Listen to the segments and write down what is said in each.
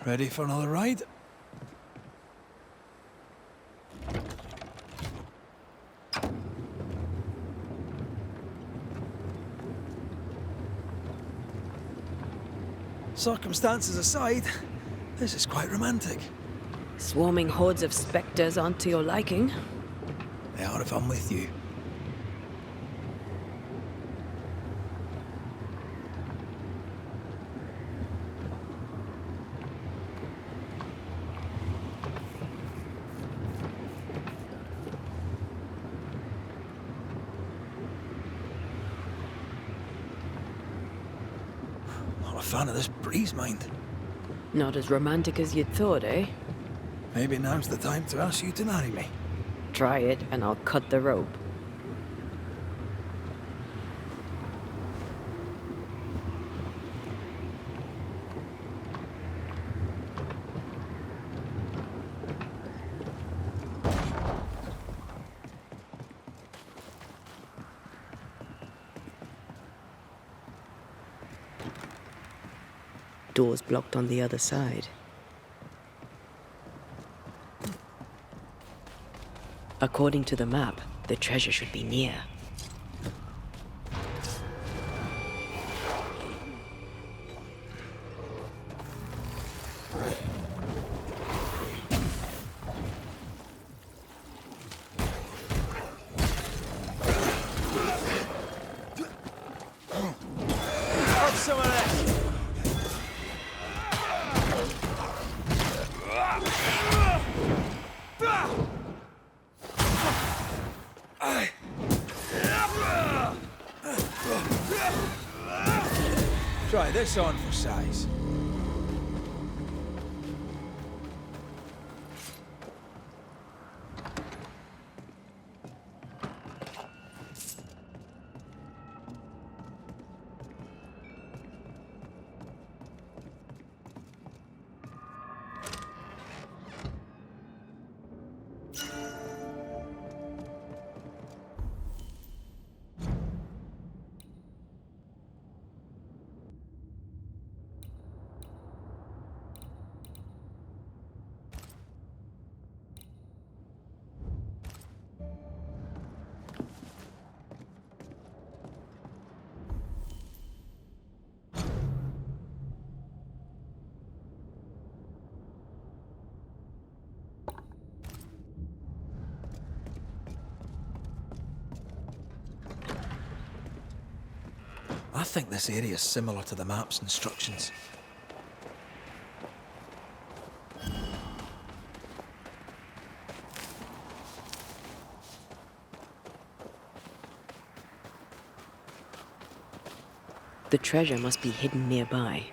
Ready for another ride? Circumstances aside, this is quite romantic. Swarming hordes of spectres aren't to your liking. They are if I'm with you. Not a fan of this breeze, mind. Not as romantic as you'd thought, eh? Maybe now's the time to ask you to marry me. Try it, and I'll cut the rope. Door's blocked on the other side. According to the map, the treasure should be near. Have some of this! Try this on for size. I think this area is similar to the map's instructions. The treasure must be hidden nearby.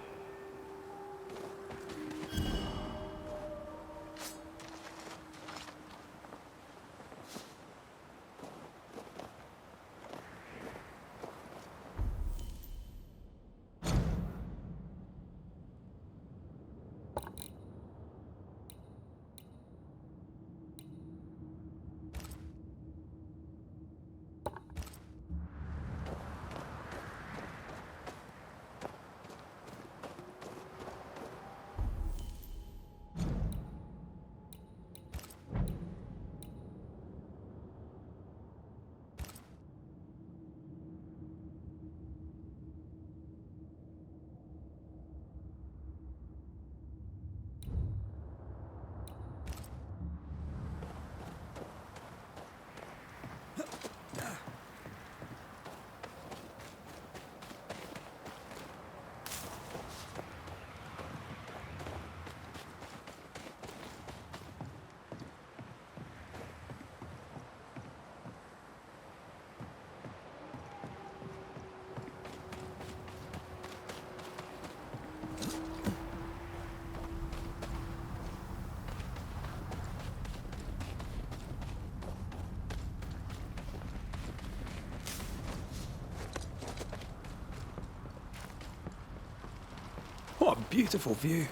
What a beautiful view.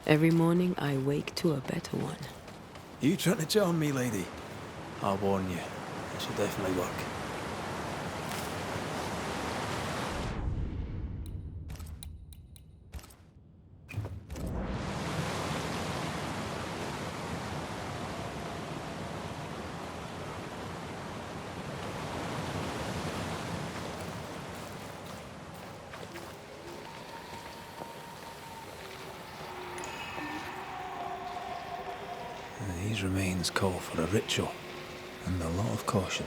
Every morning I wake to a better one. You trying to charm me, lady? I'll warn you, this will definitely work. remains call for a ritual and a lot of caution.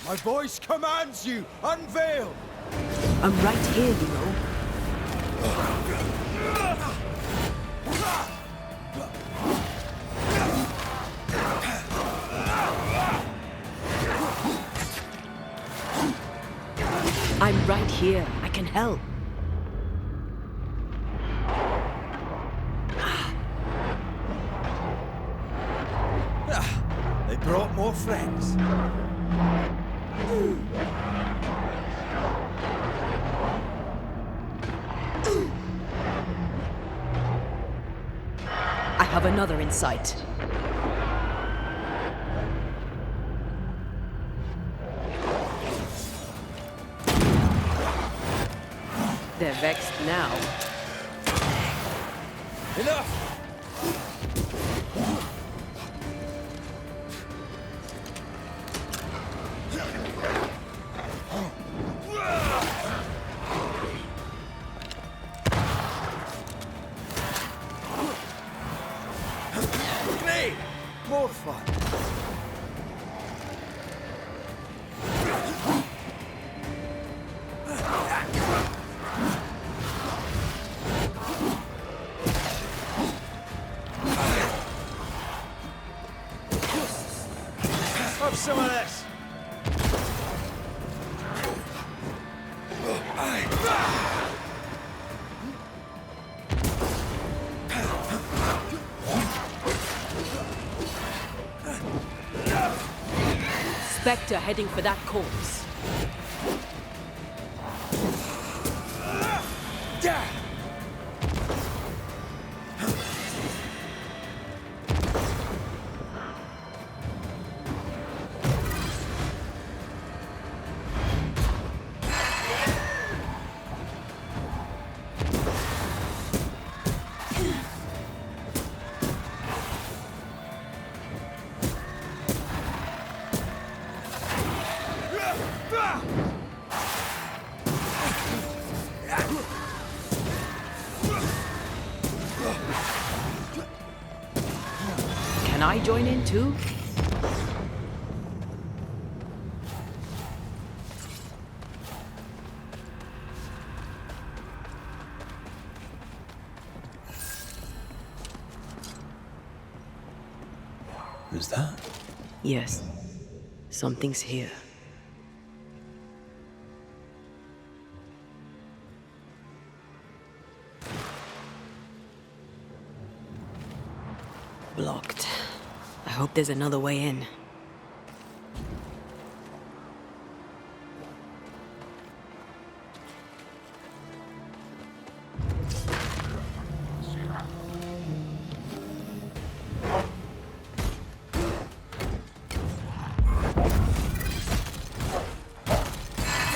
My voice commands you! Unveil! I'm right here, you know. I'm right here. I can help. They brought more friends. I have another in sight. They're vexed now. Enough! More fun. Have some of this. Spectre heading for that corpse. Can I join in too? Who's that? Yes. Something's here. Blocked. I hope there's another way in.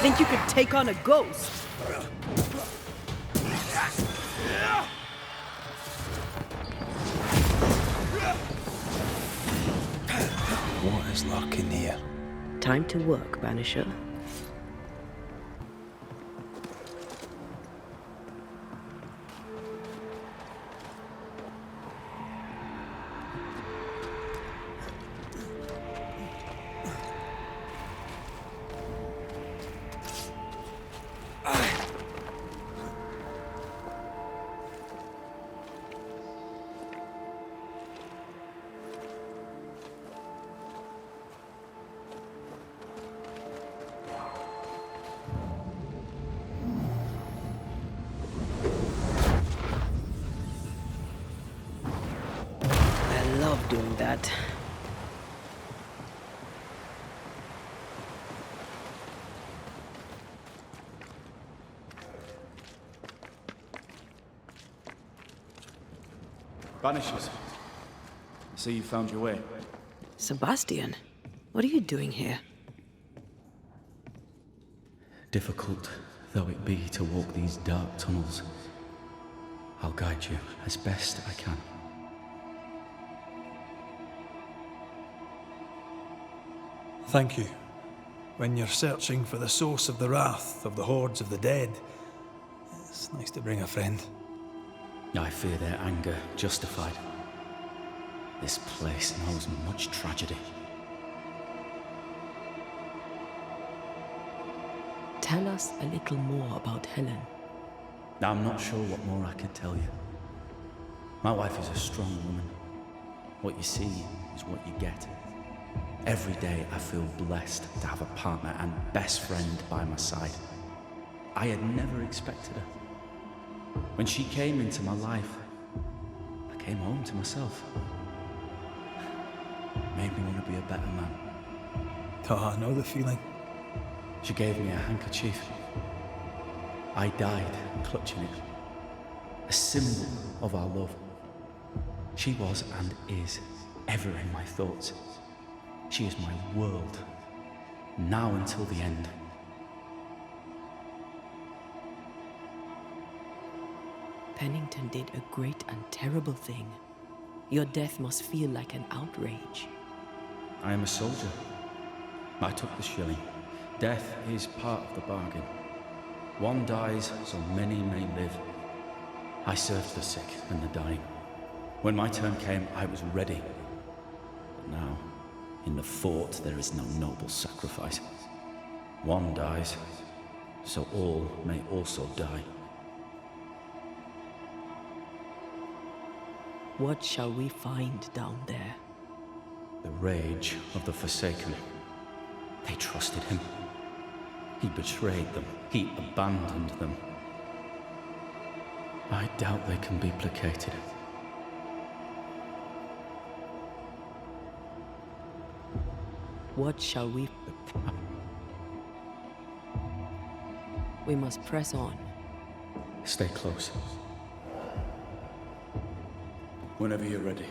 Think you could take on a ghost? What is lurking here? Time to work, Banisher. I love doing that. Banishers. So you found your way. Sebastian, what are you doing here? Difficult though it be to walk these dark tunnels, I'll guide you as best I can. Thank you. When you're searching for the source of the wrath of the hordes of the dead, it's nice to bring a friend. I fear their anger justified. This place knows much tragedy. Tell us a little more about Helen. I'm not sure what more I can tell you. My wife is a strong woman. What you see is what you get. Every day I feel blessed to have a partner and best friend by my side. I had never expected her. When she came into my life, I came home to myself. Made me want to be a better man. Oh, I know the feeling. She gave me a handkerchief. I died clutching it. A symbol of our love. She was and is ever in my thoughts. She is my world, now until the end. Pennington did a great and terrible thing. Your death must feel like an outrage. I am a soldier. I took the shilling. Death is part of the bargain. One dies, so many may live. I served the sick and the dying. When my turn came, I was ready. But now, in the fort, there is no noble sacrifice. One dies, so all may also die. What shall we find down there? The rage of the Forsaken. They trusted him. He betrayed them. He abandoned them. I doubt they can be placated. What shall we... We must press on. Stay close. Whenever you're ready.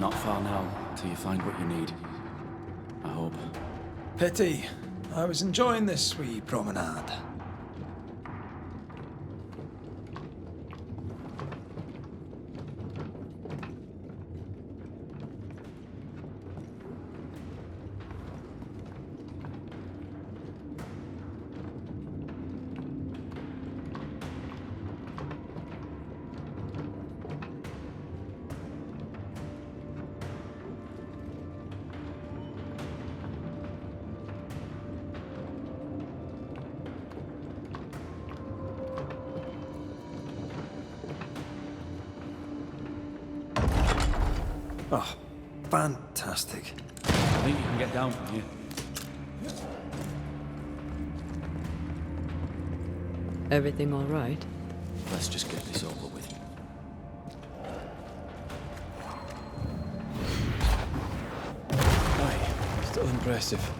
Not far now, till you find what you need. I hope. Pity. I was enjoying this wee promenade. Oh, fantastic. I think you can get down from here. Everything all right? Let's just get this over with. Aye, still impressive.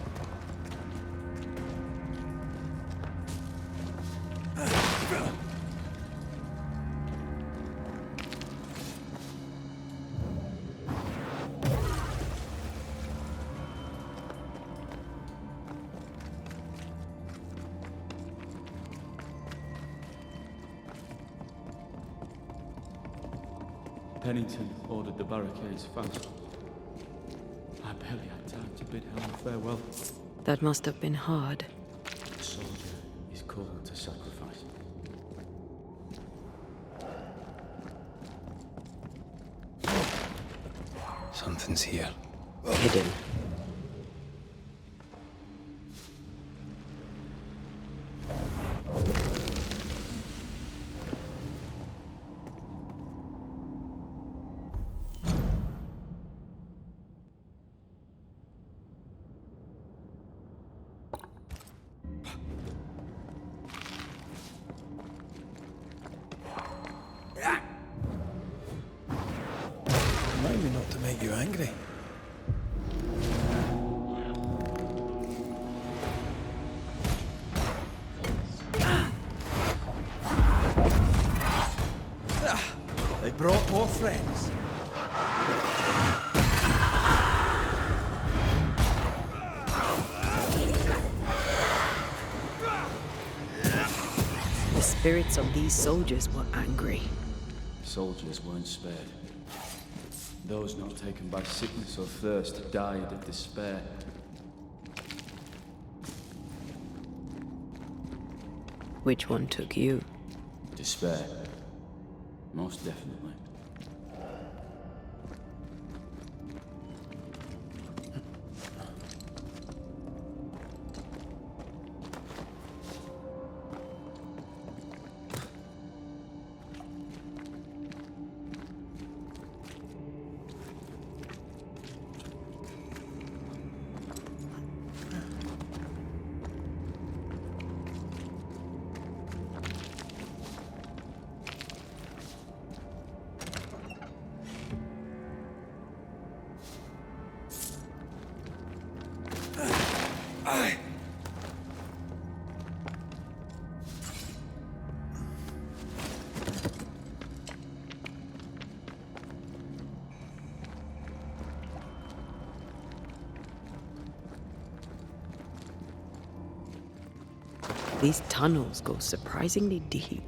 Pennington ordered the barricades fast. I barely had time to bid Helen farewell. That must have been hard. A soldier is called to sacrifice. Something's here. Hidden. Remind me not to make you angry. They brought more friends. The spirits of these soldiers were angry. Soldiers weren't spared. Those not taken by sickness or thirst died of despair. Which one took you? Despair. Most definitely. These tunnels go surprisingly deep.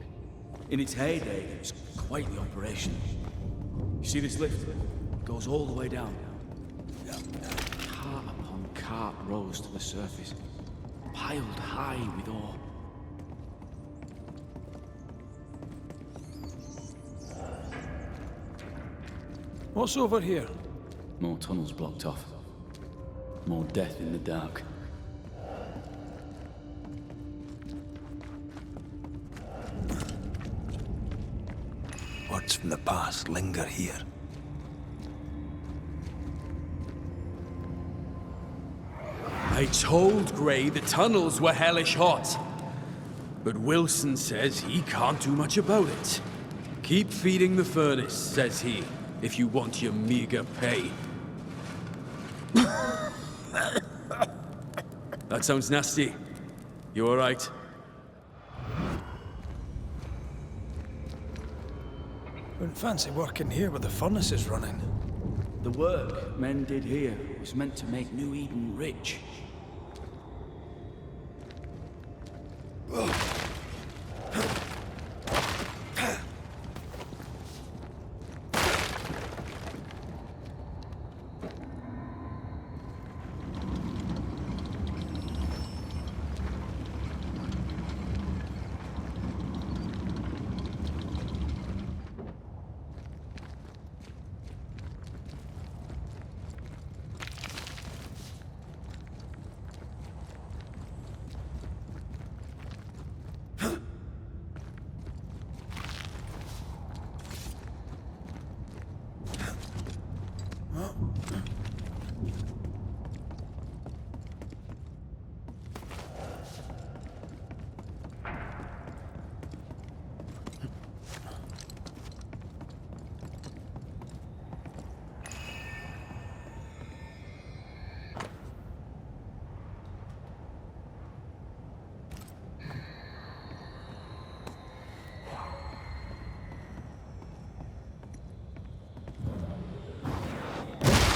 In its heyday, it was quite the operation. You see this lift? It goes all the way down. Cart upon cart rose to the surface, piled high with ore. What's over here? More tunnels blocked off. More death in the dark. Words from the past linger here. I told Gray the tunnels were hellish hot. But Wilson says he can't do much about it. Keep feeding the furnace, says he, if you want your meager pay. That sounds nasty. You all right? Wouldn't fancy working here with the furnaces running. The work men did here was meant to make New Eden rich.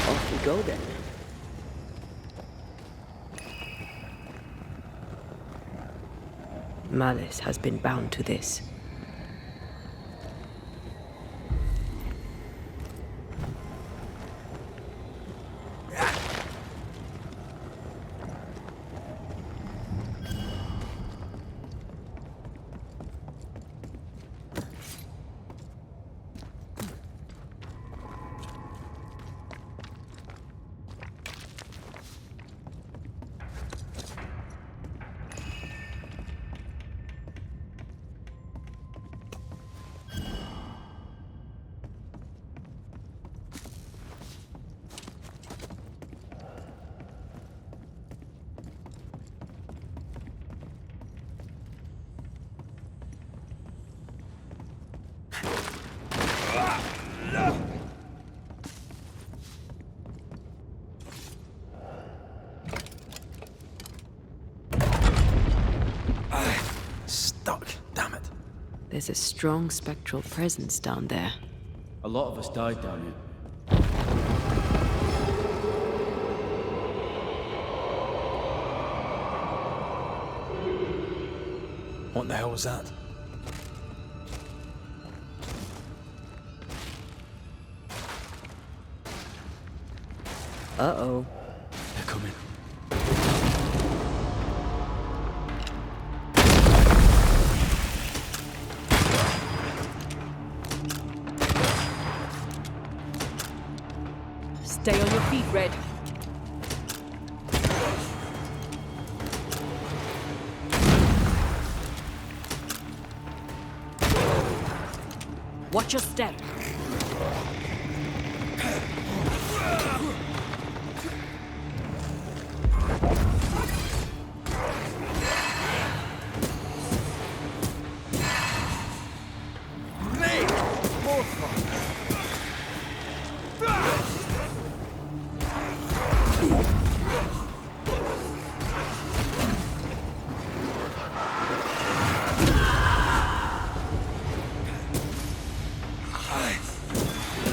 Off we go then. Malice has been bound to this. There's a strong spectral presence down there. A lot of us died down here. What the hell was that? Uh-oh. They're coming. Stay on your feet, Red. Watch your step.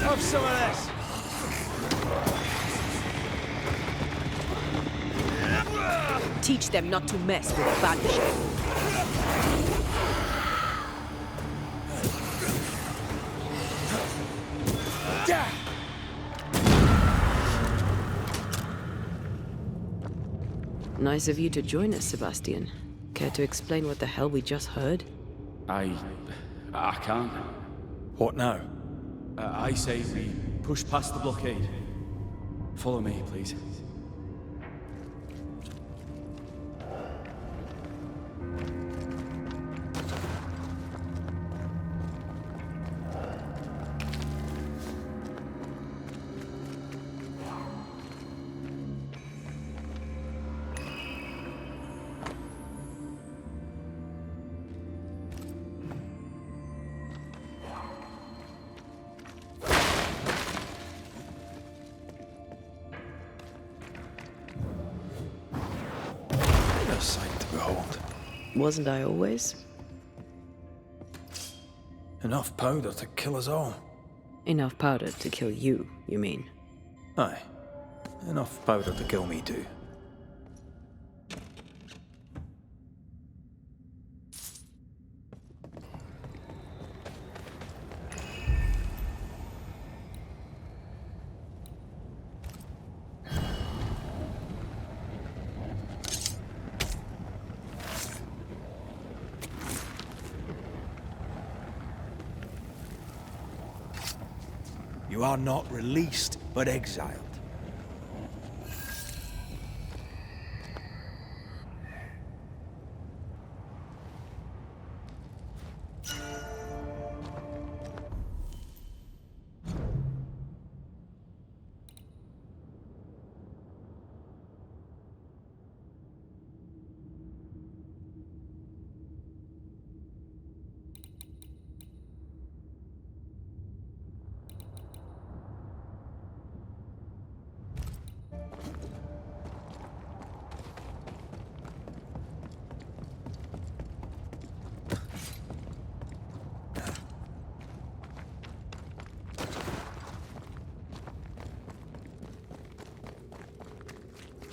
Have some of this. Teach them not to mess with a Banisher. Nice of you to join us, Sebastian. Care to explain what the hell we just heard? I can't. What now? I say we push past the blockade. Follow me, please. A sight to behold. Wasn't I always? Enough powder to kill us all. Enough powder to kill you, you mean? Aye. Enough powder to kill me too. You are not released, but exiled.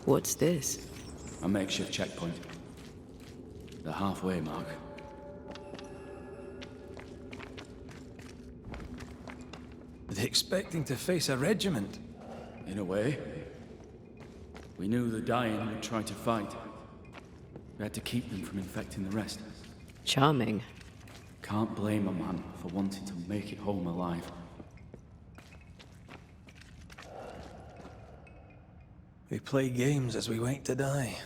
What's this? A makeshift checkpoint. The halfway mark. Are they expecting to face a regiment? In a way. We knew the dying would try to fight. We had to keep them from infecting the rest. Charming. Can't blame a man for wanting to make it home alive. We play games as we wait to die.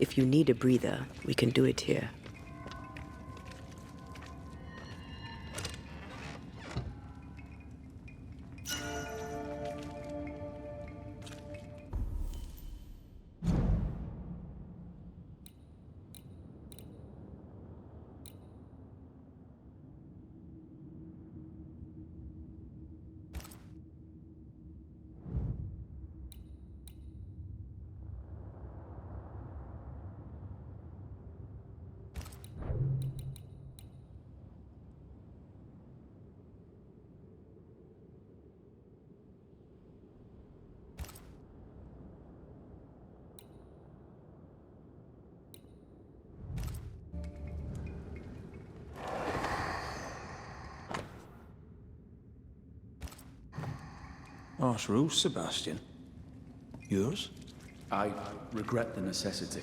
If you need a breather, we can do it here. Harsh rules, Sebastian. Yours? I regret the necessity.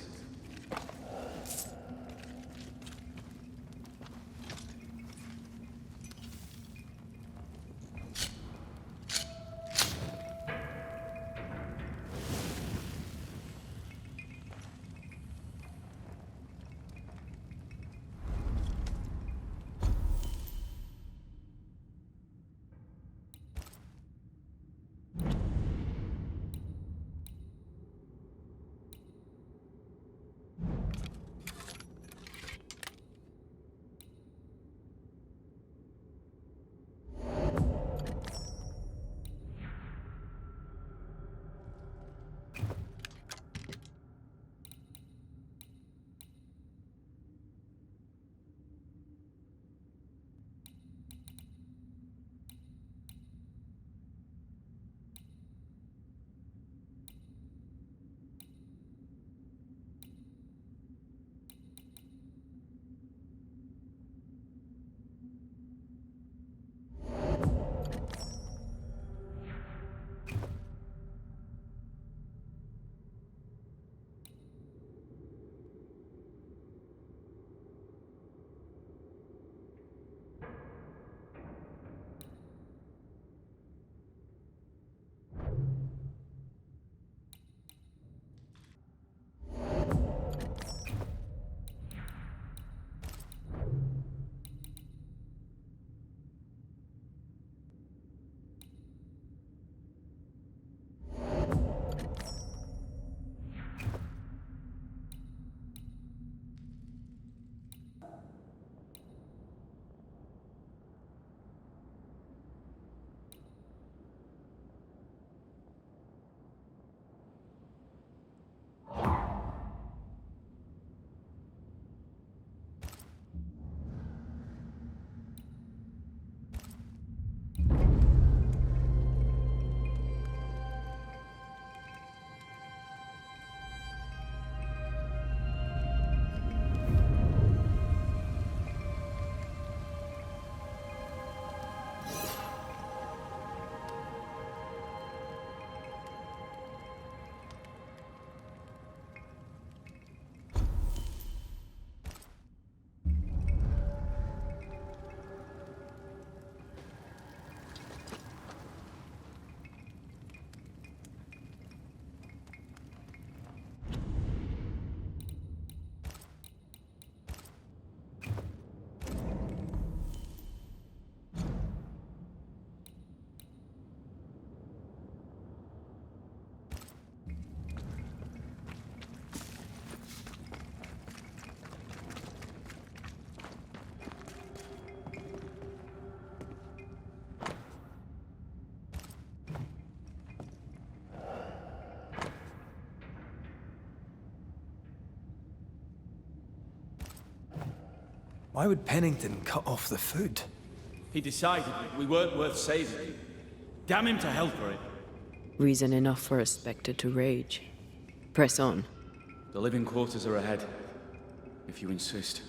Why would Pennington cut off the food? He decided we weren't worth saving. Damn him to hell for it. Reason enough for a Spectre to rage. Press on. The living quarters are ahead, if you insist.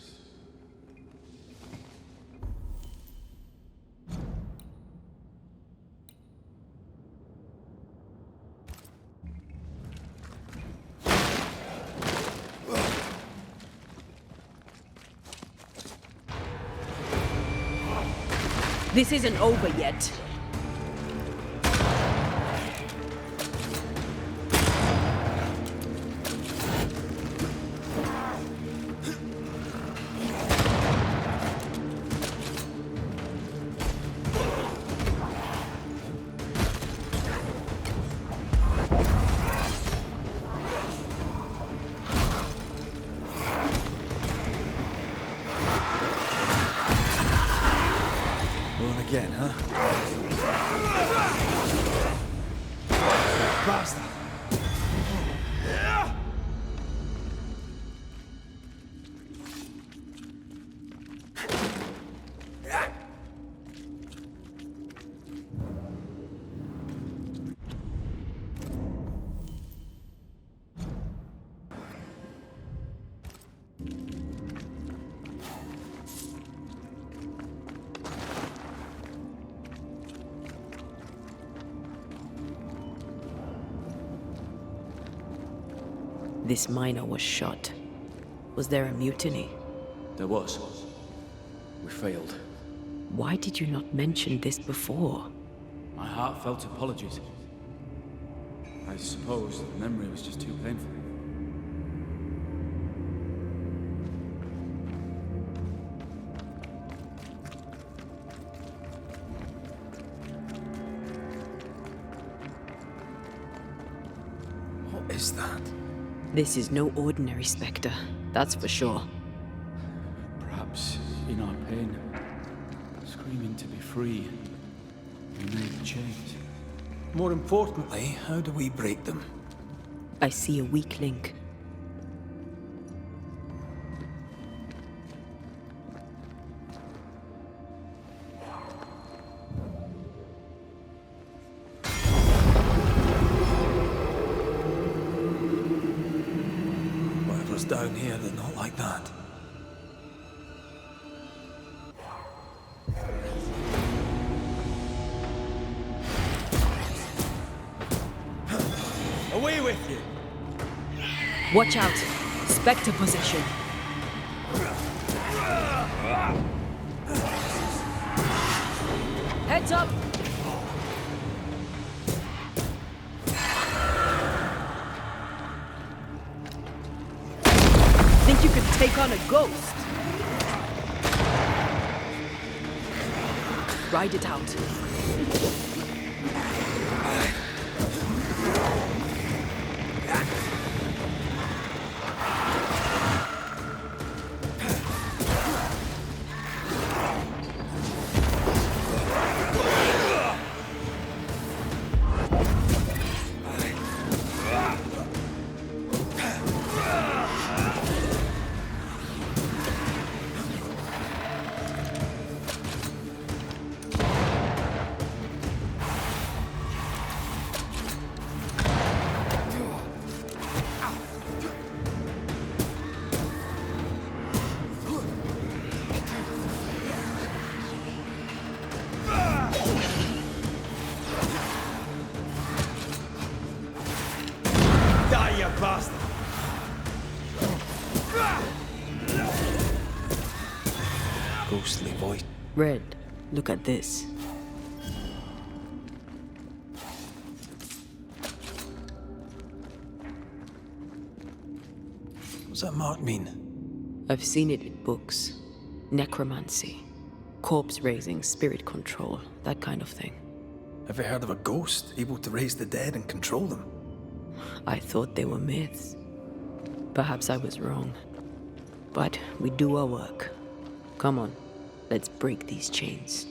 This isn't over yet. Again, huh? This miner was shot. Was there a mutiny? There was. We failed. Why did you not mention this before? My heartfelt apologies. I suppose the memory was just too painful. What is that? This is no ordinary specter, that's for sure. Perhaps in our pain, screaming to be free, we made the chains. More importantly, how do we break them? I see a weak link. Whatever's down here, they're not like that. Away with you! Watch out! Spectre possession. Heads up! Think you could take on a ghost? Ride it out. Ghostly voice. Red, look at this. What's that mark mean? I've seen it in books. Necromancy. Corpse raising, spirit control, that kind of thing. Ever heard of a ghost able to raise the dead and control them? I thought they were myths. Perhaps I was wrong. But we do our work. Come on, let's break these chains.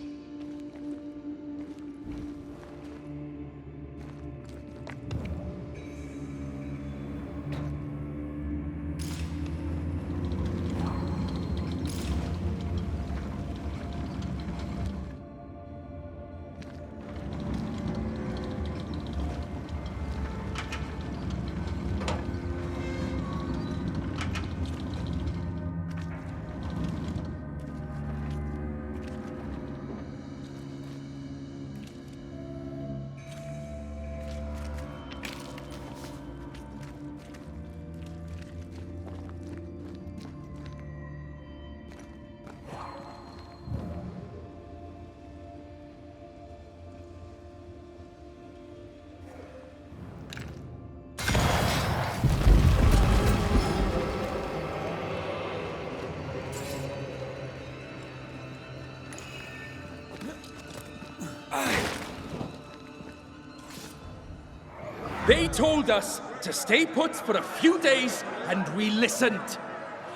They told us to stay put for a few days, and we listened.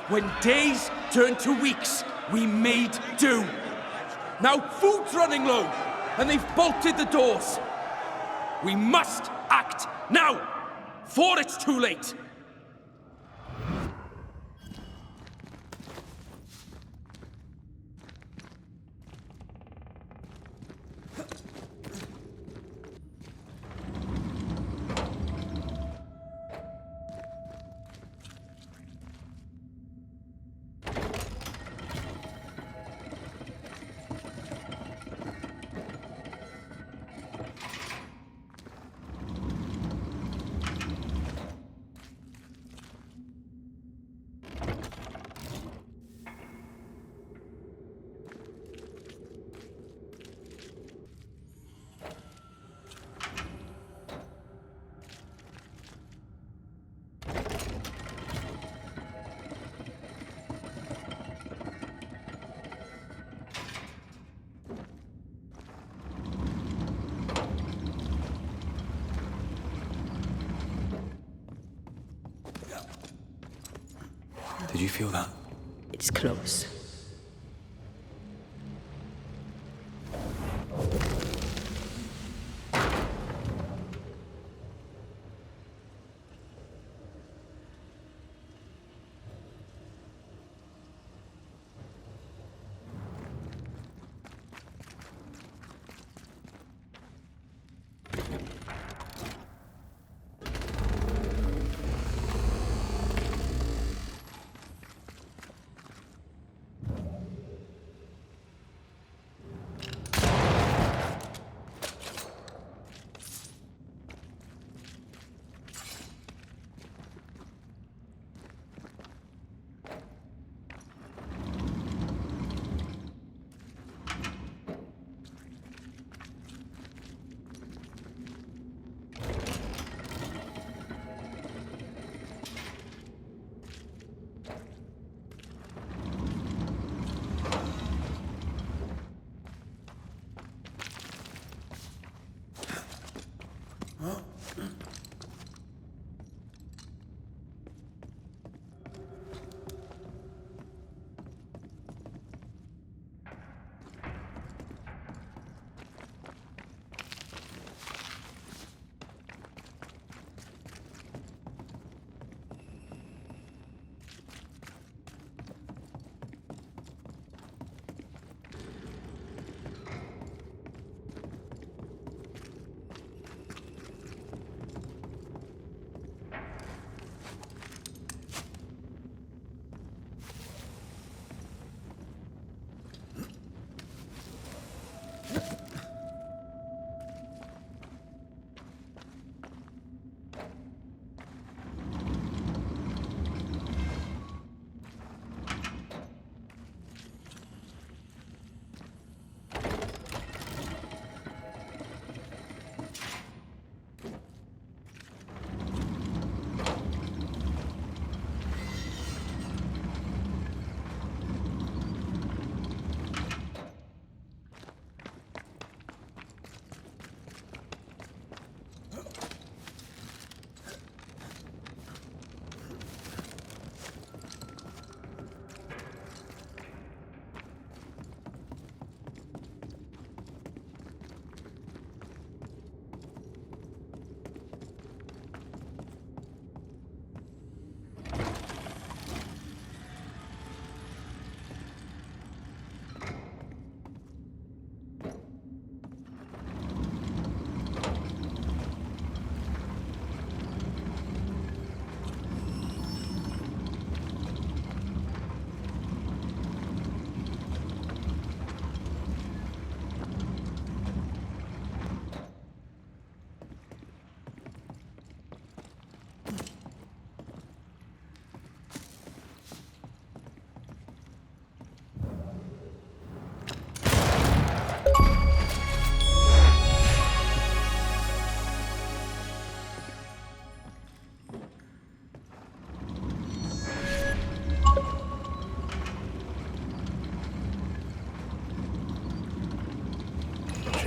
When days turned to weeks, we made do. Now food's running low, and they've bolted the doors. We must act now, before it's too late. Did you feel that? It's close.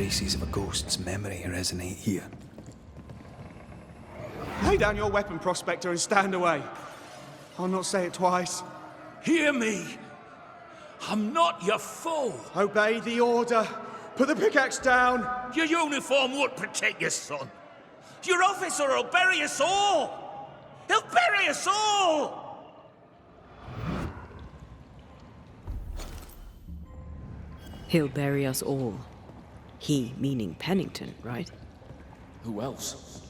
Traces of a ghost's memory resonate here. Lay down your weapon, Prospector, and stand away. I'll not say it twice. Hear me! I'm not your foe! Obey the order. Put the pickaxe down. Your uniform won't protect your son. Your officer will bury us all! He'll bury us all! He'll bury us all. He meaning Pennington, right? Who else?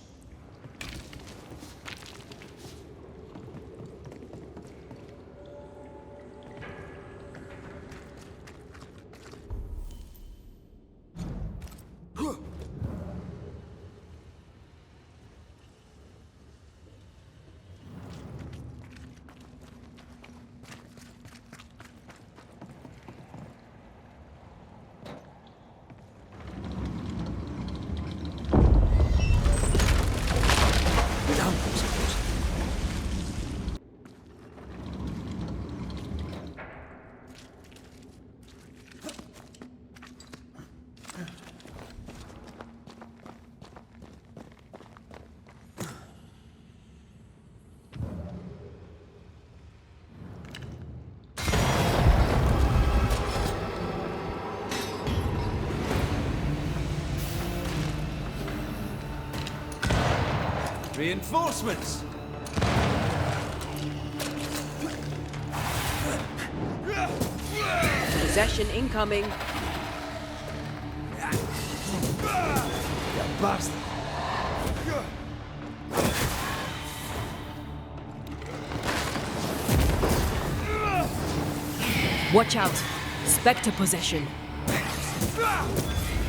Reinforcements! Possession incoming. You bastard! Watch out! Spectre possession.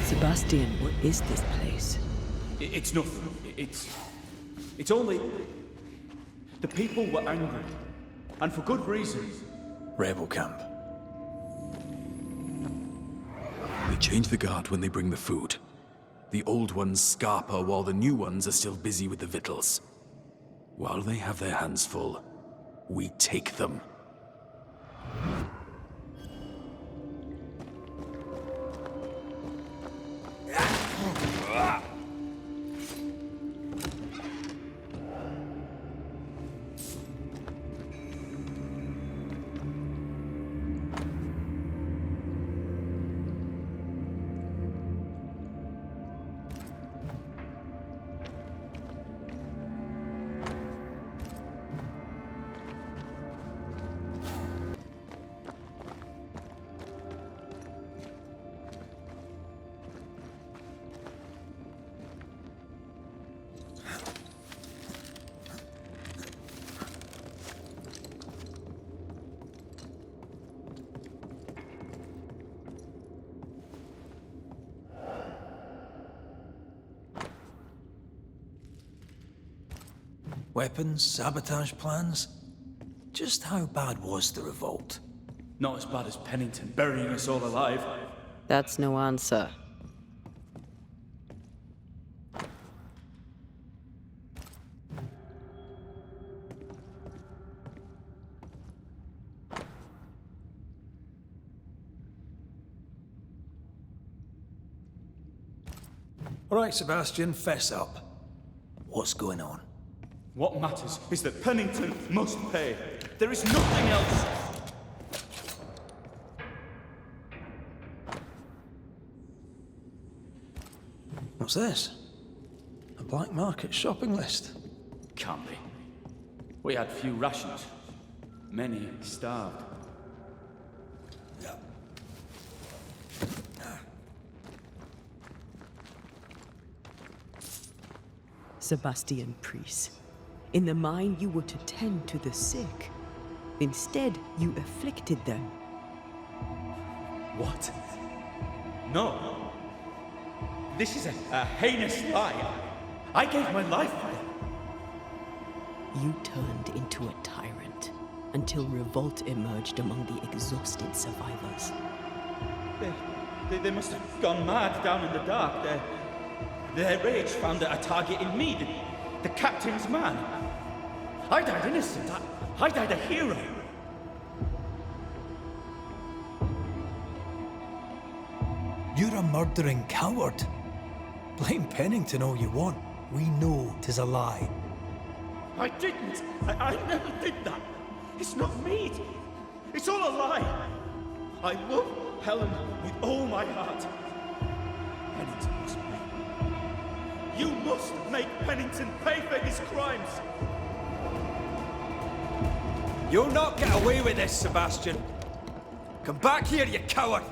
Sebastian, what is this place? It's nothing. It's only... The people were angry. And for good reason. Rebel camp. They change the guard when they bring the food. The old ones scarper while the new ones are still busy with the victuals. While they have their hands full, we take them. Weapons, sabotage plans? Just how bad was the revolt? Not as bad as Pennington burying us all alive. That's no answer. All right, Sebastian, fess up. What's going on? What matters is that Pennington must pay. There is nothing else. What's this? A black market shopping list? Can't be. We had few rations. Many starved. Sebastian Priest. In the mine, you were to tend to the sick. Instead, you afflicted them. What? No. This is a heinous lie. I gave my life for it. You turned into a tyrant until revolt emerged among the exhausted survivors. They must have gone mad down in the dark. Their rage found a target in me, the captain's man. I died innocent. I died a hero. You're a murdering coward. Blame Pennington all you want. We know 'tis a lie. I didn't. I never did that. It's not me. It's all a lie. I love Helen with all my heart. Pennington must pay. You must make Pennington pay for his crimes. You'll not get away with this, Sebastian. Come back here, you coward!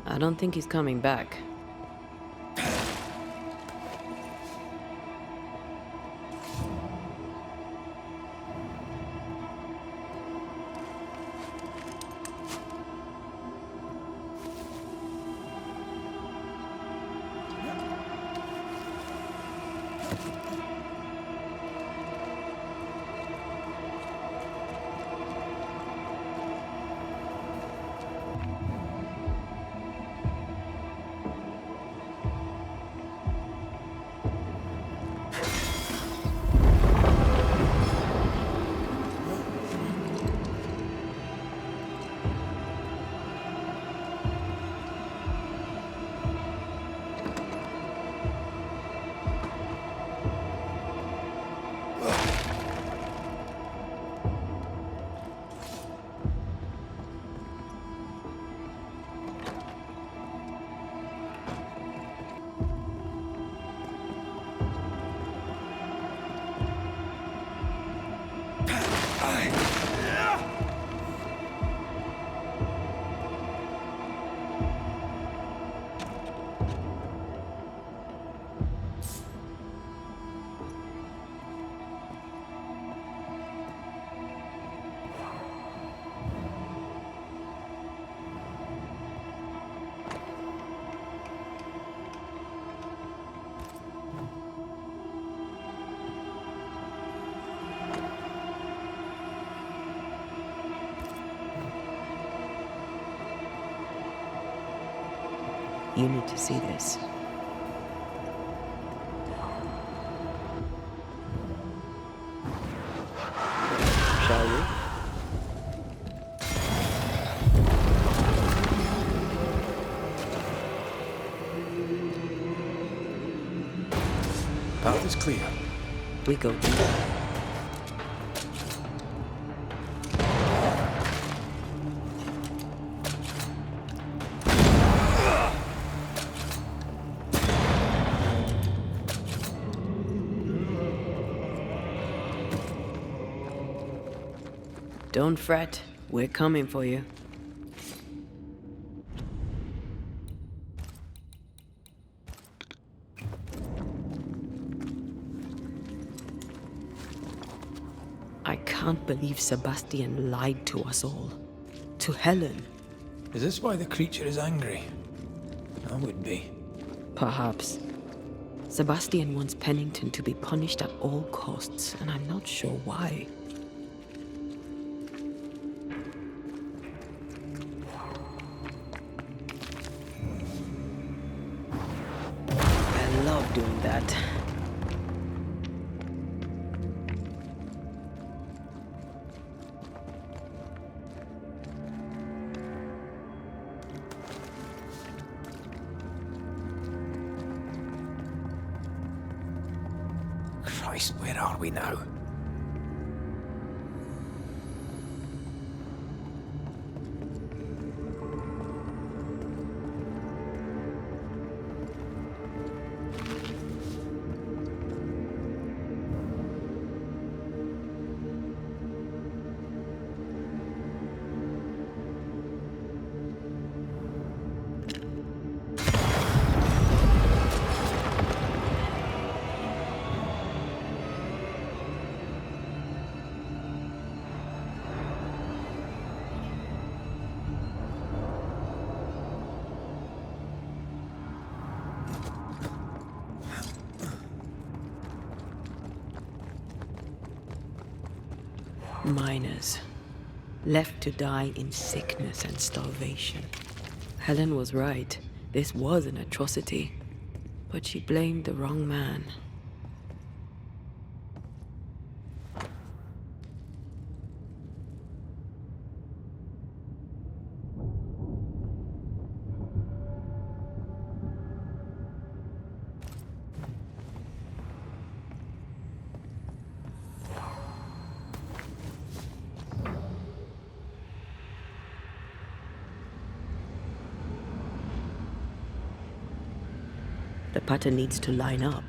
I don't think he's coming back. You need to see this. Shall we? Path is clear. We go deeper. Don't fret, we're coming for you. I can't believe Sebastian lied to us all. To Helen. Is this why the creature is angry? I would be. Perhaps. Sebastian wants Pennington to be punished at all costs, and I'm not sure why. I love doing that. Christ, where are we now? Miners, left to die in sickness and starvation. Helen was right. This was an atrocity. But she blamed the wrong man. The pattern needs to line up.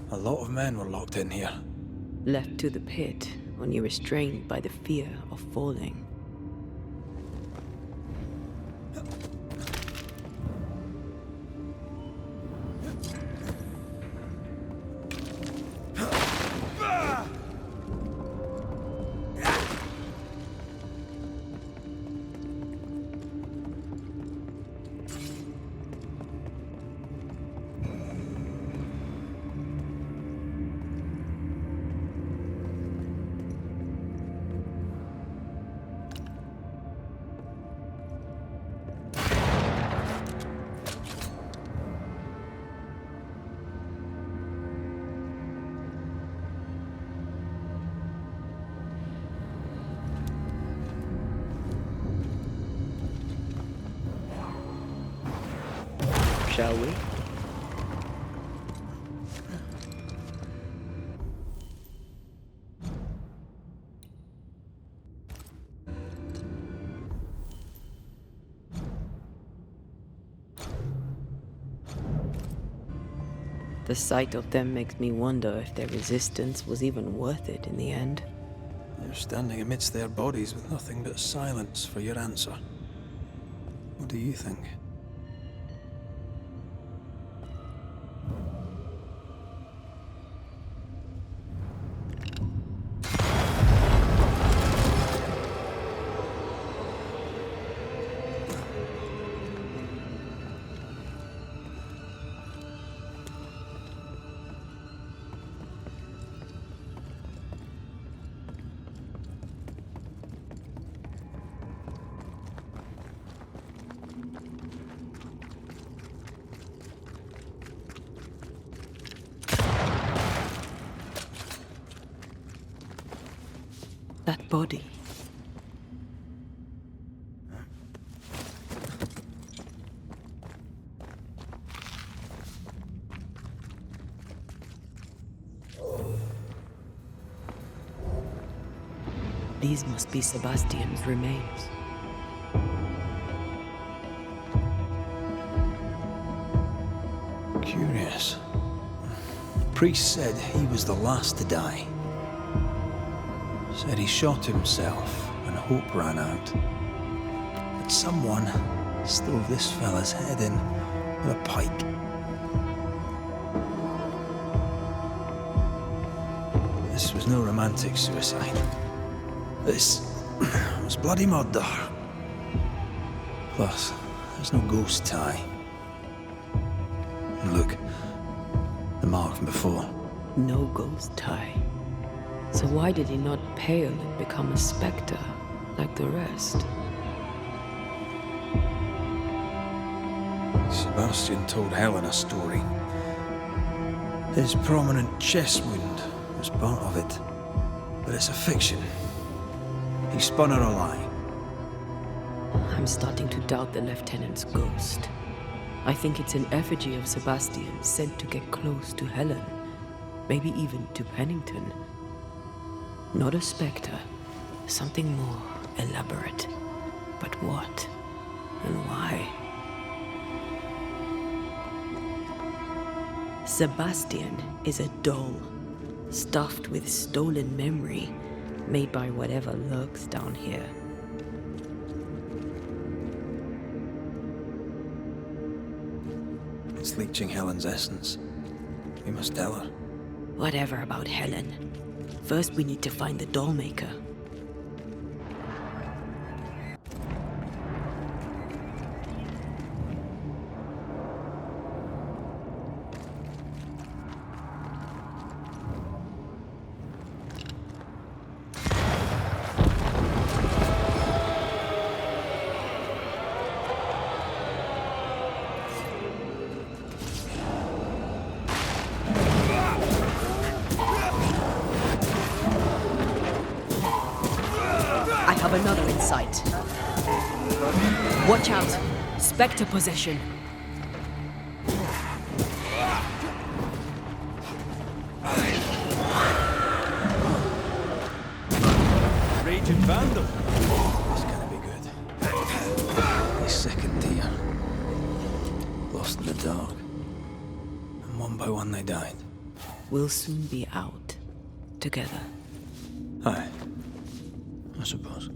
A lot of men were locked in here. Left to the pit, only restrained by the fear of falling. Shall we? The sight of them makes me wonder if their resistance was even worth it in the end. standing amidst their bodies with nothing but silence for your answer. What do you think? That body. These must be Sebastian's remains. Curious. Priest said he was the last to die. Said he shot himself when hope ran out. But someone stove this fella's head in with a pike. This was no romantic suicide. This was bloody murder. Plus, there's no ghost tie. And look, the mark from before. No ghost tie. So why did he not pale and become a spectre like the rest? Sebastian told Helen a story. His prominent chest wound was part of it. But it's a fiction. He spun her a lie. I'm starting to doubt the Lieutenant's ghost. I think it's an effigy of Sebastian sent to get close to Helen. Maybe even to Pennington. Not a spectre. Something more elaborate. But what? And why? Sebastian is a doll, stuffed with stolen memory, made by whatever lurks down here. It's leeching Helen's essence. We must tell her. Whatever about Helen. First we need to find the doll maker. Another in sight. Watch out! Spectre possession. Raging Vandal. This gonna be good. They sickened here. Lost in the dark. And one by one they died. We'll soon be out. Together. Aye. I suppose.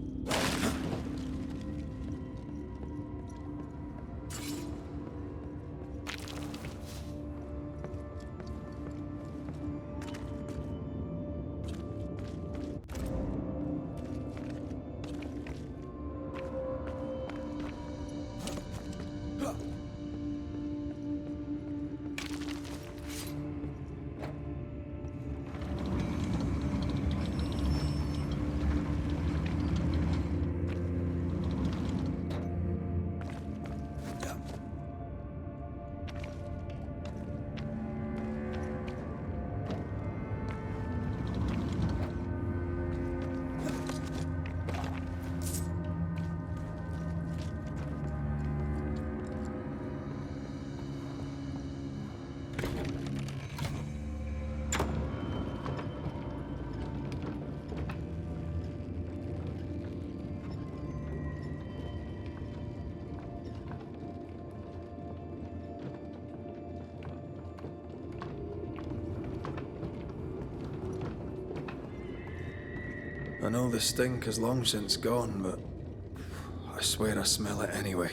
I know the stink is long since gone, but I swear I smell it anyway.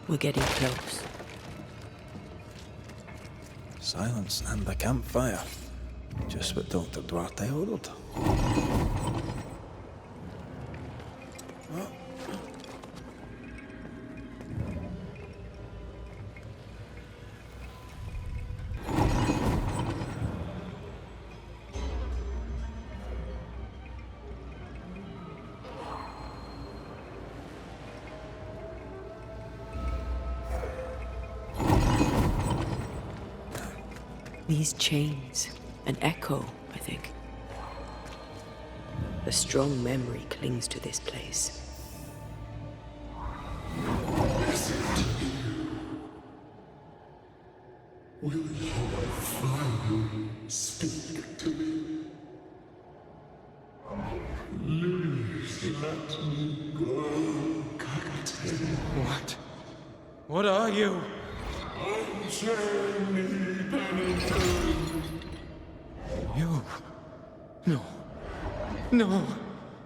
We're getting close. Silence and the campfire. Just what Dr. Duarte ordered. These chains, an echo, I think. A strong memory clings to this place. Will you finally speak to me? Please let me go, Captain. What? What are you? Unchain me, Pennington. You? No. No.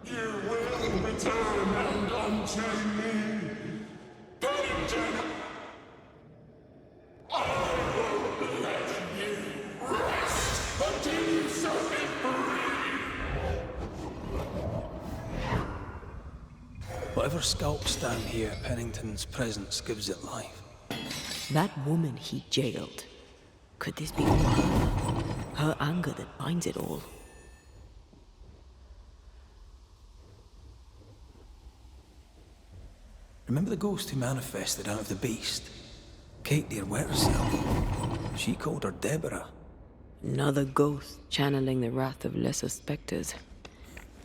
You will return and unchain me, Pennington. I won't let you rest until you set me free. Whatever skulks down here, Pennington's presence gives it life. That woman he jailed. Could this be all her? Her anger that binds it all. Remember the ghost who manifested out of the beast? Kate near wet herself. She called her Deborah. Another ghost channeling the wrath of lesser specters.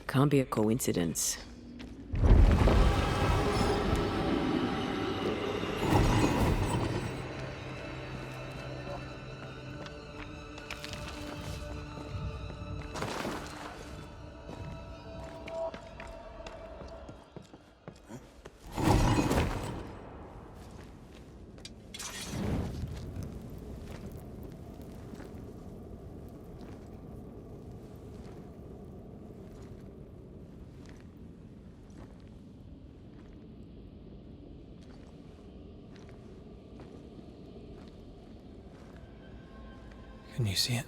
Can't be a coincidence. Can you see it?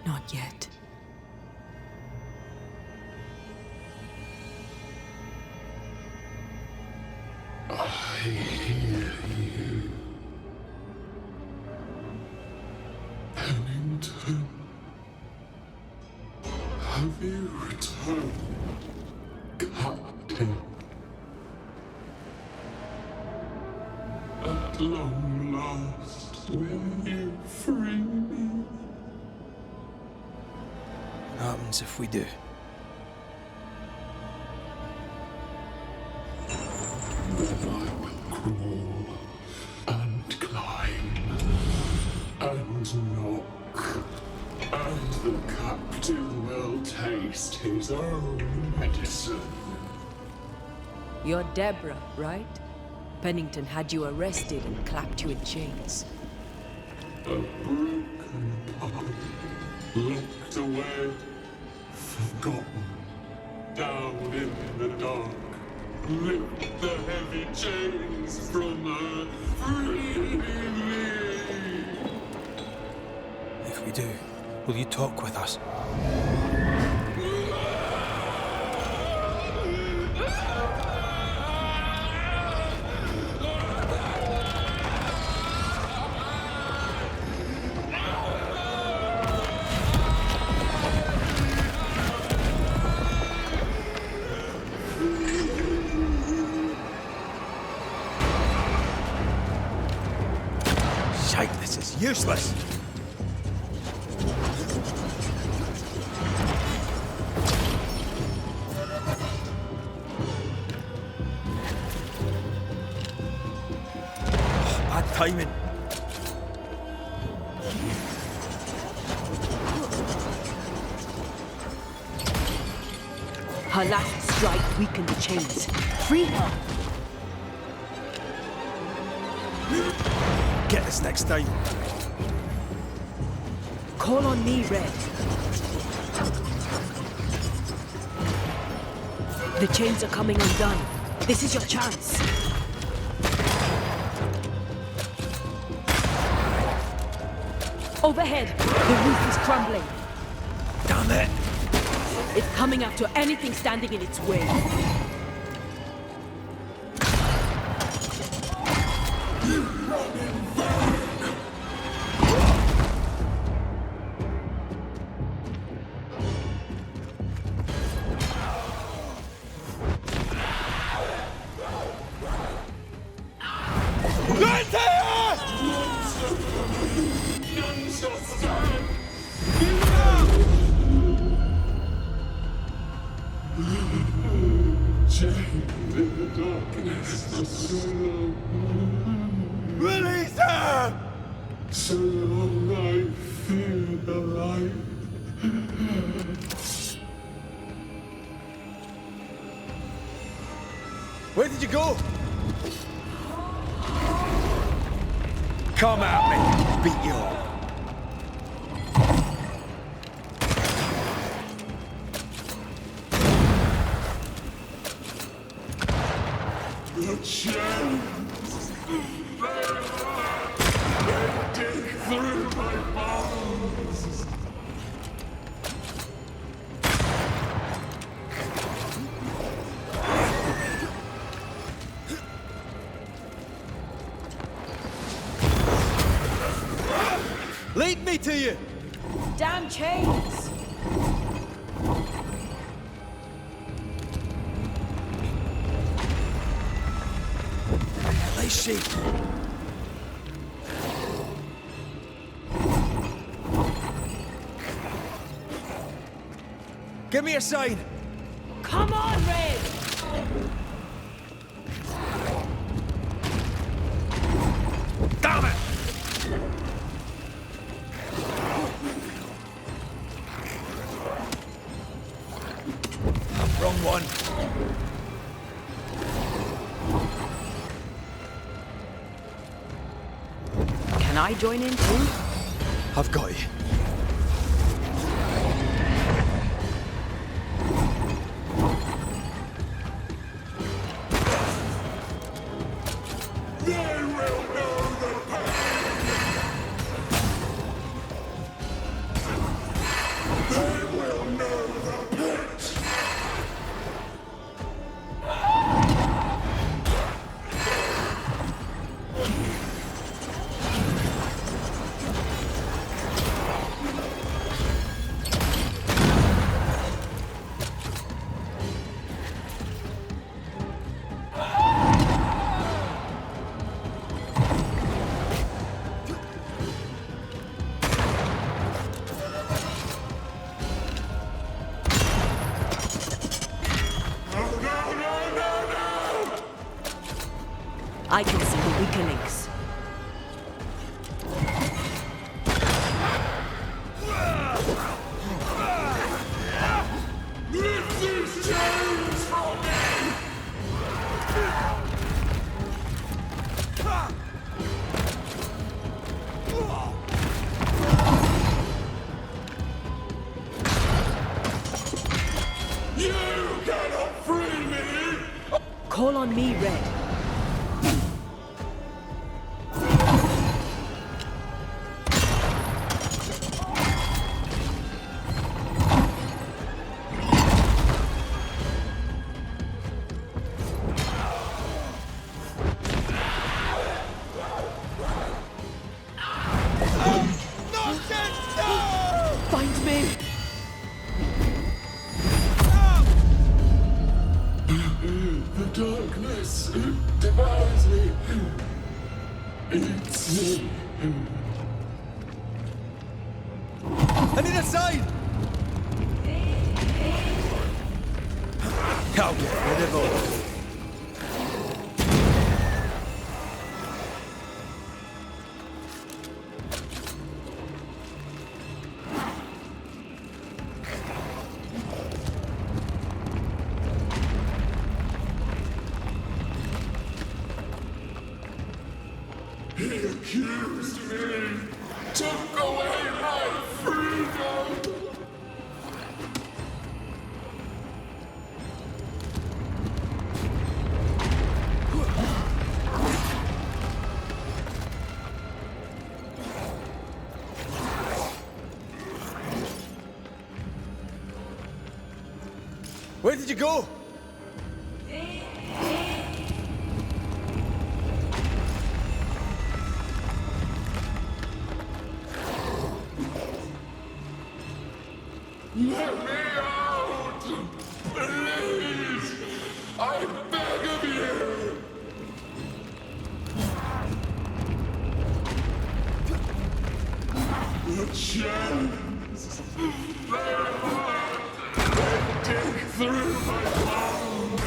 Not yet. I hear you, Pennington. Have you returned, Captain? At long last, will you free me? What happens if we do? Then I will crawl and climb and knock, and the captain will taste his own medicine. You're Deborah, right? Pennington had you arrested and clapped you in chains. A broken puppet, locked away, forgotten, down in the dark. Lift the heavy chains from her, free me! If we do, will you talk with us? Shite, this is useless. Bad timing. Her last strike weakened the chains. Free her! Get this next time. Call on me, Red. The chains are coming undone. This is your chance. Overhead, the roof is crumbling. Damn it! It's coming after anything standing in its way. Release her! So long I fear the light. Where did you go? Come at me, beat you all. The chains, they hurt. They dig through my bones. Lead me to you! Damn chains! They sheep. Give me a sign. Come on, Red! Damn it! Wrong one. Can I join in too? I've got you. They will know the pain. They will know the pit. I can see the weaker links. Lift these chains from me! You cannot free me! Call on me, Red. Find me! The darkness, it devours me. Eats me. I need a sign! I'll get rid of all. He accused me, took away my freedom. Where did you go? Let me out! Please! I beg of you! The chains! They hurt! They dig through my bones!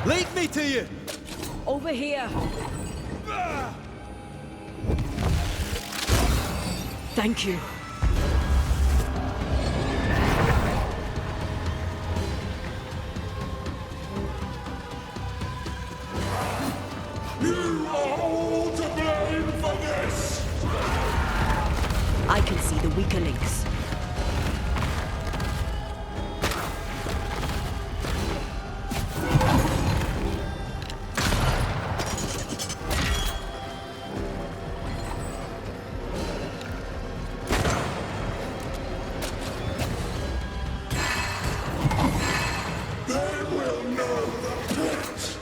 Lead me to you! Over here. Thank you. You are all to blame for this! I can see the weaker links. They will know the pit!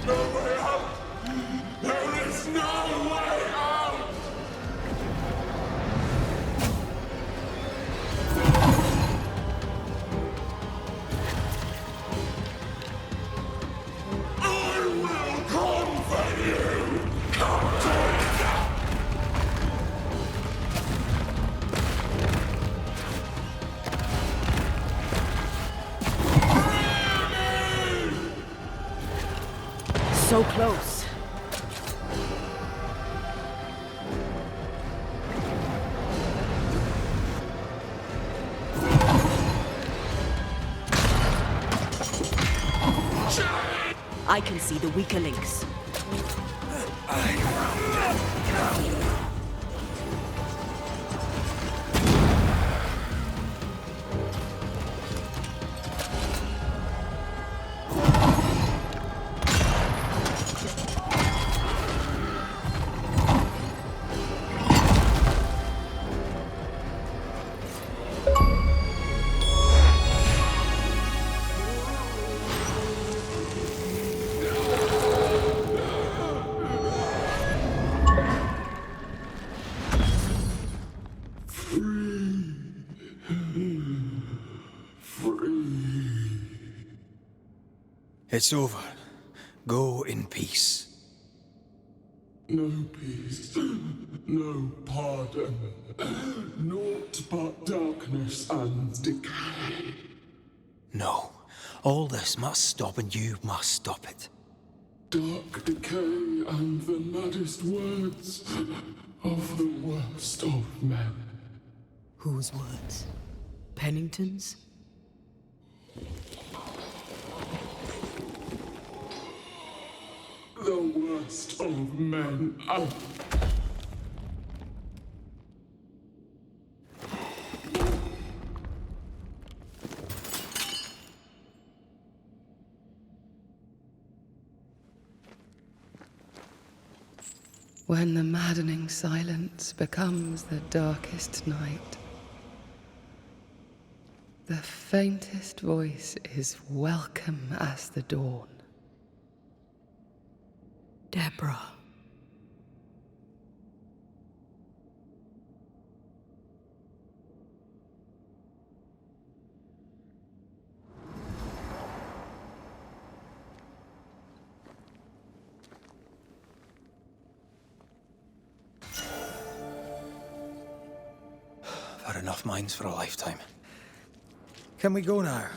No way out! There is no way out! I will comfort you, Captain! So close. I can see the weaker links. It's over. Go in peace. No peace, no pardon, naught but darkness and decay. No. All this must stop and you must stop it. Dark decay and the maddest words of the worst of men. Whose words? Pennington's? The worst of men. When the maddening silence becomes the darkest night, the faintest voice is welcome as the dawn. Deborah. I've had enough minds for a lifetime. Can we go now?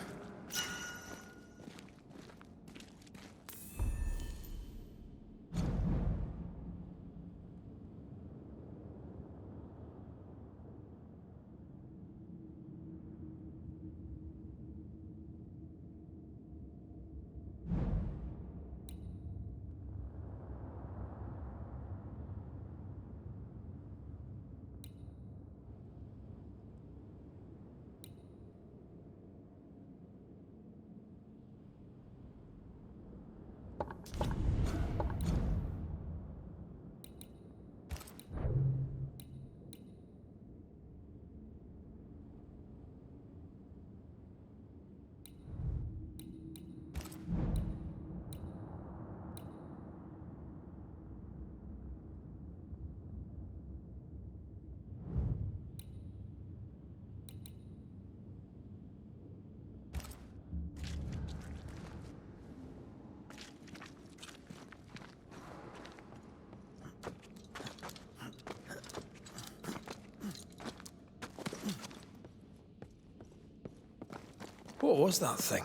What was that thing?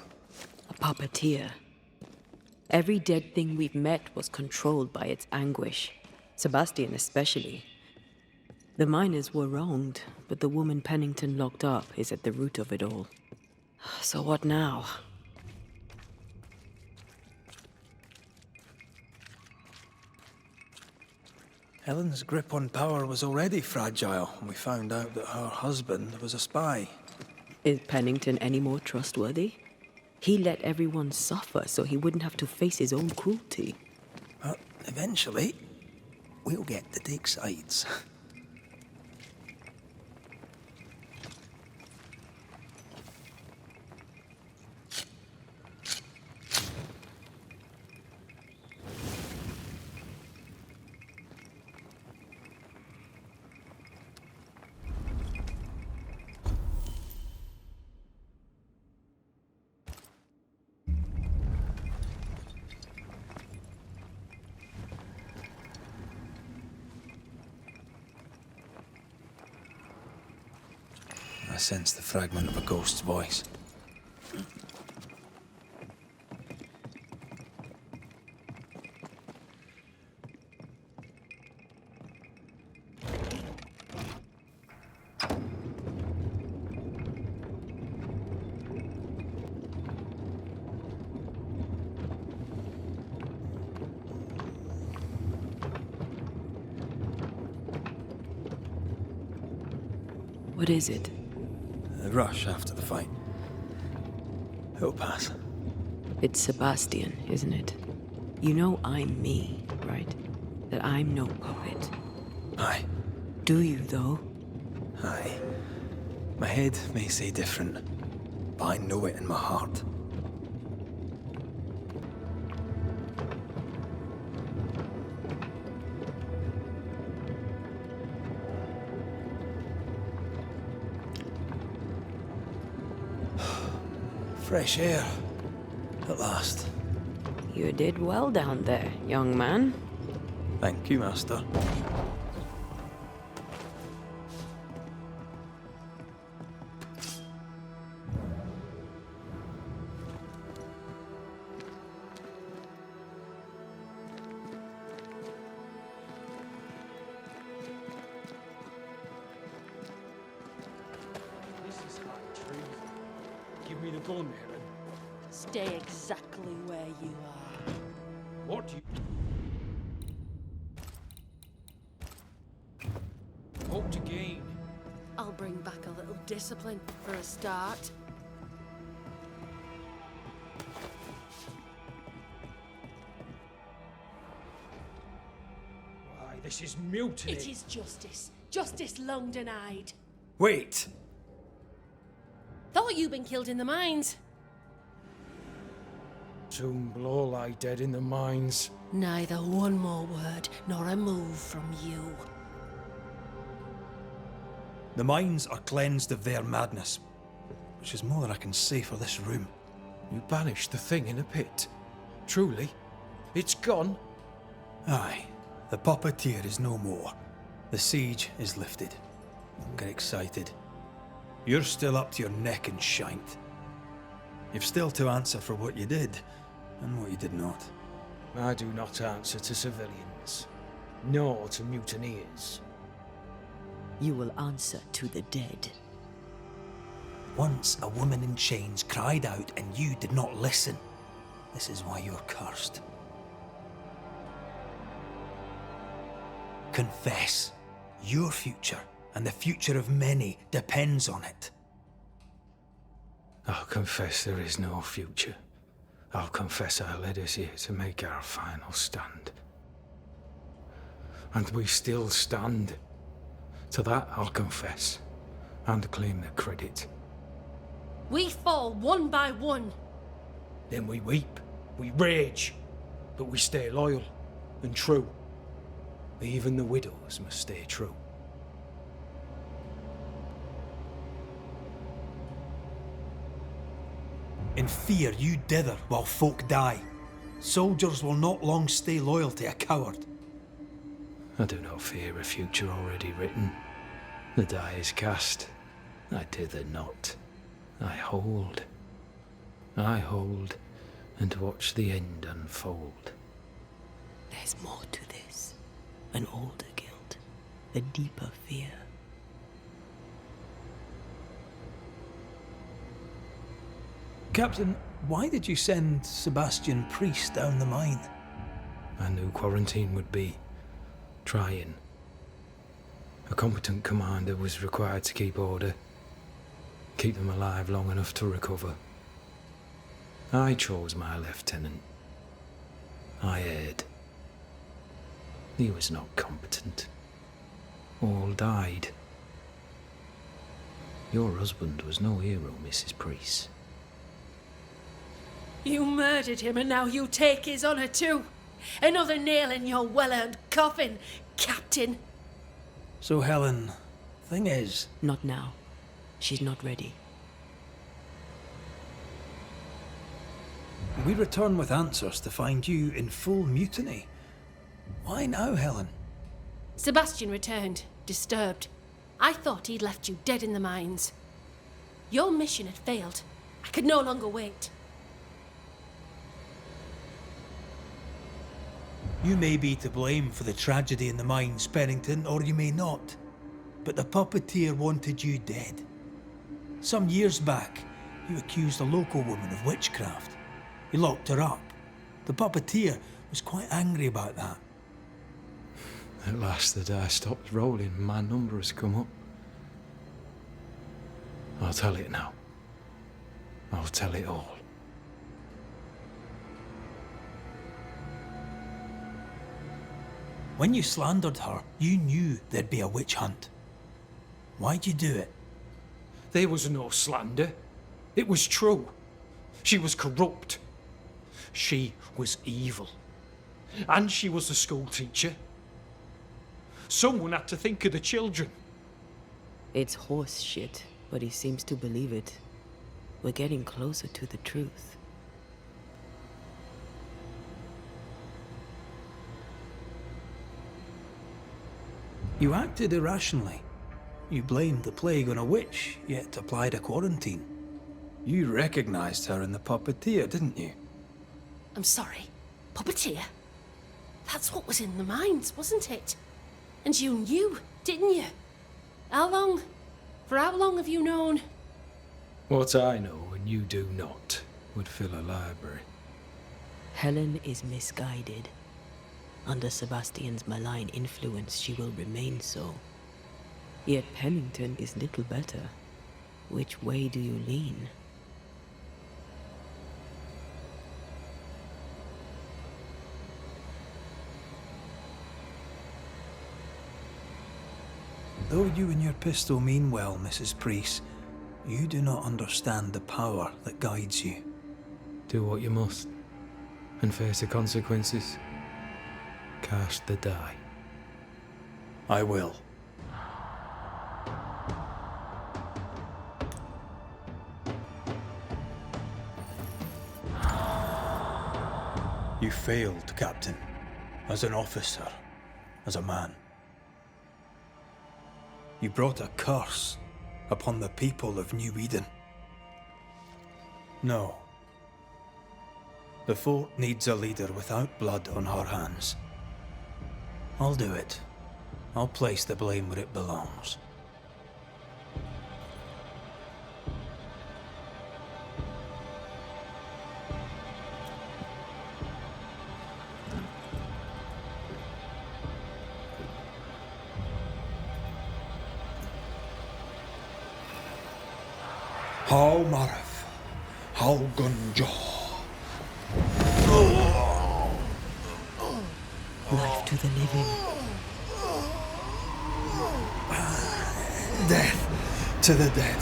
A puppeteer. Every dead thing we've met was controlled by its anguish. Sebastian especially. The miners were wronged, but the woman Pennington locked up is at the root of it all. So what now? Helen's grip on power was already fragile when we found out that her husband was a spy. Is Pennington any more trustworthy? He let everyone suffer so he wouldn't have to face his own cruelty. But eventually, we'll get to take sides. I sense the fragment of a ghost's voice. What is it? The rush after the fight. It'll pass. It's Sebastian, isn't it? You know I'm me, right? That I'm no puppet. Aye. Do you, though? Aye. My head may say different, but I know it in my heart. Fresh air. At last. You did well down there, young man. Thank you, Master. This is like truth. Give me the gun, Helen. Stay exactly where you are. What do you... Hope to gain. I'll bring back a little discipline for a start. Why, This is mutiny. It is justice. Justice long denied. Wait! Thought you'd been killed in the mines. Soon will all lie dead in the mines. Neither one more word nor a move from you. The mines are cleansed of their madness, which is more than I can say for this room. You banished the thing in a pit. Truly? It's gone? Aye, the puppeteer is no more. The siege is lifted. Don't get excited. You're still up to your neck in shite. You've still to answer for what you did, and what you did not. I do not answer to civilians, nor to mutineers. You will answer to the dead. Once a woman in chains cried out and you did not listen. This is why you're cursed. Confess. Your future, and the future of many, depends on it. I'll confess there is no future. I'll confess I led us here to make our final stand. And we still stand. To that I'll confess, and claim the credit. We fall one by one. Then we weep, we rage, but we stay loyal and true. Even the widows must stay true. In fear you dither while folk die. Soldiers will not long stay loyal to a coward. I do not fear a future already written. The die is cast. I dither not. I hold. I hold and watch the end unfold. There's more to this. An older guilt. A deeper fear. Captain, why did you send Sebastian Priest down the mine? I knew quarantine would be trying. A competent commander was required to keep order, keep them alive long enough to recover. I chose my lieutenant. I erred. He was not competent. All died. Your husband was no hero, Mrs. Priest. You murdered him and now you take his honour too. Another nail in your well-earned coffin, Captain. So Helen, thing is... Not now. She's not ready. We return with answers to find you in full mutiny. Why now, Helen? Sebastian returned, disturbed. I thought he'd left you dead in the mines. Your mission had failed. I could no longer wait. You may be to blame for the tragedy in the mines, Pennington, or you may not. But the puppeteer wanted you dead. Some years back, you accused a local woman of witchcraft. You locked her up. The puppeteer was quite angry about that. At last the die stopped rolling and my number has come up. I'll tell it now. I'll tell it all. When you slandered her, you knew there'd be a witch hunt. Why'd you do it? There was no slander. It was true. She was corrupt. She was evil. And she was a school teacher. Someone had to think of the children. It's horse shit, but he seems to believe it. We're getting closer to the truth. You acted irrationally. You blamed the plague on a witch, yet applied a quarantine. You recognized her in the puppeteer, didn't you? I'm sorry. Puppeteer? That's what was in the mines, wasn't it? And you knew, didn't you? How long? For how long have you known? What I know and you do not would fill a library. Helen is misguided. Under Sebastian's malign influence, she will remain so. Yet Pennington is little better. Which way do you lean? Though you and your pistol mean well, Mrs. Priest, you do not understand the power that guides you. Do what you must, and face the consequences. Cast the die. I will. You failed, Captain. As an officer, as a man. You brought a curse upon the people of New Eden. No. The fort needs a leader without blood on her hands. I'll do it. I'll place the blame where it belongs. How Marif, how Gunjo. Life to the living. Death to the dead.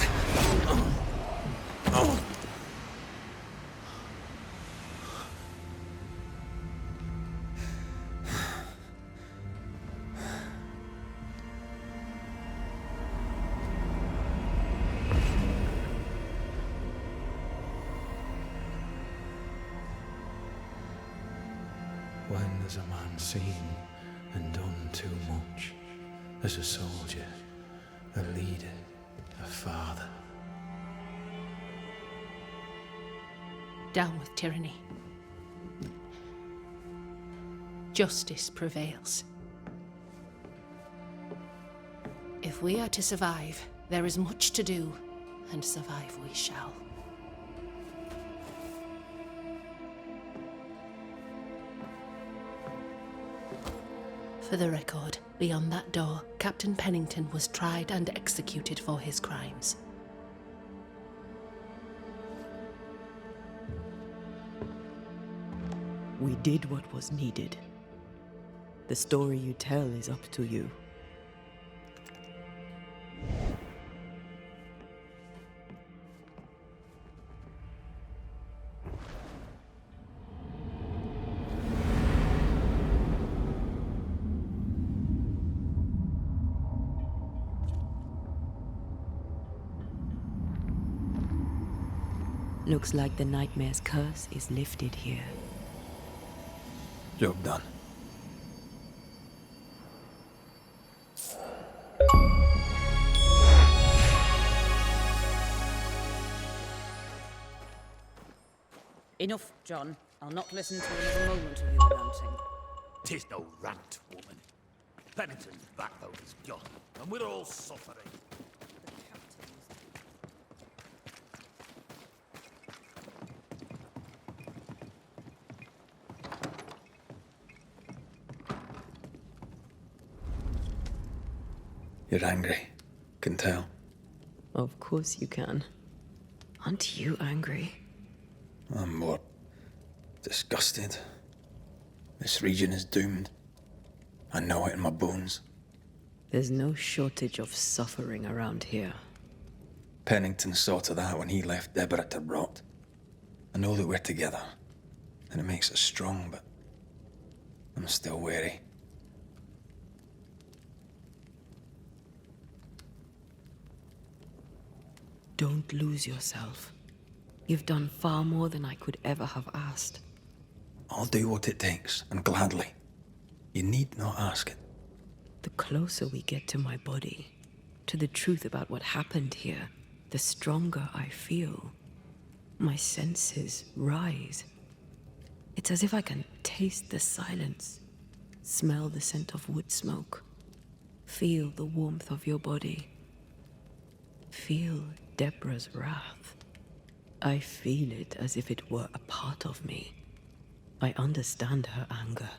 When has a man seen and done too much? As a soldier, a leader, a father. Down with tyranny. Justice prevails. If we are to survive, there is much to do, and survive we shall. For the record, beyond that door, Captain Pennington was tried and executed for his crimes. We did what was needed. The story you tell is up to you. Looks like the nightmare's curse is lifted here. Job done. Enough, John. I'll not listen to another moment of your ranting. 'Tis no rant, woman. Pennington's backbone is gone, and we're all suffering. You're angry. Can tell. Of course you can. Aren't you angry? I'm more disgusted. This region is doomed. I know it in my bones. There's no shortage of suffering around here. Pennington saw to that when he left Deborah to rot. I know that we're together, and it makes us strong, but I'm still wary. Don't lose yourself. You've done far more than I could ever have asked. I'll do what it takes, and gladly. You need not ask it. The closer we get to my body, to the truth about what happened here, the stronger I feel. My senses rise. It's as if I can taste the silence, smell the scent of wood smoke, feel the warmth of your body, feel Deborah's wrath. I feel it as if it were a part of me. I understand her anger.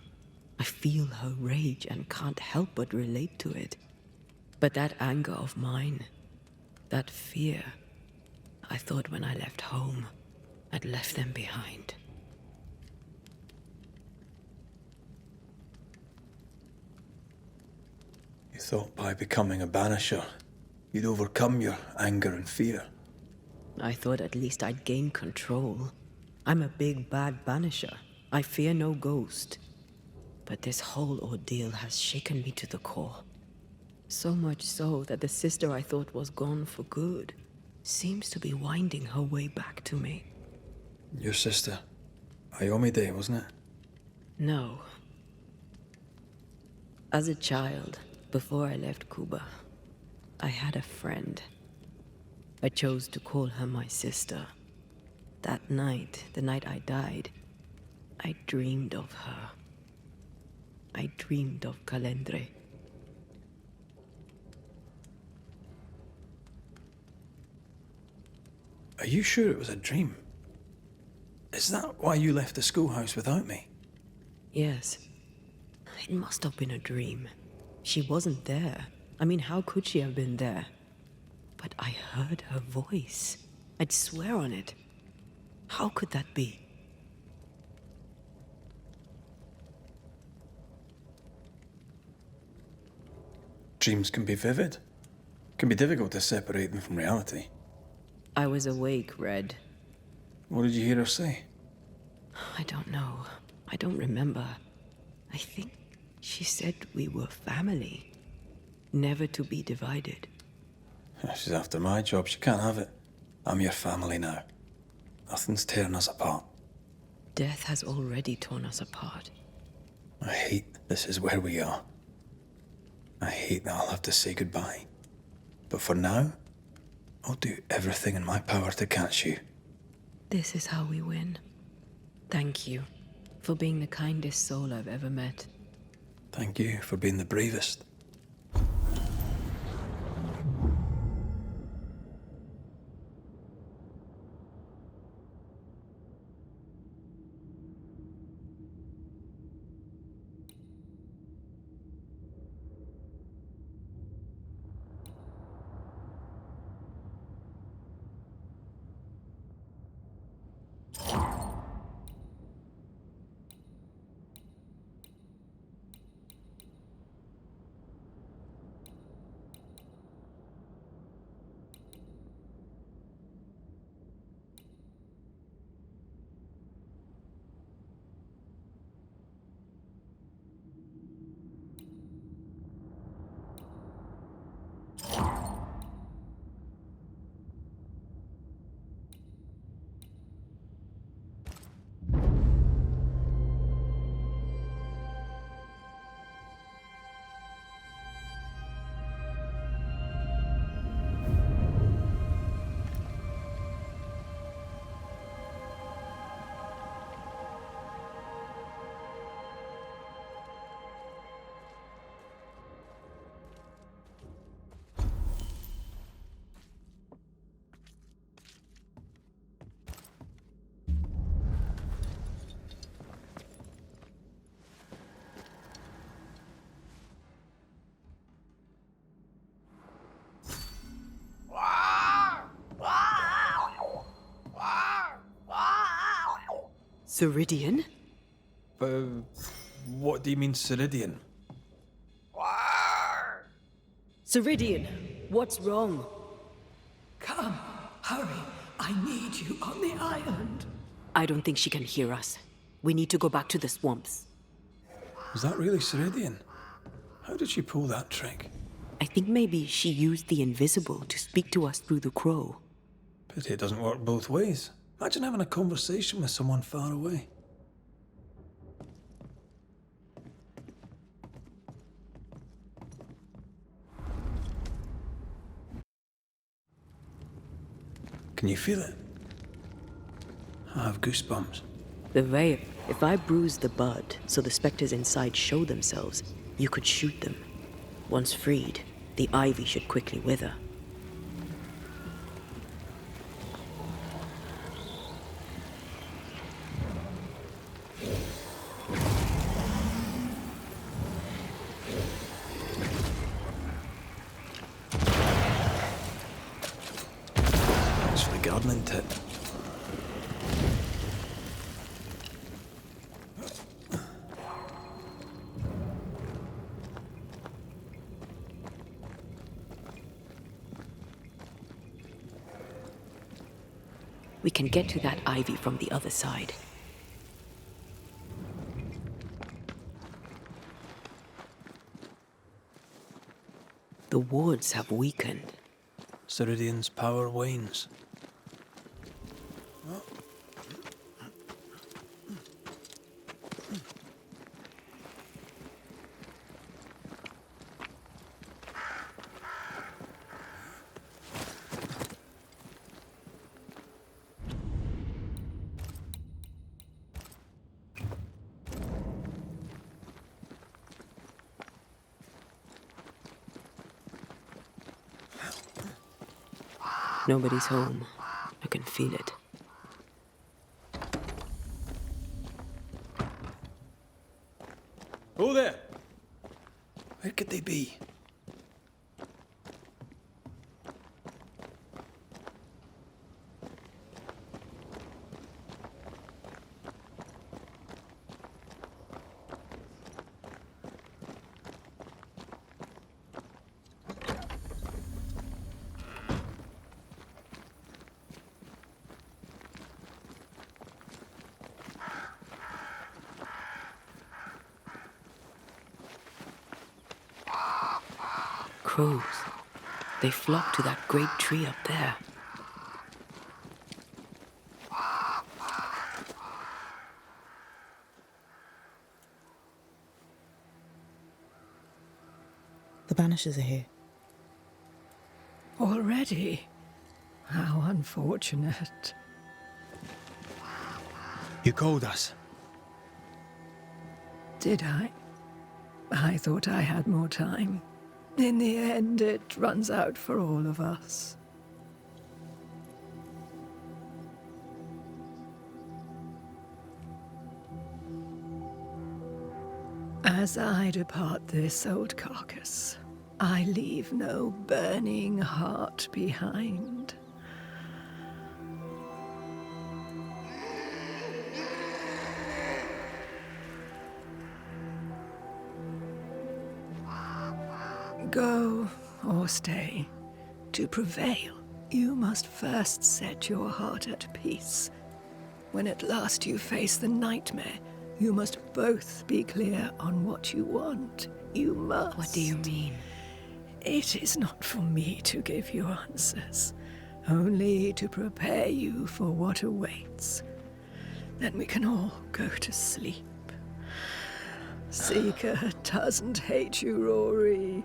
I feel her rage and can't help but relate to it. But that anger of mine, that fear, I thought when I left home, I'd left them behind. You thought by becoming a Banisher, you'd overcome your anger and fear. I thought at least I'd gain control. I'm a big bad Banisher. I fear no ghost. But this whole ordeal has shaken me to the core. So much so that the sister I thought was gone for good seems to be winding her way back to me. Your sister, Ayomide, wasn't it? No. As a child, before I left Cuba, I had a friend. I chose to call her my sister. That night, the night I died, I dreamed of her. I dreamed of Calendre. Are you sure it was a dream? Is that why you left the schoolhouse without me? Yes. It must have been a dream. She wasn't there. I mean, how could she have been there? But I heard her voice. I'd swear on it. How could that be? Dreams can be vivid. Can be difficult to separate them from reality. I was awake, Red. What did you hear her say? I don't know. I don't remember. I think she said we were family. Never to be divided. She's after my job. She can't have it. I'm your family now. Nothing's tearing us apart. Death has already torn us apart. I hate this is where we are. I hate that I'll have to say goodbye. But for now, I'll do everything in my power to catch you. This is how we win. Thank you for being the kindest soul I've ever met. Thank you for being the bravest. Ceridian? What do you mean, Ceridian? Ceridian, what's wrong? Come, hurry. I need you on the island. I don't think she can hear us. We need to go back to the swamps. Was that really Ceridian? How did she pull that trick? I think maybe she used the invisible to speak to us through the crow. Pity it doesn't work both ways. Imagine having a conversation with someone far away. Can you feel it? I have goosebumps. The veil. If I bruise the bud so the specters inside show themselves, you could shoot them. Once freed, the ivy should quickly wither. Thanks for the gardening tip. We can get to that ivy from the other side. The wards have weakened. Ceridian's power wanes. Nobody's home. I can feel it. Who there? Where could they be? Crows. They flock to that great tree up there. The Banishers are here. Already? How unfortunate. You called us. Did I? I thought I had more time. In the end, it runs out for all of us. As I depart this old carcass, I leave no burning heart behind. Go or stay. To prevail, you must first set your heart at peace. When at last you face the nightmare, you must both be clear on what you want. You must. What do you mean? It is not for me to give you answers, only to prepare you for what awaits. Then we can all go to sleep. Seeker doesn't hate you, Rory.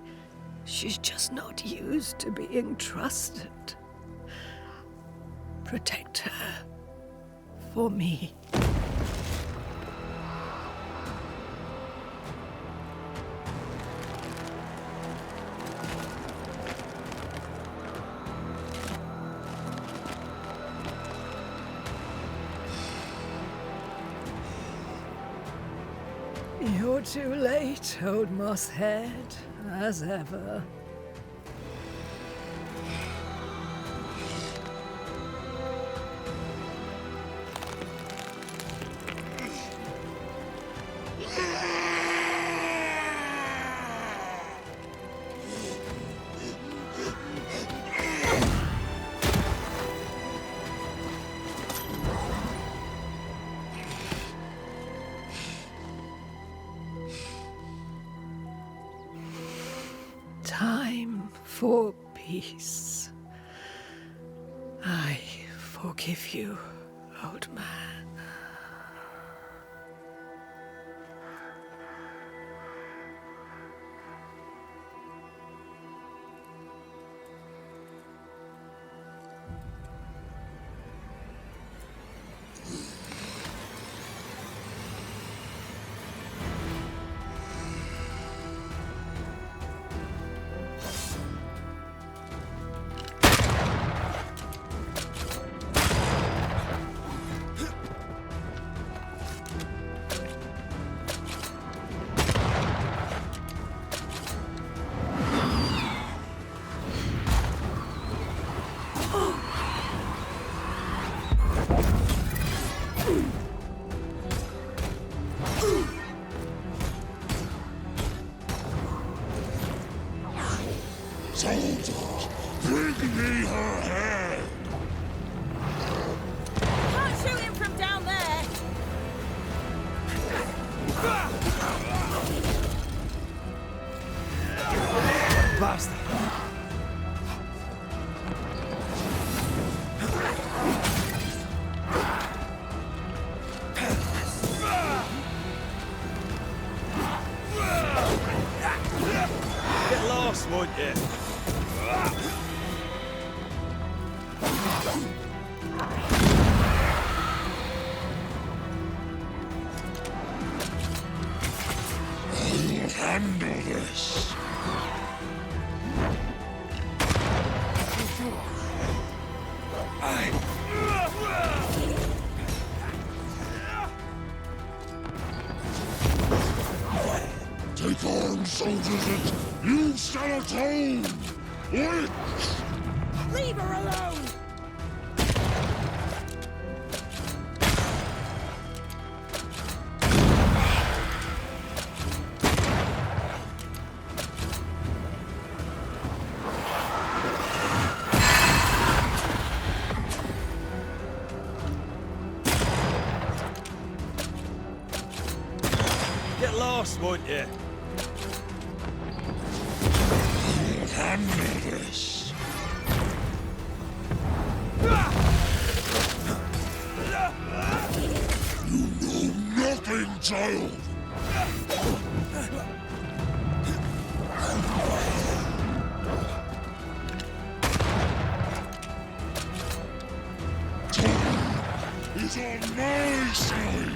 She's just not used to being trusted. Protect her. For me. You're too late, old mosshead, as ever. Time for peace. I forgive you, old man. Soldiers, bring me her head! bastard! Get lost, won't you? I'll handle this. Take on, soldiers, and you shall atone! Witch! Leave her alone! Get lost, won't you? I'll handle this. You know nothing, child! Time is on my side!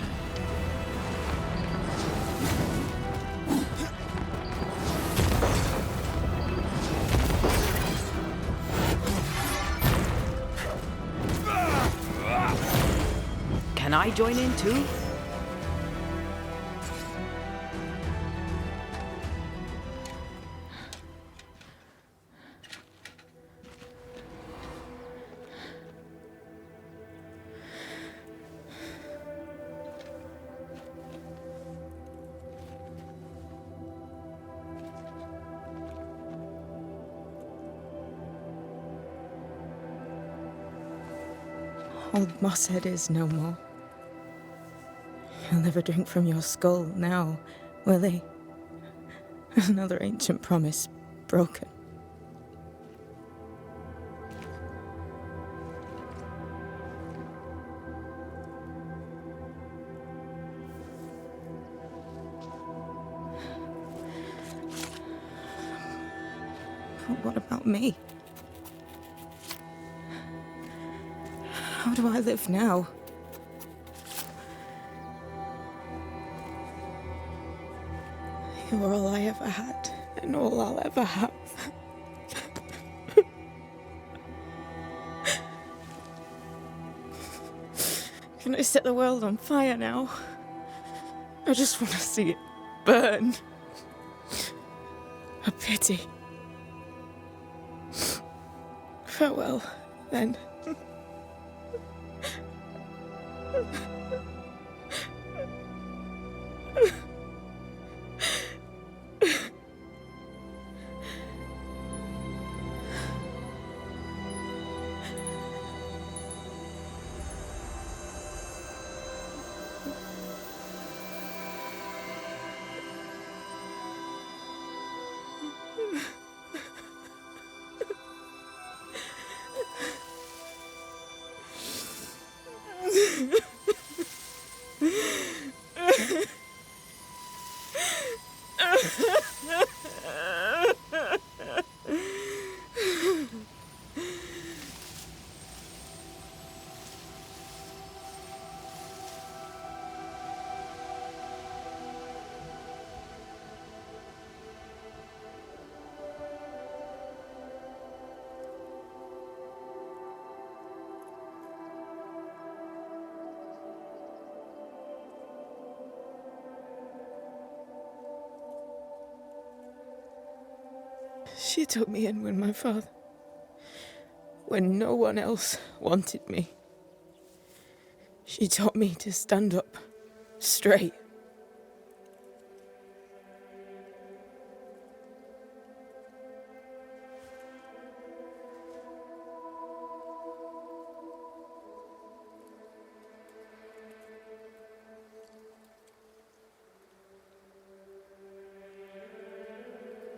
Can I join in too? Old Mosshead is no more. He'll never drink from your skull now, will he? Another ancient promise broken. But what about me? How do I live now? You were all I ever had, and all I'll ever have. Can I set the world on fire now? I just want to see it burn. A pity. Farewell, then. She took me in when when no one else wanted me. She taught me to stand up straight.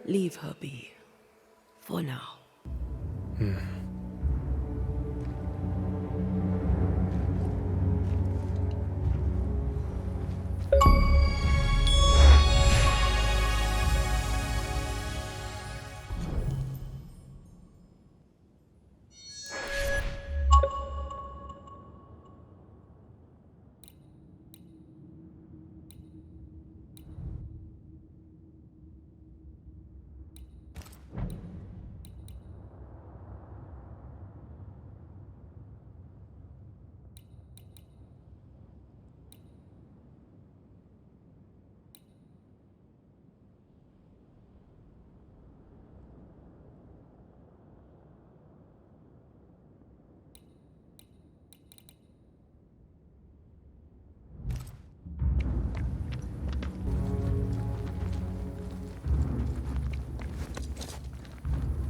Leave her be. For now.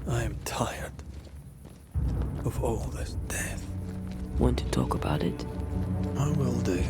I am tired of all this death. Want to talk about it? I will do.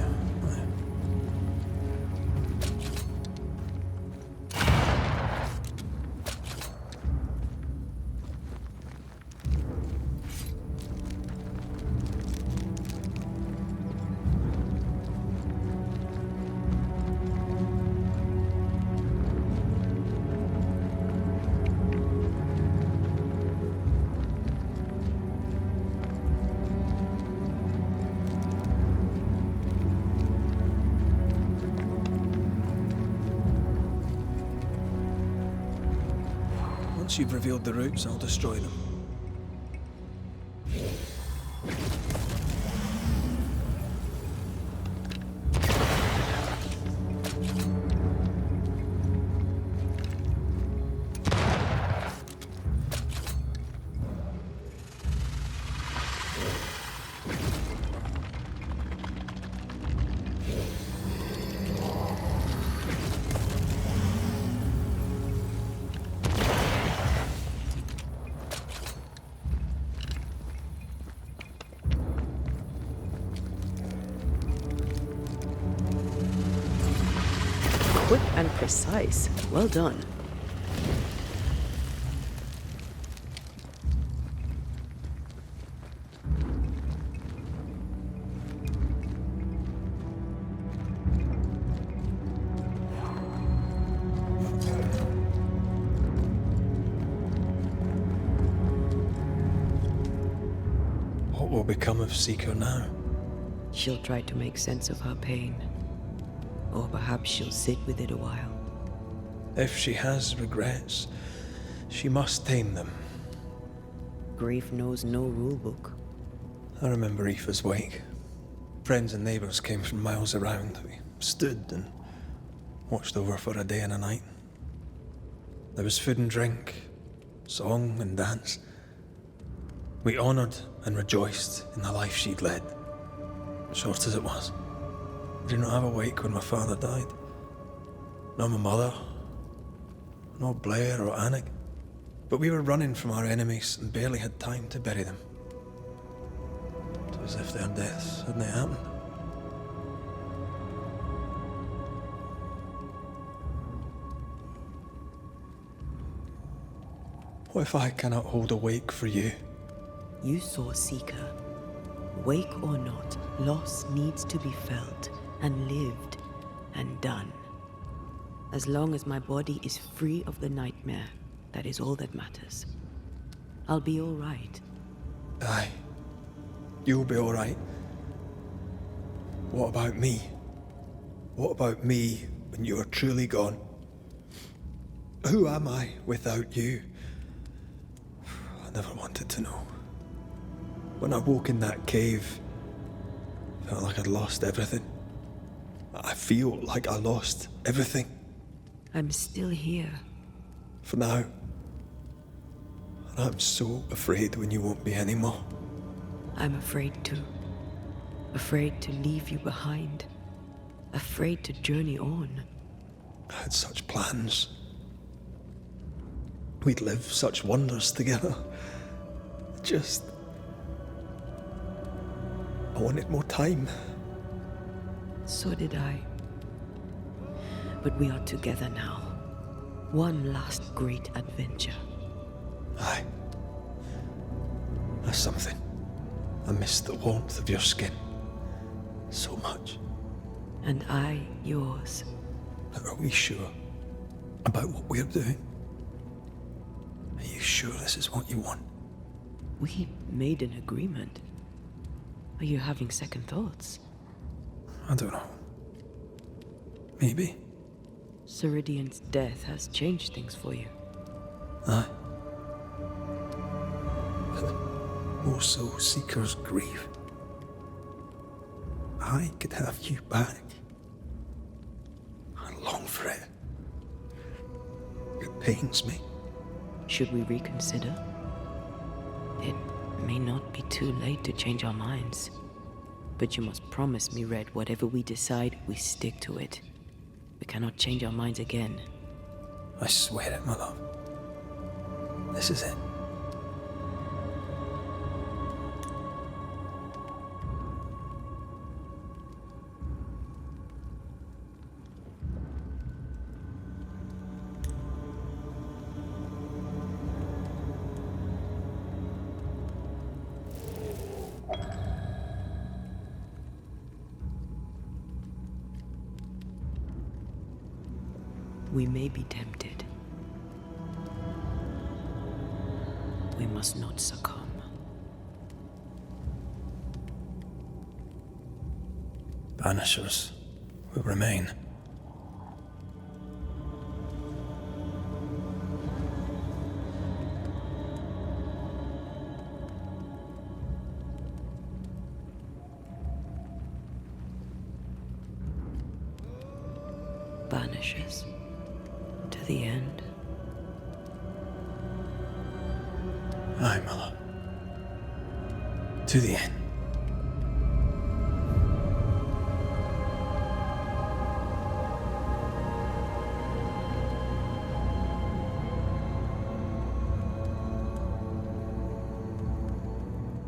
Once you've revealed the roots, I'll destroy them. Quick and precise. Well done. What will become of Seeker now? She'll try to make sense of her pain. Or perhaps she'll sit with it a while. If she has regrets, she must tame them. Grief knows no rule book. I remember Aoife's wake. Friends and neighbours came from miles around. We stood and watched over for a day and a night. There was food and drink, song and dance. We honoured and rejoiced in the life she'd led, short as it was. I did not have a wake when my father died. Nor my mother, nor Blair or Anik. But we were running from our enemies and barely had time to bury them. It was as if their deaths hadn't happened. What if I cannot hold a wake for you? You saw Seeker. Wake or not, loss needs to be felt and lived and done. As long as my body is free of the nightmare, that is all that matters. I'll be all right. Aye. You'll be all right. What about me? What about me when you are truly gone? Who am I without you? I never wanted to know. When I woke in that cave, I felt like I'd lost everything. I feel like I lost everything. I'm still here. For now. And I'm so afraid when you won't be anymore. I'm afraid too. Afraid to leave you behind. Afraid to journey on. I had such plans. We'd live such wonders together. I wanted more time. So did I. But we are together now. One last great adventure. Aye. something. I miss the warmth of your skin. So much. And I yours. But are we sure about what we're doing? Are you sure this is what you want? We made an agreement. Are you having second thoughts? I don't know. Maybe. Ceridian's death has changed things for you. Aye. More so Seeker's grief. I could have you back. I long for it. It pains me. Should we reconsider? It may not be too late to change our minds. But you must promise me, Red, whatever we decide, we stick to it. We cannot change our minds again. I swear it, my love. This is it. We may be tempted. We must not succumb. Banishers will remain. Banishers. To the end. Aye, my love. To the end.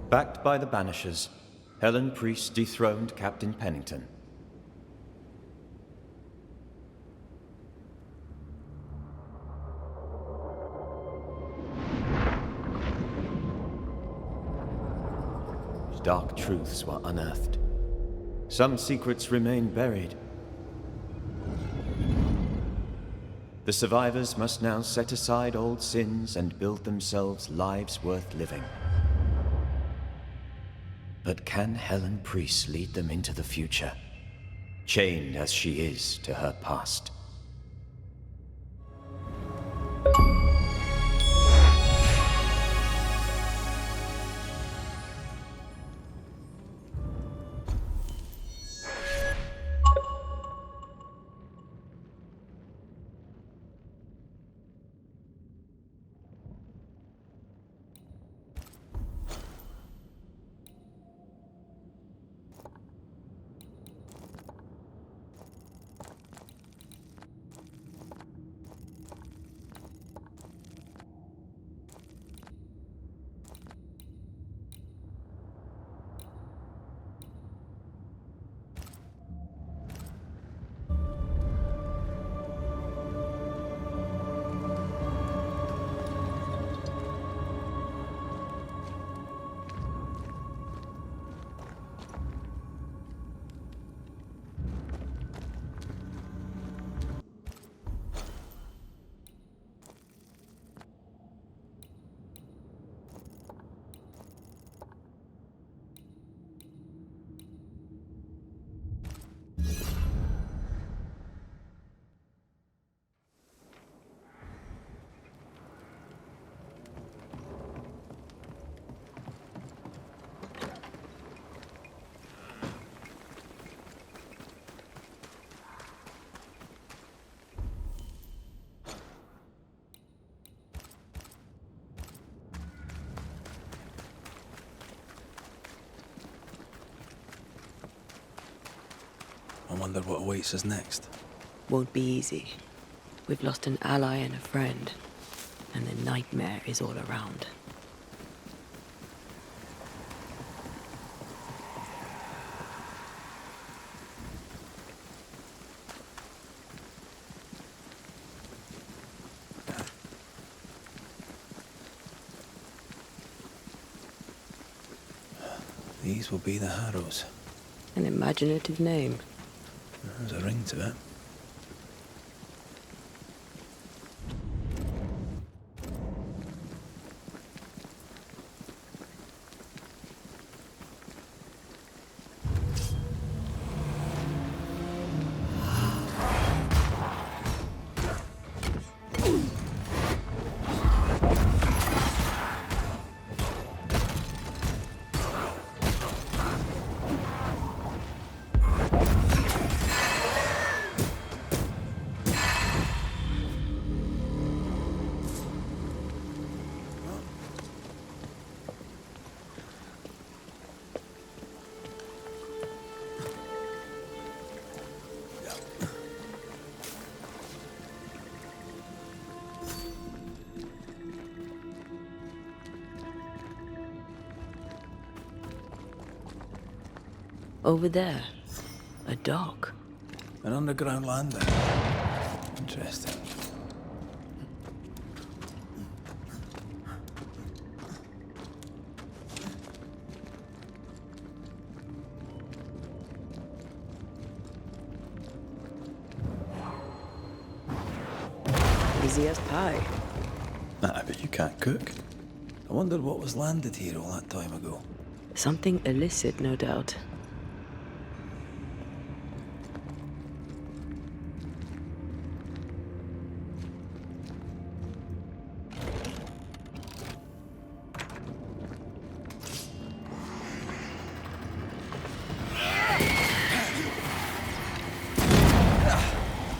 Backed by the Banishers, Helen Priest dethroned Captain Pennington. Dark truths were unearthed. Some secrets remain buried. The survivors must now set aside old sins and build themselves lives worth living. But can Helen Priest lead them into the future, chained as she is to her past? I wonder what awaits us next. Won't be easy. We've lost an ally and a friend, and the nightmare is all around. These will be the Harrows. An imaginative name. There's a ring to it. Over there, a dock. An underground landing. Interesting. Easy as pie. I bet you can't cook. I wonder what was landed here all that time ago. Something illicit, no doubt.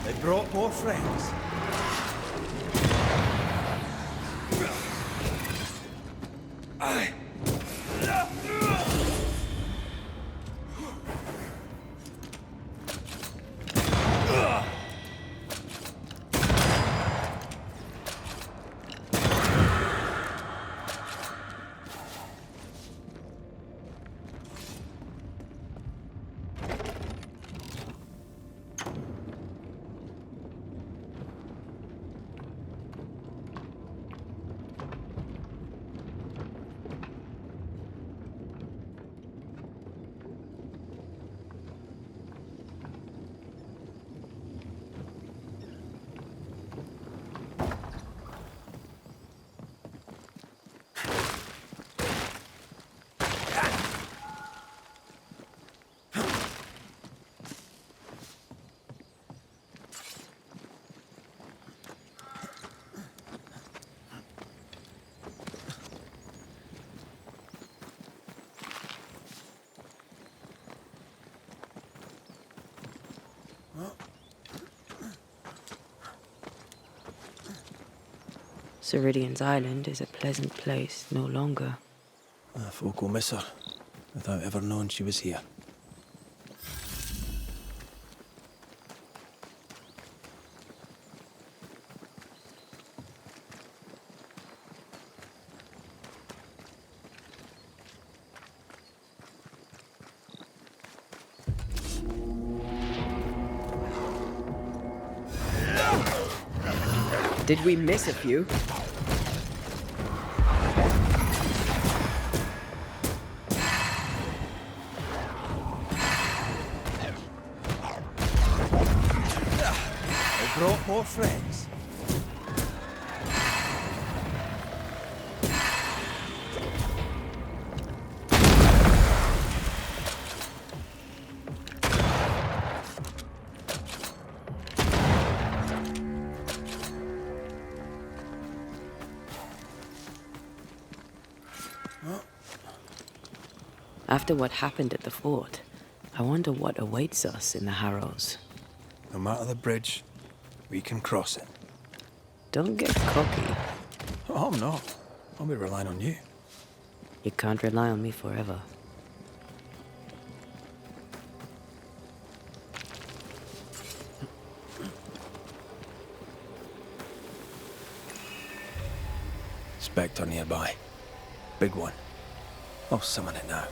They brought more friends. Aye. Ceridian's island is a pleasant place no longer. Folk will miss her, without ever knowing she was here. Did we miss a few? They brought more friends. After what happened at the fort, I wonder what awaits us in the Harrows. No matter the bridge, we can cross it. Don't get cocky. Oh, I'm not. I'll be relying on you. You can't rely on me forever. Spectre nearby. Big one. I'll summon it now.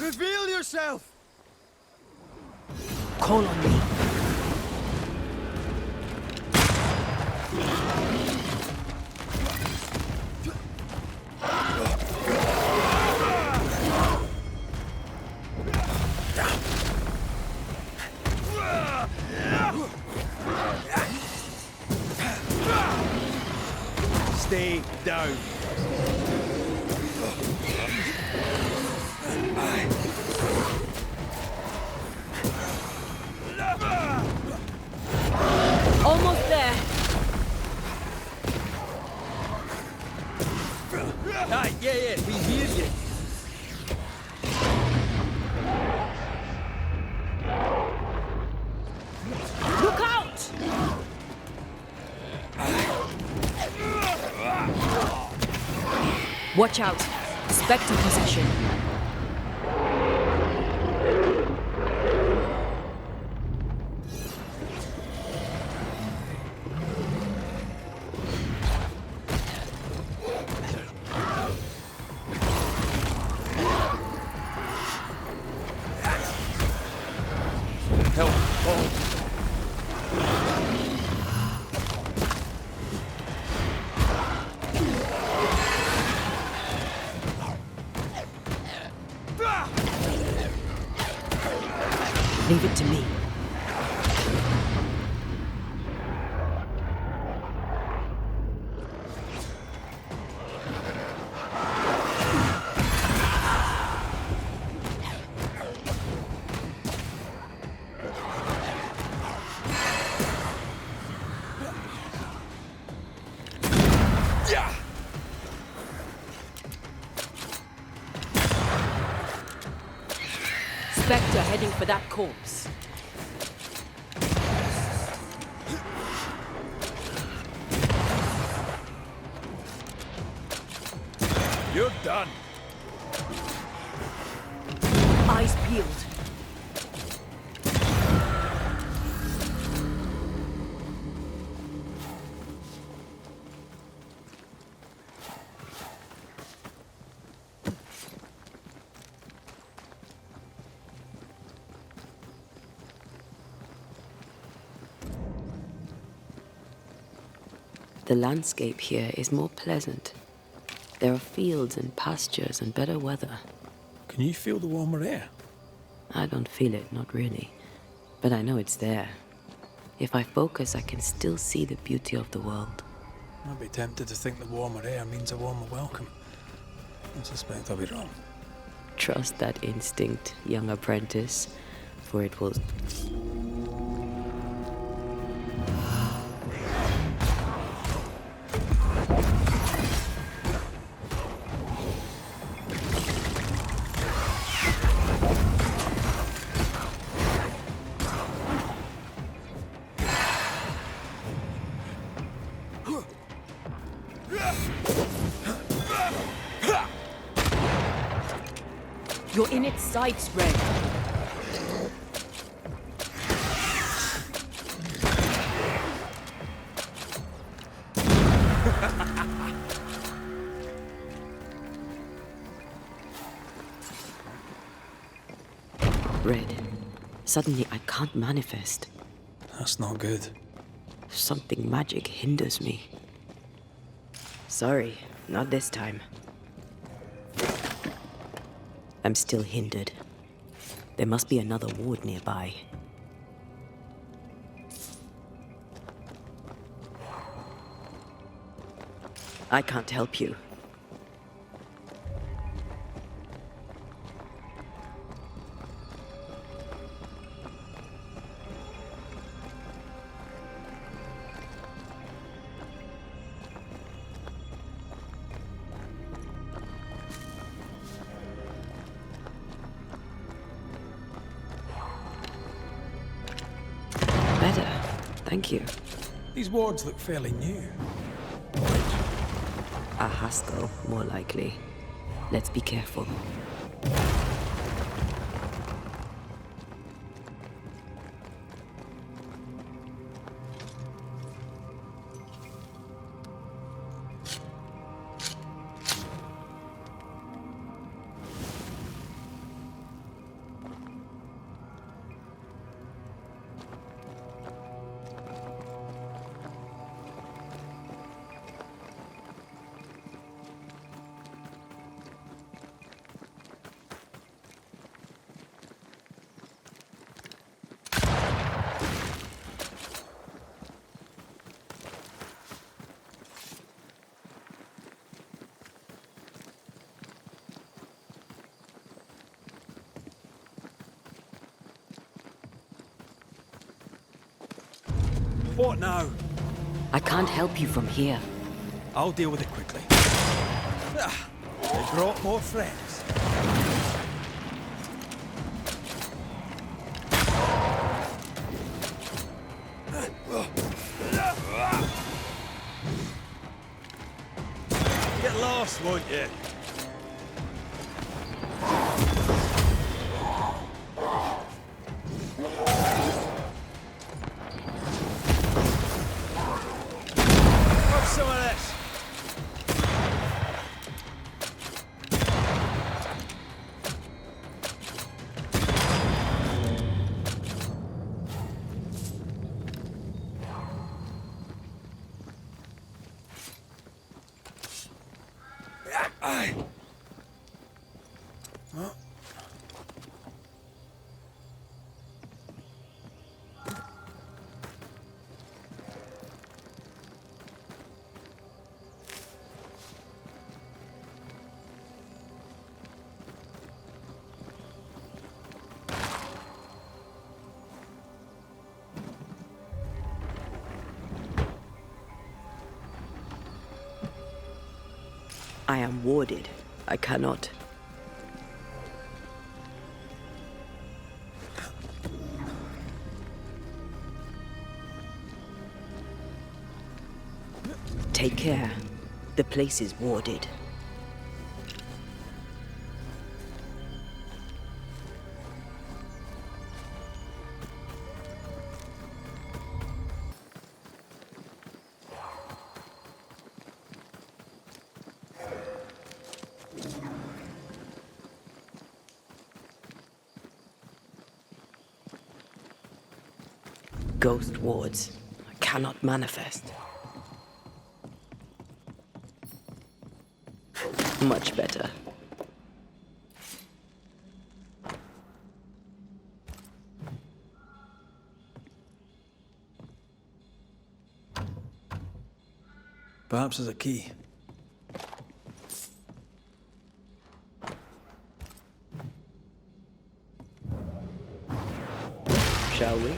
Reveal yourself! Call on me. Stay down. Almost there. Aye, yeah, we hear you. Look out! Watch out. Spectre possession. Help. Oh. Leave it to me. Spectre heading for that corpse. You're done. Eyes peeled. The landscape here is more pleasant. There are fields and pastures and better weather. Can you feel the warmer air? I don't feel it, not really. But I know it's there. If I focus, I can still see the beauty of the world. I'd be tempted to think the warmer air means a warmer welcome. I suspect I'll be wrong. Trust that instinct, young apprentice, for it will... You're in its sights, Red. Red, suddenly I can't manifest. That's not good. Something magic hinders me. Sorry, not this time. I'm still hindered. There must be another ward nearby. I can't help you. Better. Thank you. These wards look fairly new. A Haskell, more likely. Let's be careful. What now? I can't help you from here. I'll deal with it quickly. They brought more friends. Get lost, won't you? Have some of this. I am warded. I cannot. Take care. The place is warded. Ghost wards. I cannot manifest. Much better. Perhaps there's a key. Shall we?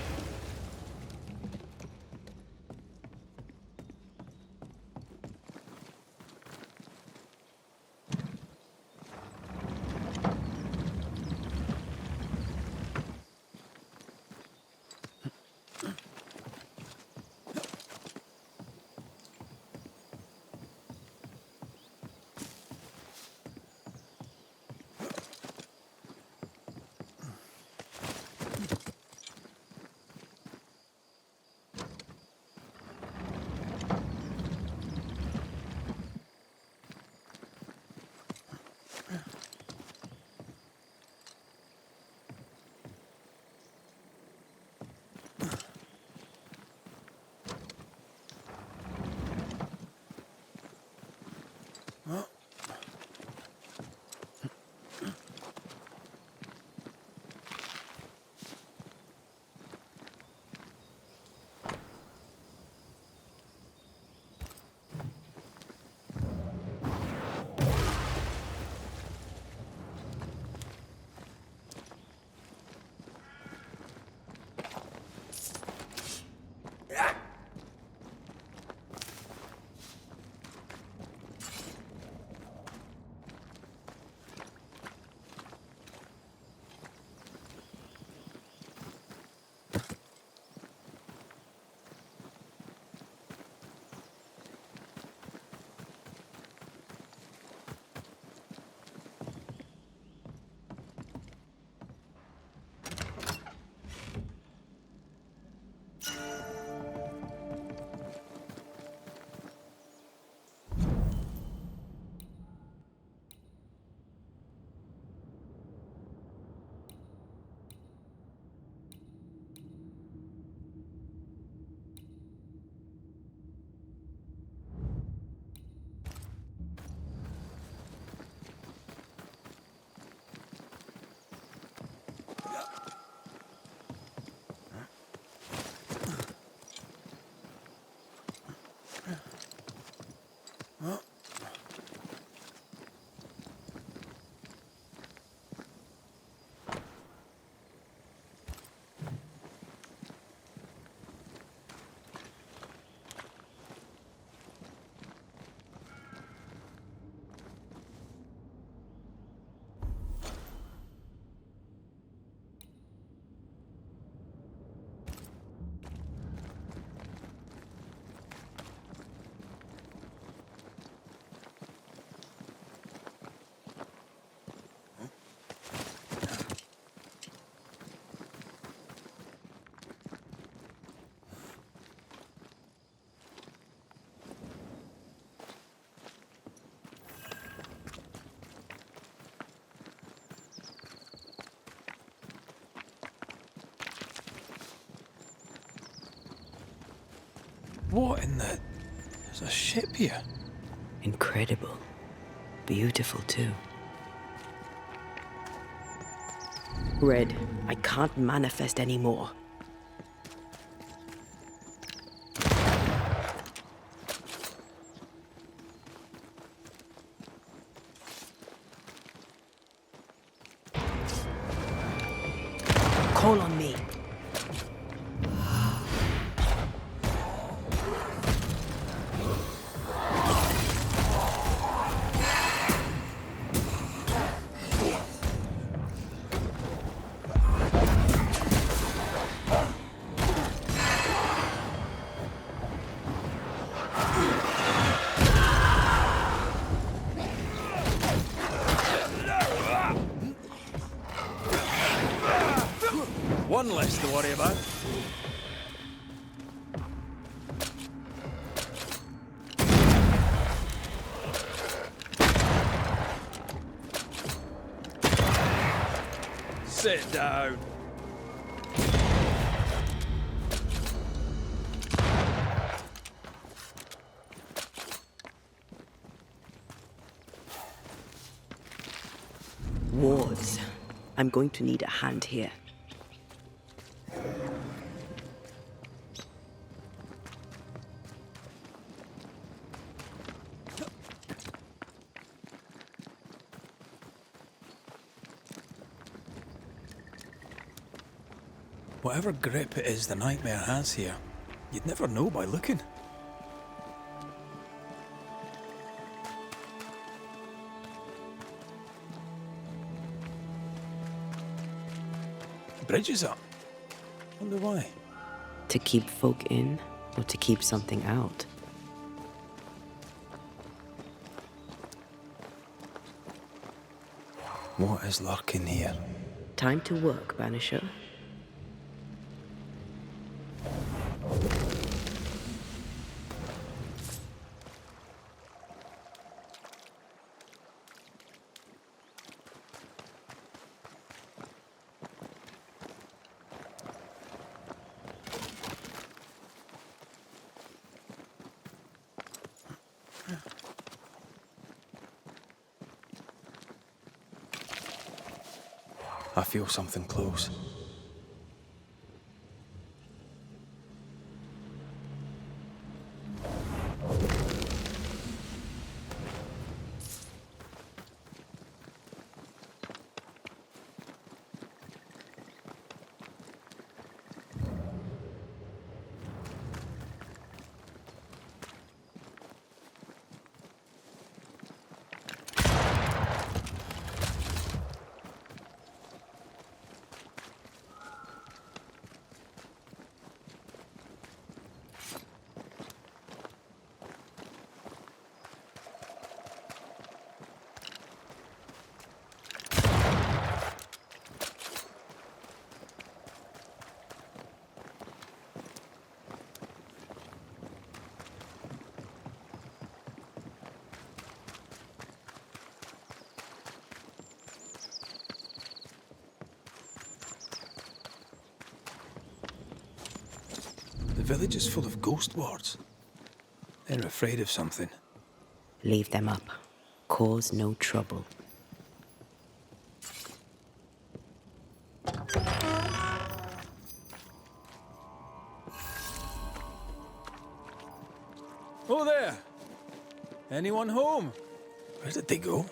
What in the... There's a ship here. Incredible. Beautiful, too. Red, I can't manifest anymore. Call on me. One less to worry about. Sit down. Wards. I'm going to need a hand here. Whatever grip it is the nightmare has here, you'd never know by looking. The bridge is up. Wonder why. To keep folk in, or to keep something out? What is lurking here? Time to work, Banisher. I feel something close. The village is full of ghost wards. They're afraid of something. Leave them up. Cause no trouble. Oh there! Anyone home? Where did they go?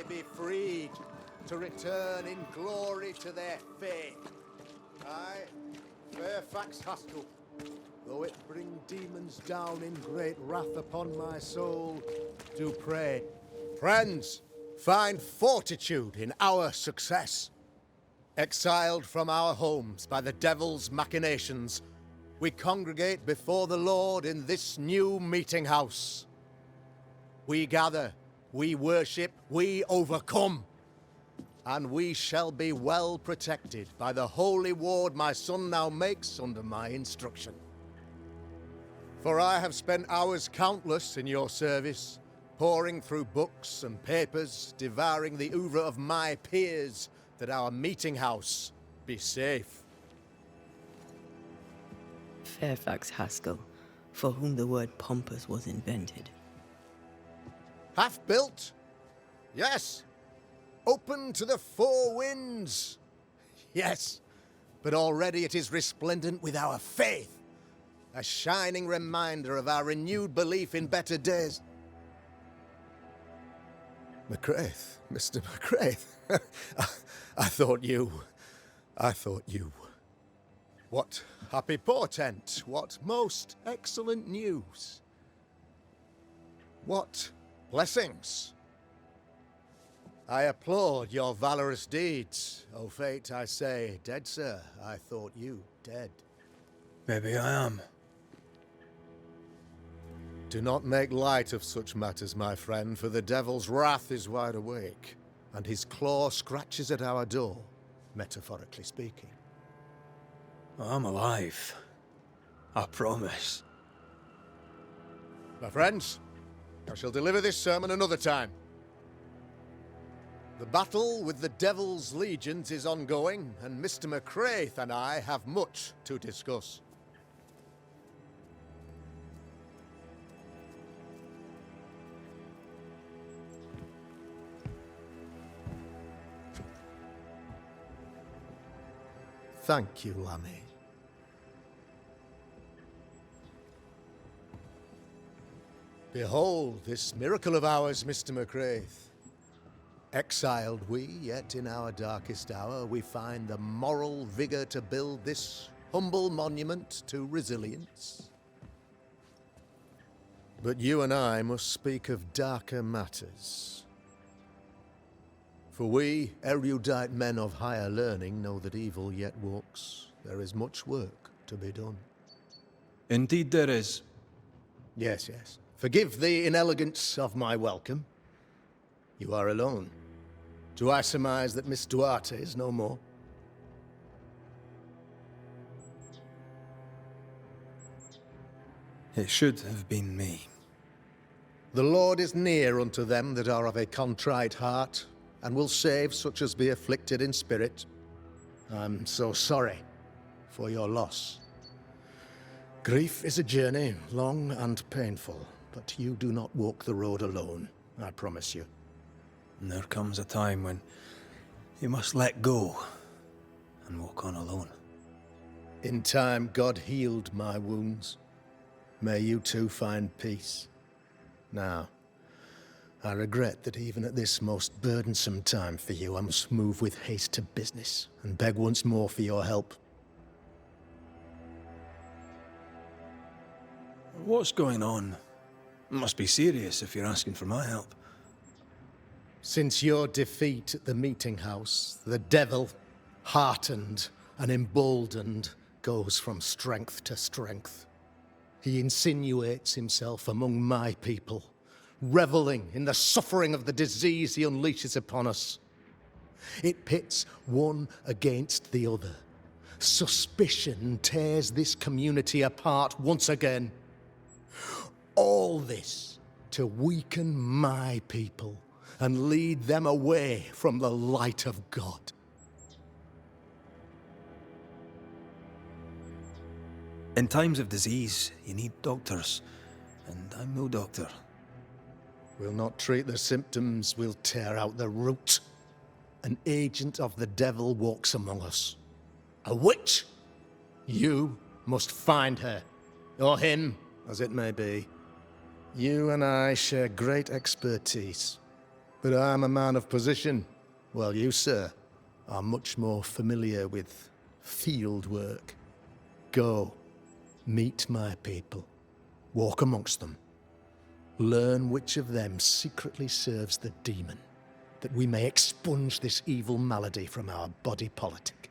be freed to return in glory to their faith. I, Fairfax Haskell, though it bring demons down in great wrath upon my soul, do pray. Friends, find fortitude in our success. Exiled from our homes by the devil's machinations, we congregate before the Lord in this new meeting house. We gather, we worship, we overcome. And we shall be well protected by the holy ward my son now makes under my instruction. For I have spent hours countless in your service, poring through books and papers, devouring the oeuvre of my peers, that our meeting house be safe. Fairfax Haskell, for whom the word pompous was invented. Half-built? Yes. Open to the four winds? Yes. But already it is resplendent with our faith. A shining reminder of our renewed belief in better days. McCraith, Mr. McCraith. I thought you. What happy portent, what most excellent news. What blessings. I applaud your valorous deeds. O fate, I say, dead sir, I thought you dead. Maybe I am. Do not make light of such matters, my friend, for the devil's wrath is wide awake, and his claw scratches at our door, metaphorically speaking. I'm alive. I promise. My friends, I shall deliver this sermon another time. The battle with the devil's legions is ongoing, and Mr. McCraith and I have much to discuss. Thank you, Lammy. Behold this miracle of ours, Mr. McCraith. Exiled we, yet in our darkest hour we find the moral vigor to build this humble monument to resilience. But you and I must speak of darker matters. For we, erudite men of higher learning, know that evil yet walks. There is much work to be done. Indeed there is. Yes, yes. Forgive the inelegance of my welcome. You are alone. Do I surmise that Miss Duarte is no more? It should have been me. The Lord is near unto them that are of a contrite heart, and will save such as be afflicted in spirit. I'm so sorry for your loss. Grief is a journey, long and painful, but you do not walk the road alone, I promise you. And there comes a time when you must let go and walk on alone. In time, God healed my wounds. May you too find peace. Now, I regret that even at this most burdensome time for you, I must move with haste to business and beg once more for your help. What's going on? It must be serious if you're asking for my help. Since your defeat at the meeting house, the devil, heartened and emboldened, goes from strength to strength. He insinuates himself among my people, reveling in the suffering of the disease he unleashes upon us. It pits one against the other. Suspicion tears this community apart once again. All this to weaken my people and lead them away from the light of God. In times of disease, you need doctors, and I'm no doctor. We'll not treat the symptoms, we'll tear out the root. An agent of the devil walks among us. A witch! You must find her, or him, as it may be. You and I share great expertise. But I'm a man of position, while you, sir, are much more familiar with field work. Go, meet my people, walk amongst them, learn which of them secretly serves the demon, that we may expunge this evil malady from our body politic.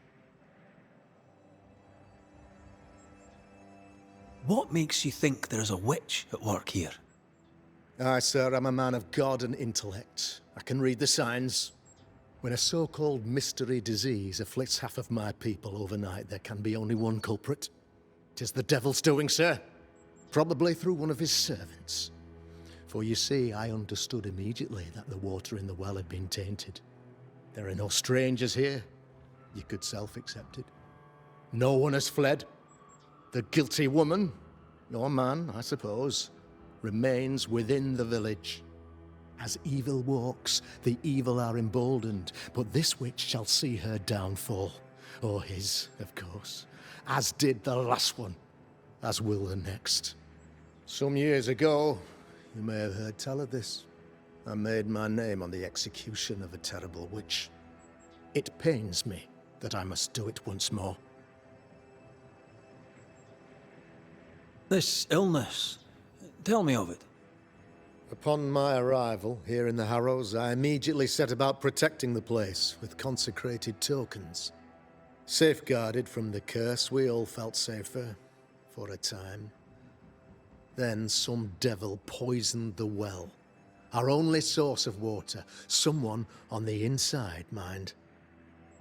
What makes you think there is a witch at work here? Aye, sir, I'm a man of God and intellect. I can read the signs. When a so-called mystery disease afflicts half of my people overnight, there can be only one culprit. 'Tis the devil's doing, sir. Probably through one of his servants. For you see, I understood immediately that the water in the well had been tainted. There are no strangers here. You could self-accept it. No one has fled. The guilty woman, or man, I suppose, remains within the village. As evil walks, the evil are emboldened, but this witch shall see her downfall. Or his, of course. As did the last one. As will the next. Some years ago, you may have heard tell of this. I made my name on the execution of a terrible witch. It pains me that I must do it once more. This illness, tell me of it. Upon my arrival here in the Harrows, I immediately set about protecting the place with consecrated tokens. Safeguarded from the curse, we all felt safer, for a time. Then some devil poisoned the well, our only source of water. Someone on the inside, mind.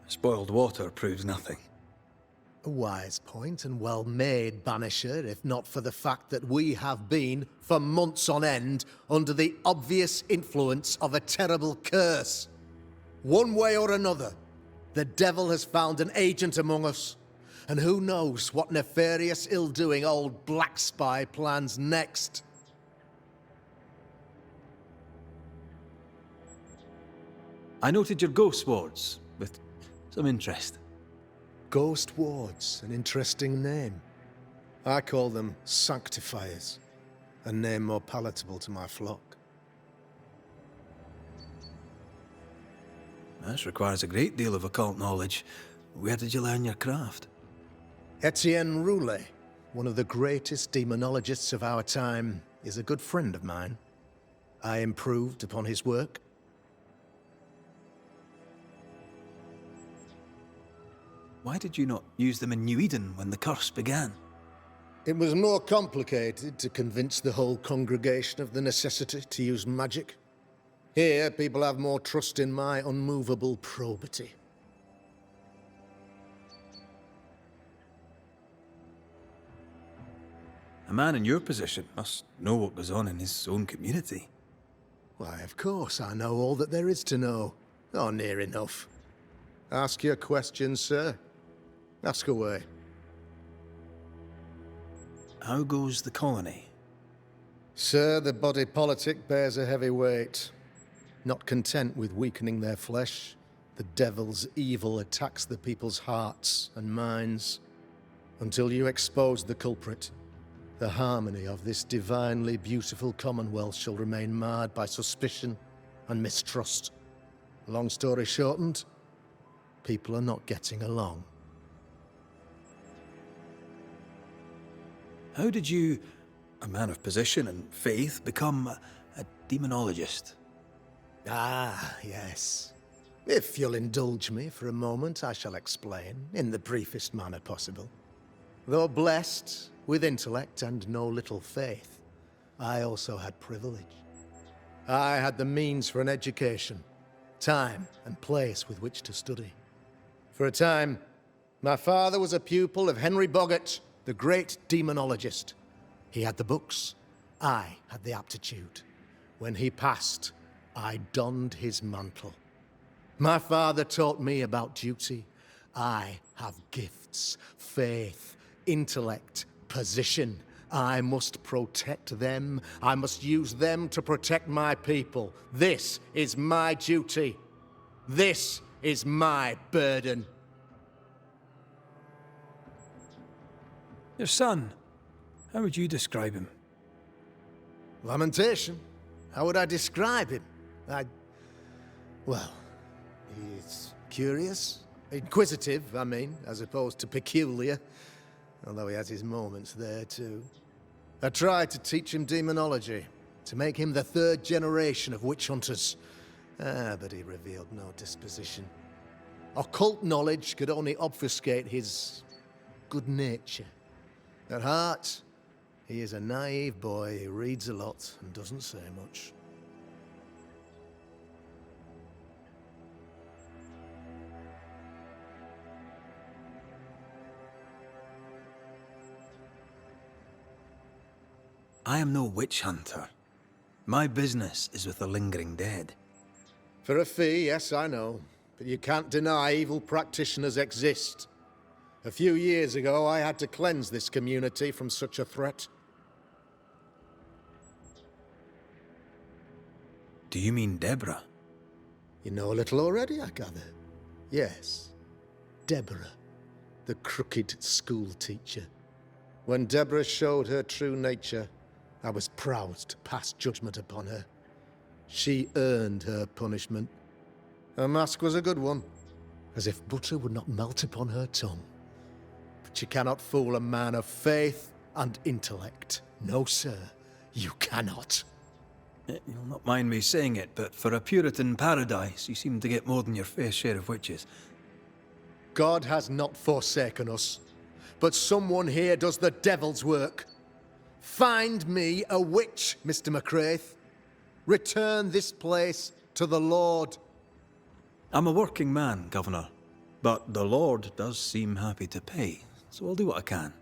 Spoiled water proves nothing. A wise point and well made, Banisher, if not for the fact that we have been, for months on end, under the obvious influence of a terrible curse. One way or another, the devil has found an agent among us, and who knows what nefarious ill-doing old Black Spy plans next. I noted your ghost wards with some interest. Ghost wards, an interesting name. I call them sanctifiers, a name more palatable to my flock. This requires a great deal of occult knowledge. Where did you learn your craft? Etienne Roulet, one of the greatest demonologists of our time, is a good friend of mine. I improved upon his work. Why did you not use them in New Eden when the curse began? It was more complicated to convince the whole congregation of the necessity to use magic. Here, people have more trust in my unmovable probity. A man in your position must know what goes on in his own community. Why, of course, I know all that there is to know. Or near enough. Ask your questions, sir. Ask away. How goes the colony? Sir, the body politic bears a heavy weight. Not content with weakening their flesh, the devil's evil attacks the people's hearts and minds. Until you expose the culprit, the harmony of this divinely beautiful commonwealth shall remain marred by suspicion and mistrust. Long story shortened, people are not getting along. How did you, a man of position and faith, become a demonologist? Ah, yes. If you'll indulge me for a moment, I shall explain, in the briefest manner possible. Though blessed with intellect and no little faith, I also had privilege. I had the means for an education, time and place with which to study. For a time, my father was a pupil of Henry Boggart, the great demonologist. He had the books, I had the aptitude. When he passed, I donned his mantle. My father taught me about duty. I have gifts, faith, intellect, position. I must protect them. I must use them to protect my people. This is my duty. This is my burden. Your son, how would you describe him? Lamentation. How would I describe him? Well, he's curious. Inquisitive, I mean, as opposed to peculiar. Although he has his moments there, too. I tried to teach him demonology, to make him the third generation of witch hunters. But he revealed no disposition. Occult knowledge could only obfuscate his good nature. At heart, he is a naive boy who reads a lot and doesn't say much. I am no witch hunter. My business is with the lingering dead. For a fee, yes, I know. But you can't deny evil practitioners exist. A few years ago, I had to cleanse this community from such a threat. Do you mean Deborah? You know a little already, I gather. Yes. Deborah, the crooked school teacher. When Deborah showed her true nature, I was proud to pass judgment upon her. She earned her punishment. Her mask was a good one, as if butter would not melt upon her tongue. But you cannot fool a man of faith and intellect. No, sir, you cannot. You'll not mind me saying it, but for a Puritan paradise, you seem to get more than your fair share of witches. God has not forsaken us, but someone here does the devil's work. Find me a witch, Mr. McCraith. Return this place to the Lord. I'm a working man, Governor, but the Lord does seem happy to pay, so I'll do what I can.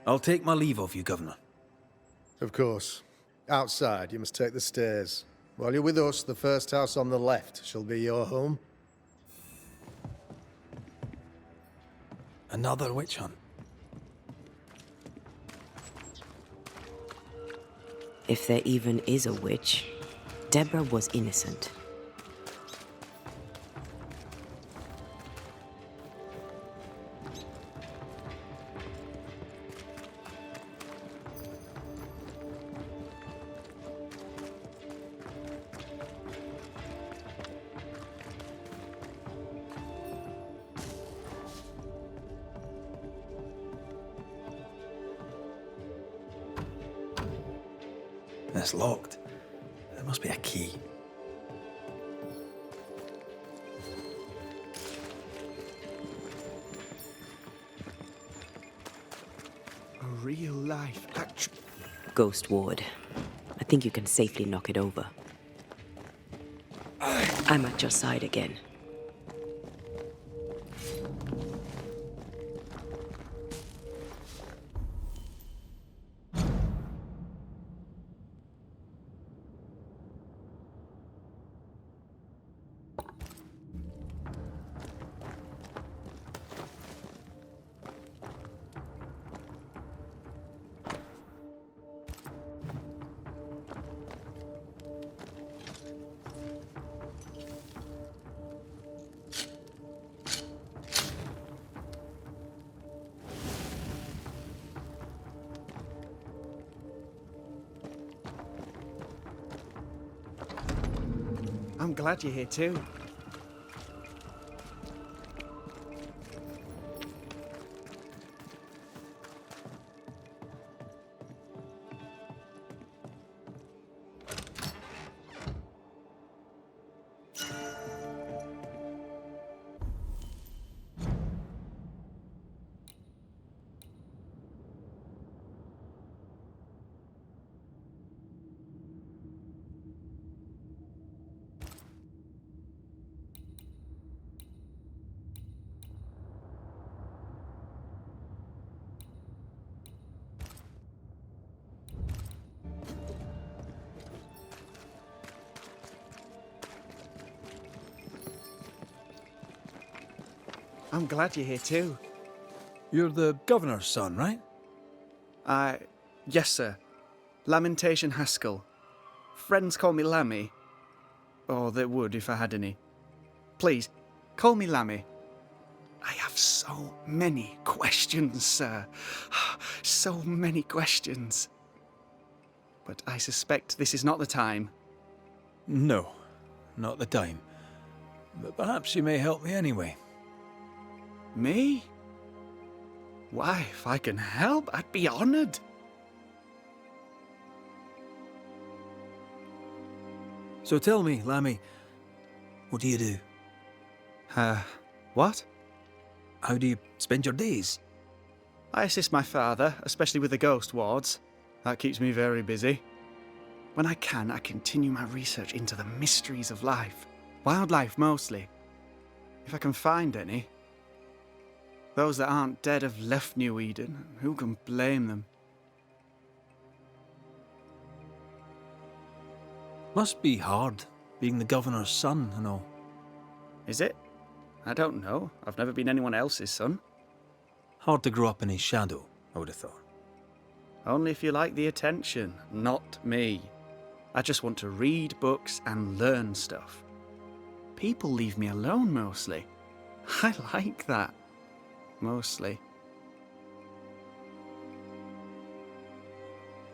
I'll take my leave of you, Governor. Of course. Outside, you must take the stairs. While you're with us, the first house on the left shall be your home. Another witch hunt. If there even is a witch, Deborah was innocent. It's locked. There must be a key. A real-life action. Ghost Ward. I think you can safely knock it over. I'm at your side again. I'm glad you're here too. I'm glad you're here too. You're the governor's son, right? Yes, sir. Lamentation Haskell. Friends call me Lammy. Or they would if I had any. Please, call me Lammy. I have so many questions, sir. So many questions. but I suspect this is not the time. No, not the time. But perhaps you may help me anyway. Me? Why, if I can help, I'd be honoured. So tell me, Lammy, what do you do? What? How do you spend your days? I assist my father, especially with the ghost wards. That keeps me very busy. When I can, I continue my research into the mysteries of life. Wildlife, mostly. If I can find any. Those that aren't dead have left New Eden. Who can blame them? Must be hard, being the governor's son and all. Is it? I don't know. I've never been anyone else's son. Hard to grow up in his shadow, I would have thought. Only if you like the attention, not me. I just want to read books and learn stuff. People leave me alone mostly. I like that. Mostly.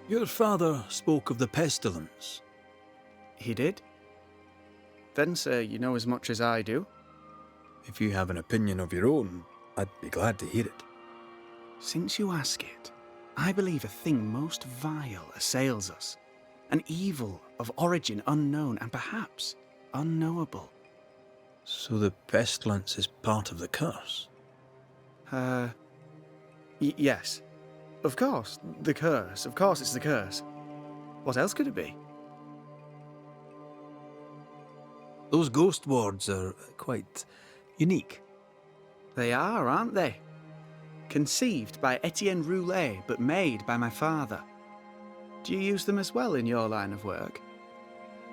Your father spoke of the pestilence. He did? Then, sir, you know as much as I do. If you have an opinion of your own, I'd be glad to hear it. Since you ask it, I believe a thing most vile assails us. An evil of origin unknown and perhaps unknowable. So the pestilence is part of the curse? Yes. Of course, the curse. Of course it's the curse. What else could it be? Those ghost wards are quite unique. They are, aren't they? Conceived by Etienne Roulet, but made by my father. Do you use them as well in your line of work?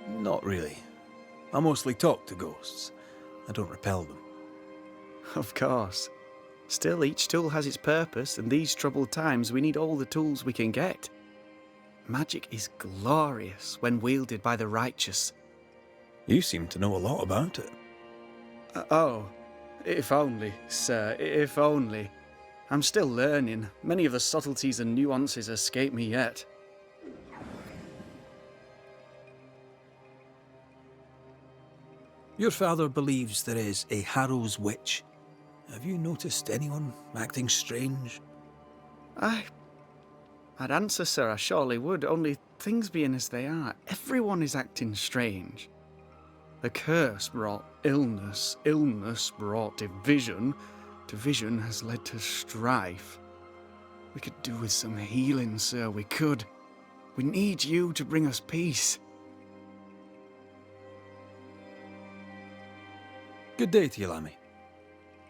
Not really. I mostly talk to ghosts. I don't repel them. Of course. Still, each tool has its purpose, and these troubled times we need all the tools we can get. Magic is glorious when wielded by the righteous. You seem to know a lot about it. Oh, if only, sir, if only. I'm still learning. Many of the subtleties and nuances escape me yet. Your father believes there is a Harrow's witch. Have you noticed anyone acting strange? I'd answer, sir, I surely would, only things being as they are, everyone is acting strange. The curse brought illness, illness brought division, division has led to strife. We could do with some healing, sir, we could. We need you to bring us peace. Good day to you, Lammy.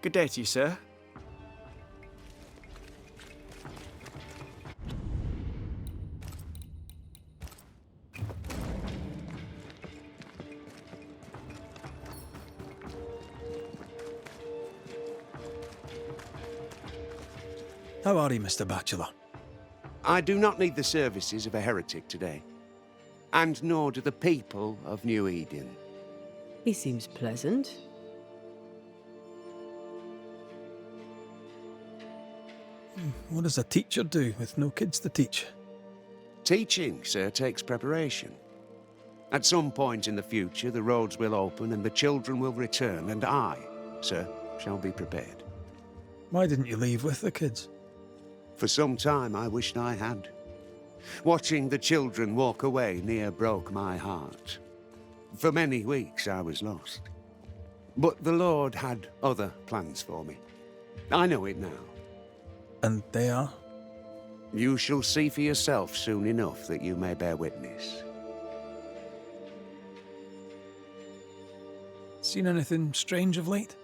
Good day to you, sir. How are you, Mr. Bachelor? I do not need the services of a heretic today. And nor do the people of New Eden. He seems pleasant. What does a teacher do with no kids to teach? Teaching, sir, takes preparation. At some point in the future, the roads will open and the children will return, and I, sir, shall be prepared. Why didn't you leave with the kids? For some time I wished I had. Watching the children walk away near broke my heart. For many weeks I was lost. But the Lord had other plans for me. I know it now. And they are? You shall see for yourself soon enough that you may bear witness. Seen anything strange of late?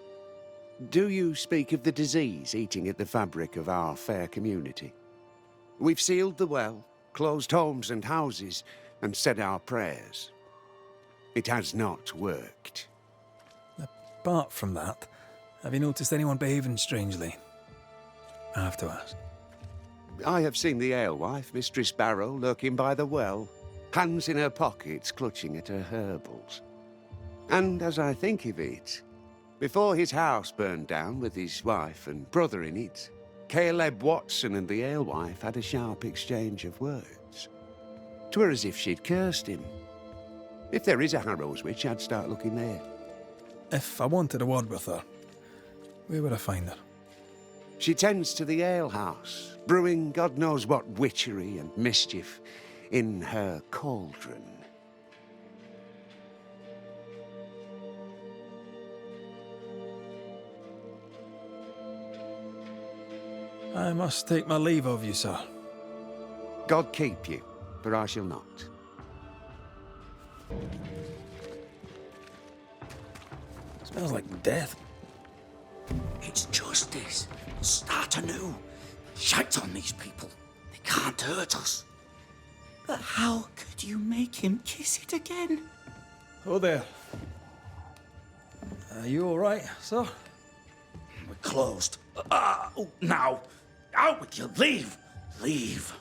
Do you speak of the disease eating at the fabric of our fair community? We've sealed the well, closed homes and houses, and said our prayers. It has not worked. Apart from that, have you noticed anyone behaving strangely? I have to ask. I have seen the alewife, Mistress Barrow, lurking by the well, hands in her pockets clutching at her herbals. And as I think of it, before his house burned down with his wife and brother in it, Caleb Watson and the alewife had a sharp exchange of words. 'Twere as if she'd cursed him. If there is a Harrows witch, I'd start looking there. If I wanted a word with her, where would I find her? She tends to the alehouse, brewing God knows what witchery and mischief in her cauldron. I must take my leave of you, sir. God keep you, for I shall not. Smells like death. It's justice. Start anew. Shite on these people. They can't hurt us. But how could you make him kiss it again? Oh there. Are you all right, sir? We're closed. Now. Out with you. Leave. Leave.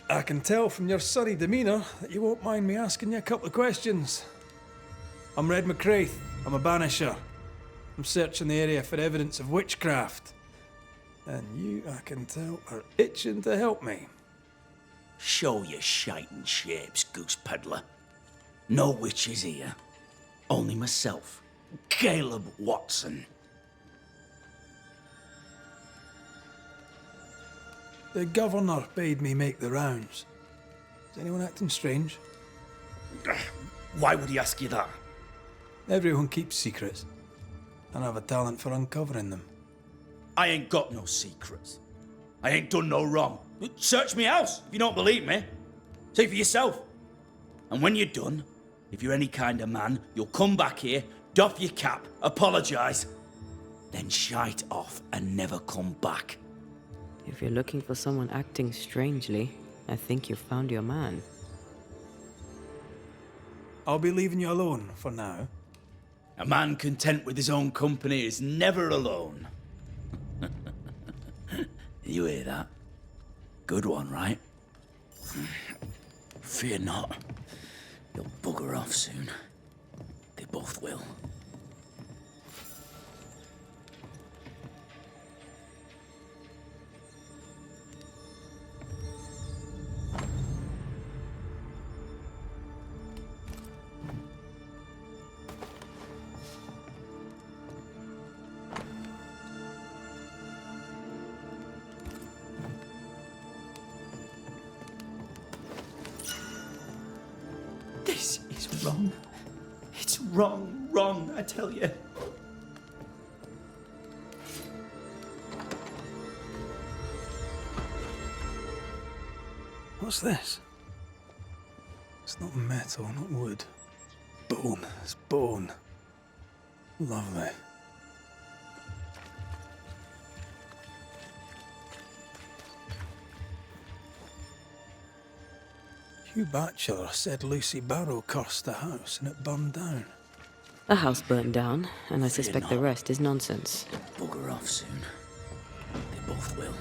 I can tell from your surly demeanour that you won't mind me asking you a couple of questions. I'm Red McCraith. I'm a Banisher. I'm searching the area for evidence of witchcraft. And you, I can tell, are itching to help me. Show your shiting shapes, goose peddler. No witches here. Only myself, Caleb Watson. The governor bade me make the rounds. Is anyone acting strange? Why would he ask you that? Everyone keeps secrets, and I have a talent for uncovering them. I ain't got no secrets. I ain't done no wrong. Search me house if you don't believe me. See for yourself. And when you're done, if you're any kind of man, you'll come back here, doff your cap, apologise, then shite off and never come back. If you're looking for someone acting strangely, I think you've found your man. I'll be leaving you alone for now. A man content with his own company is never alone. You hear that? Good one, right? Fear not. You'll bugger off soon. They both will. This is wrong. It's wrong, I tell you. What's this? It's not metal, not wood. Bone. It's bone. Lovely. Hugh Batchelor said Lucy Barrow cursed the house and it burned down. The house burned down, and I suspect the rest is nonsense. Bugger off soon. They both will.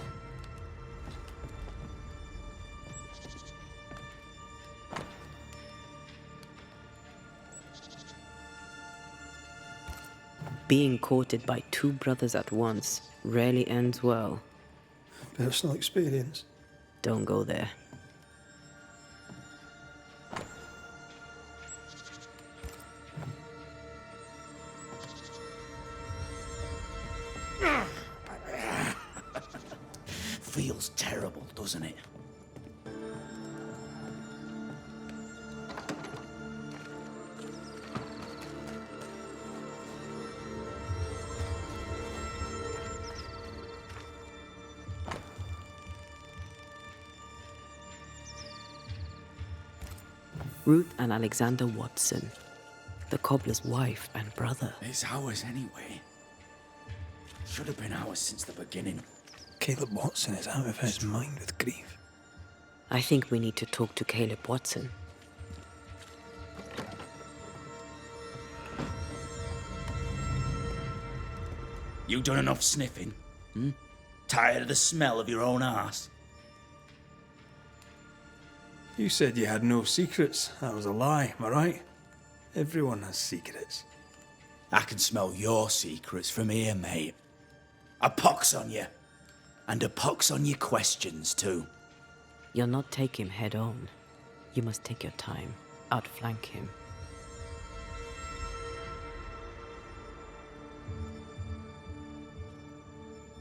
Being courted by two brothers at once rarely ends well. Personal experience. Don't go there. Feels terrible, doesn't it? Ruth and Alexander Watson, the cobbler's wife and brother. It's ours anyway. Should have been ours since the beginning. Caleb Watson is out of his mind with grief. I think we need to talk to Caleb Watson. You done enough sniffing? Tired of the smell of your own arse? You said you had no secrets. That was a lie, am I right? Everyone has secrets. I can smell your secrets from here, mate. A pox on you. And a pox on your questions, too. You'll not take him head on. You must take your time, outflank him.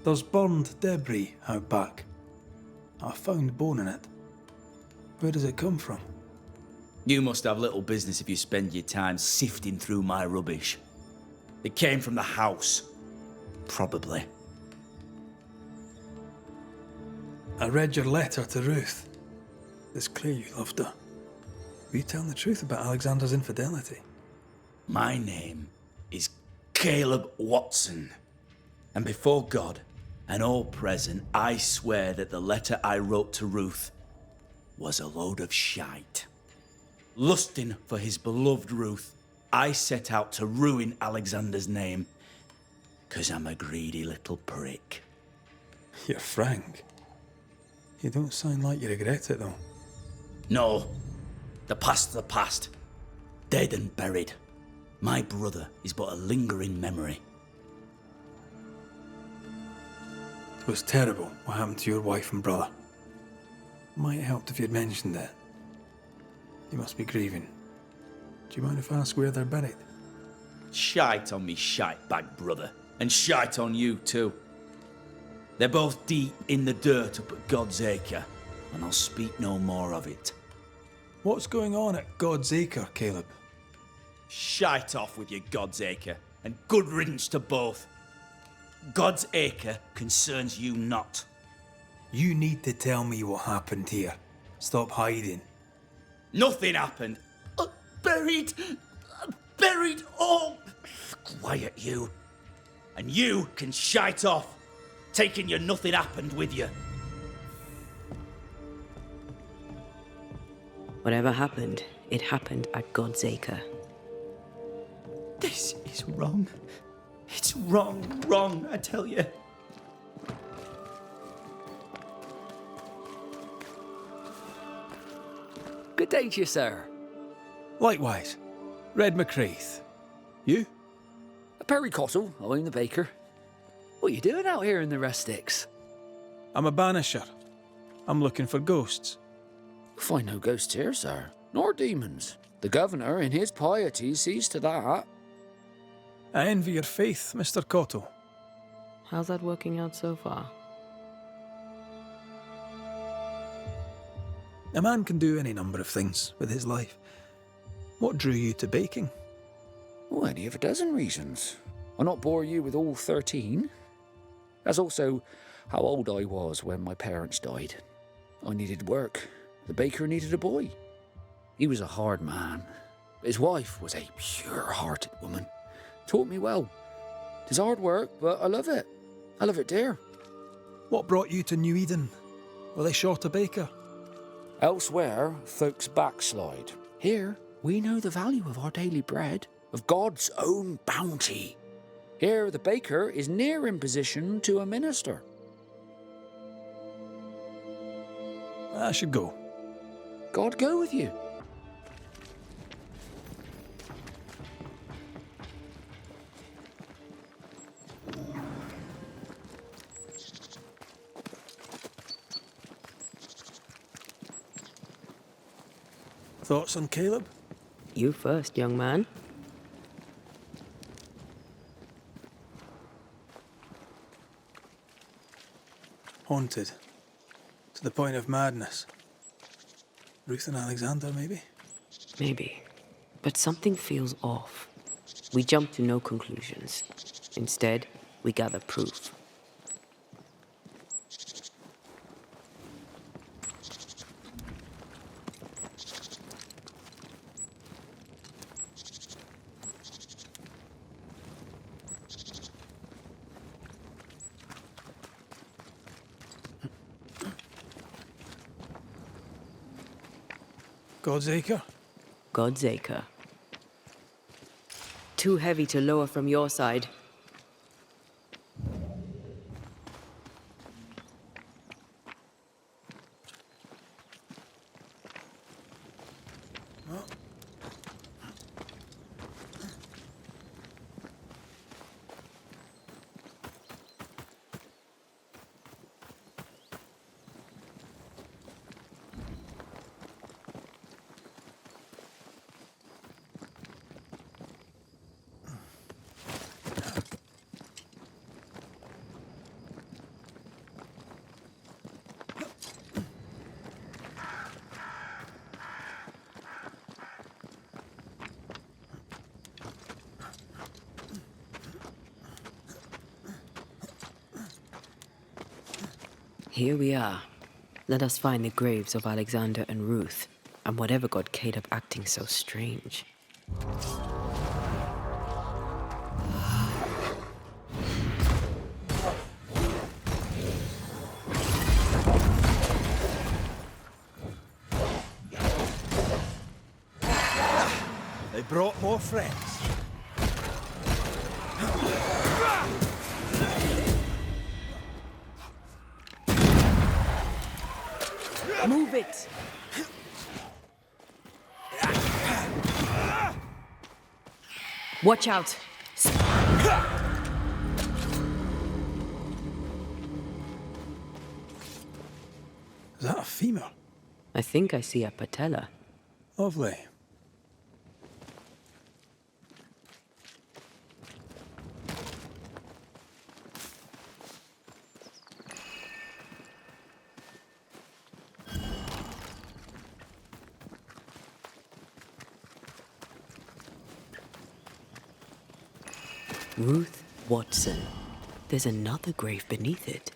There's burned debris out back. I found bone in it. Where does it come from? You must have little business if you spend your time sifting through my rubbish. It came from the house. Probably. I read your letter to Ruth. It's clear you loved her. Were you telling the truth about Alexander's infidelity? My name is Caleb Watson. And before God and all present, I swear that the letter I wrote to Ruth was a load of shite. Lusting for his beloved Ruth, I set out to ruin Alexander's name, 'cause I'm a greedy little prick. You're frank. You don't sound like you regret it, though. No. The past's the past. Dead and buried. My brother is but a lingering memory. It was terrible what happened to your wife and brother. Might have helped if you'd mentioned it. You must be grieving. Do you mind if I ask where they're buried? Shite on me shite bag brother. And shite on you too. They're both deep in the dirt up at God's Acre, and I'll speak no more of it. What's going on at God's Acre, Caleb? Shite off with your God's Acre, and good riddance to both. God's Acre concerns you not. You need to tell me what happened here. Stop hiding. Nothing happened. Buried all. Quiet, you. And you can shite off, taking your nothing happened with you. Whatever happened, it happened at God's Acre. This is wrong. It's wrong, I tell you. Good day to you, sir. Likewise. Red McCraith. You? Perry Cottle, I'm the baker. What are you doing out here in the rustics? I'm a banisher. I'm looking for ghosts. Find no ghosts here, sir. Nor demons. The governor, in his piety, sees to that. I envy your faith, Mr. Cottle. How's that working out so far? A man can do any number of things with his life. What drew you to baking? Oh, any of a dozen reasons. I'll not bore you with all 13. That's also how old I was when my parents died. I needed work. The baker needed a boy. He was a hard man. His wife was a pure-hearted woman. Taught me well. 'Tis hard work, but I love it. I love it dear. What brought you to New Eden? Were they short a baker? Elsewhere, folks backslide. Here, we know the value of our daily bread, of God's own bounty. Here, the baker is near in position to a minister. I should go. God go with you. Thoughts on Caleb? You first, young man. Haunted. To the point of madness. Ruth and Alexander, maybe? Maybe. But something feels off. We jump to no conclusions. Instead, we gather proof. God's Acre? God's Acre. Too heavy to lower from your side. Here we are. Let us find the graves of Alexander and Ruth, and whatever got Caleb acting so strange. They brought more friends. Move it! Watch out! Is that a femur? I think I see a patella. Lovely. Ruth Watson. There's another grave beneath it.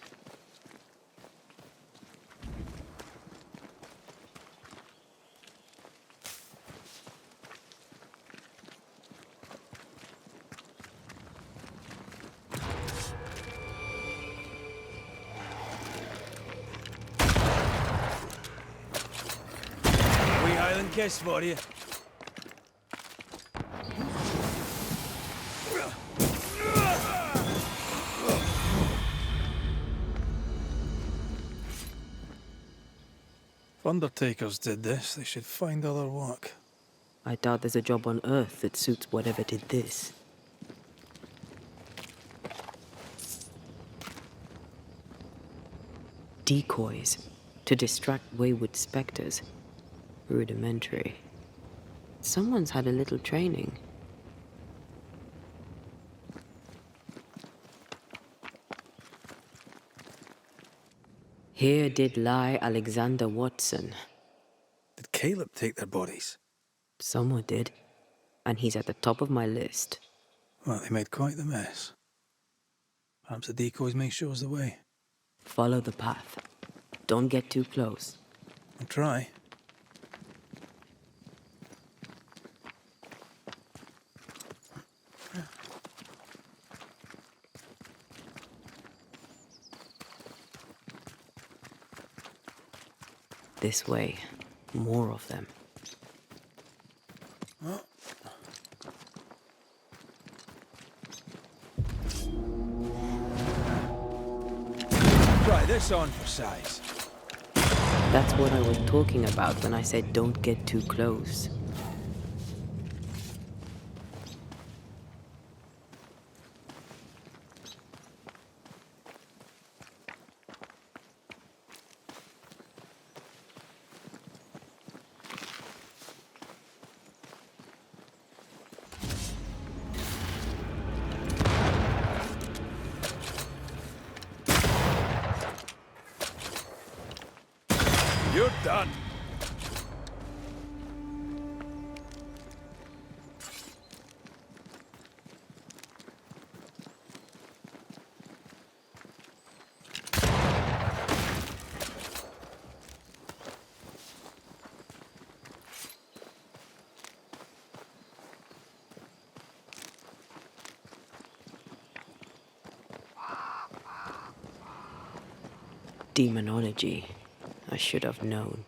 Wee Highland kiss for you. If undertakers did this, they should find other work. I doubt there's a job on Earth that suits whatever did this. Decoys to distract wayward specters. Rudimentary. Someone's had a little training. Here did lie Alexander Watson. Did Caleb take their bodies? Someone did, and he's at the top of my list. Well, they made quite the mess. Perhaps the decoys may show us the way. Follow the path. Don't get too close. I'll try. This way. More of them. Try this on for size. That's what I was talking about when I said don't get too close. You're done. Demonology. I should have known.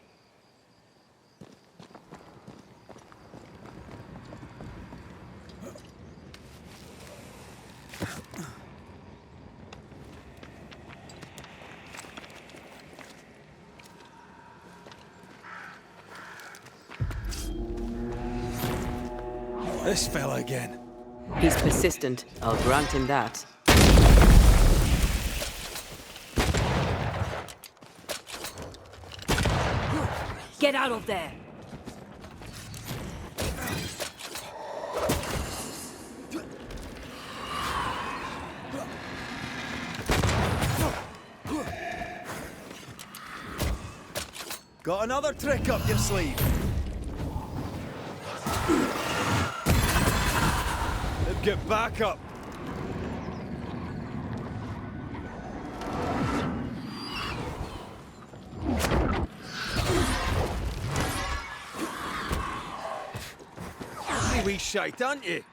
This fella again. He's persistent. I'll grant him that. Get out of there! Got another trick up your sleeve. Get back up. me shite, aren't you?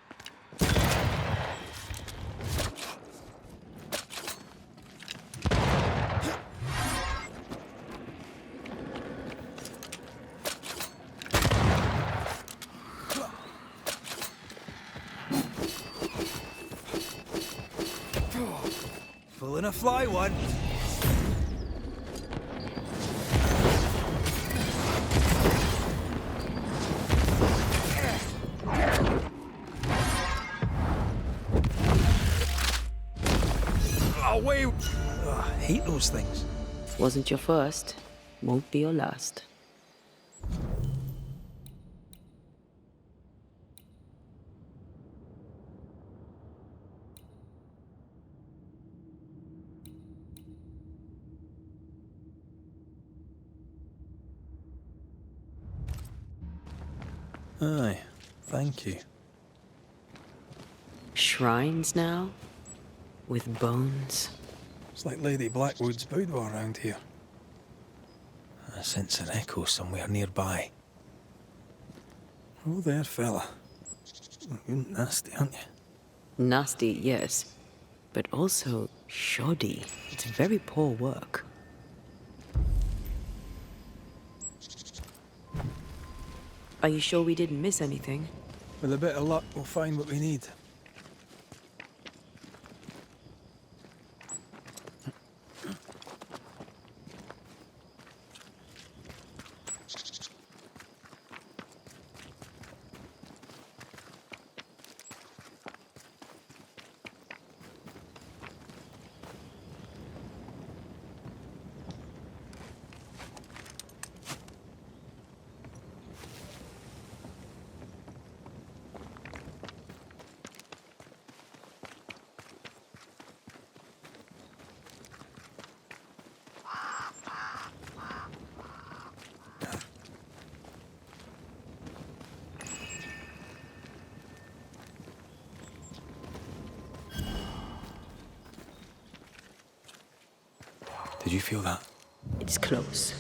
Pulling a fly one. Away! I hate those things. Wasn't your first, won't be your last. Aye, thank you. Shrines now? With bones? It's like Lady Blackwood's boudoir around here. I sense an echo somewhere nearby. Oh there, fella. You're nasty, aren't you? Nasty, yes. But also shoddy. It's very poor work. Are you sure we didn't miss anything? With a bit of luck, we'll find what we need. Did you feel that? It's close.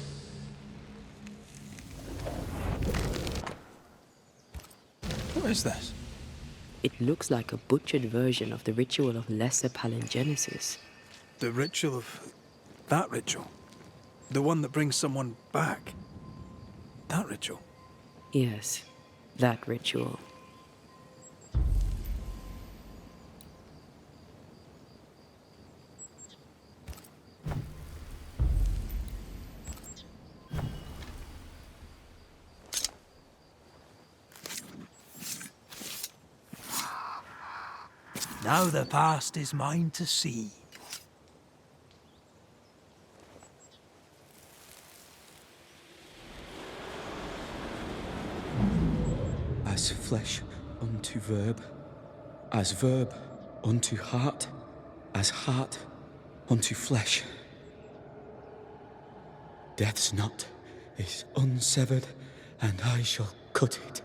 What is this? It looks like a butchered version of the ritual of Lesser Palingenesis. The ritual of... that ritual? The one that brings someone back? That ritual? Yes, that ritual. Now the past is mine to see. As flesh unto verb, as verb unto heart, as heart unto flesh. Death's knot is unsevered, and I shall cut it.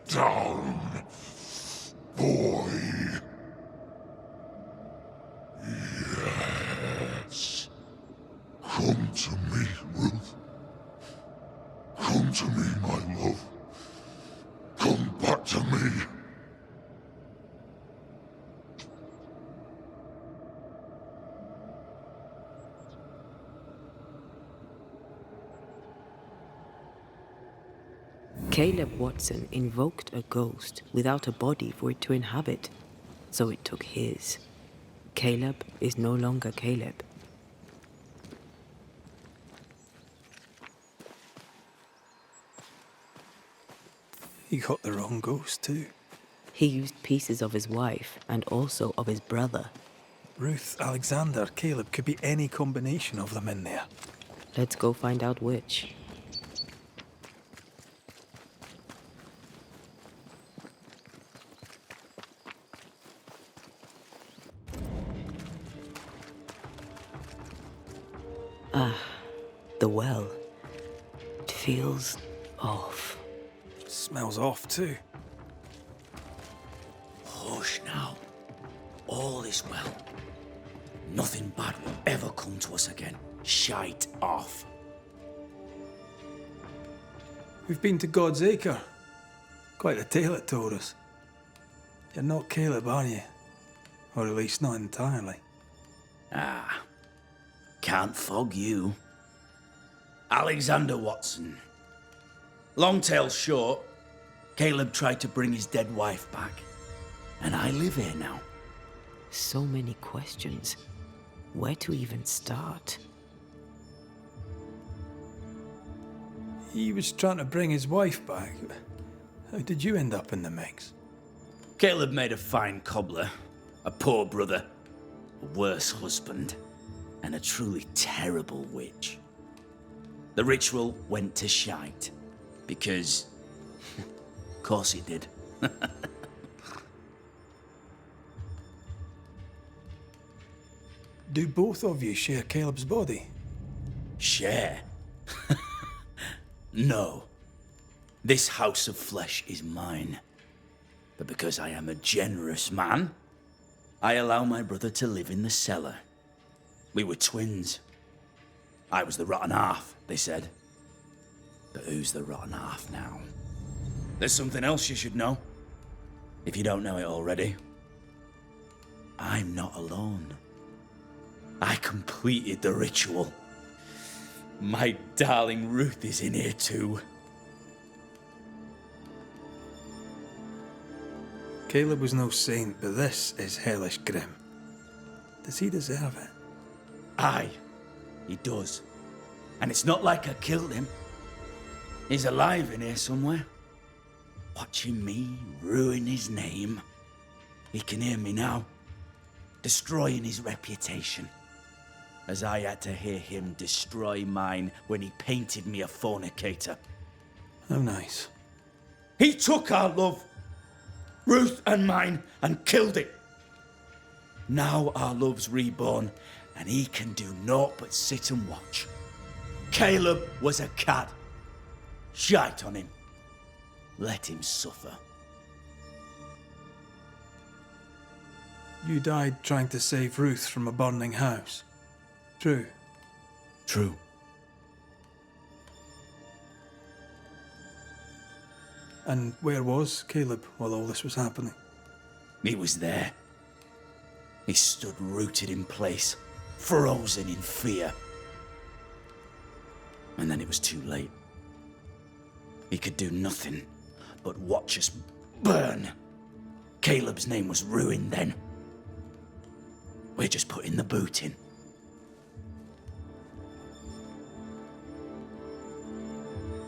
Down, boy. Yes. Come to me, Ruth. Come to me, my love. Come back to me. Caleb Watson invoked a ghost without a body for it to inhabit, so it took his. Caleb is no longer Caleb. He got the wrong ghost too. He used pieces of his wife and also of his brother. Ruth, Alexander, Caleb could be any combination of them in there. Let's go find out which. The well. It feels off. Smells off too. Hush now. All is well. Nothing bad will ever come to us again. Shite off. We've been to God's Acre. Quite a tale it told us. You're not Caleb, are you? Or at least not entirely. Ah. Can't fog you. Alexander Watson. Long tale short, Caleb tried to bring his dead wife back. And I live here now. So many questions. Where to even start? He was trying to bring his wife back. How did you end up in the mix? Caleb made a fine cobbler, a poor brother, a worse husband, and a truly terrible witch. The ritual went to shite, because... of course it did. Do both of you share Caleb's body? Share? No. This house of flesh is mine. But because I am a generous man, I allow my brother to live in the cellar. We were twins. I was the rotten half, they said. But who's the rotten half now? There's something else you should know. If you don't know it already. I'm not alone. I completed the ritual. My darling Ruth is in here too. Caleb was no saint, but this is hellish grim. Does he deserve it? Aye, he does. And it's not like I killed him. He's alive in here somewhere. Watching me ruin his name. He can hear me now. Destroying his reputation. As I had to hear him destroy mine when he painted me a fornicator. How nice. He took our love, Ruth and mine, and killed it. Now our love's reborn, and he can do naught but sit and watch. Caleb was a cad. Shite on him. Let him suffer. You died trying to save Ruth from a burning house. True. True. And where was Caleb while all this was happening? He was there. He stood rooted in place, frozen in fear. And then it was too late. He could do nothing but watch us burn. Caleb's name was ruined then. We're just putting the boot in.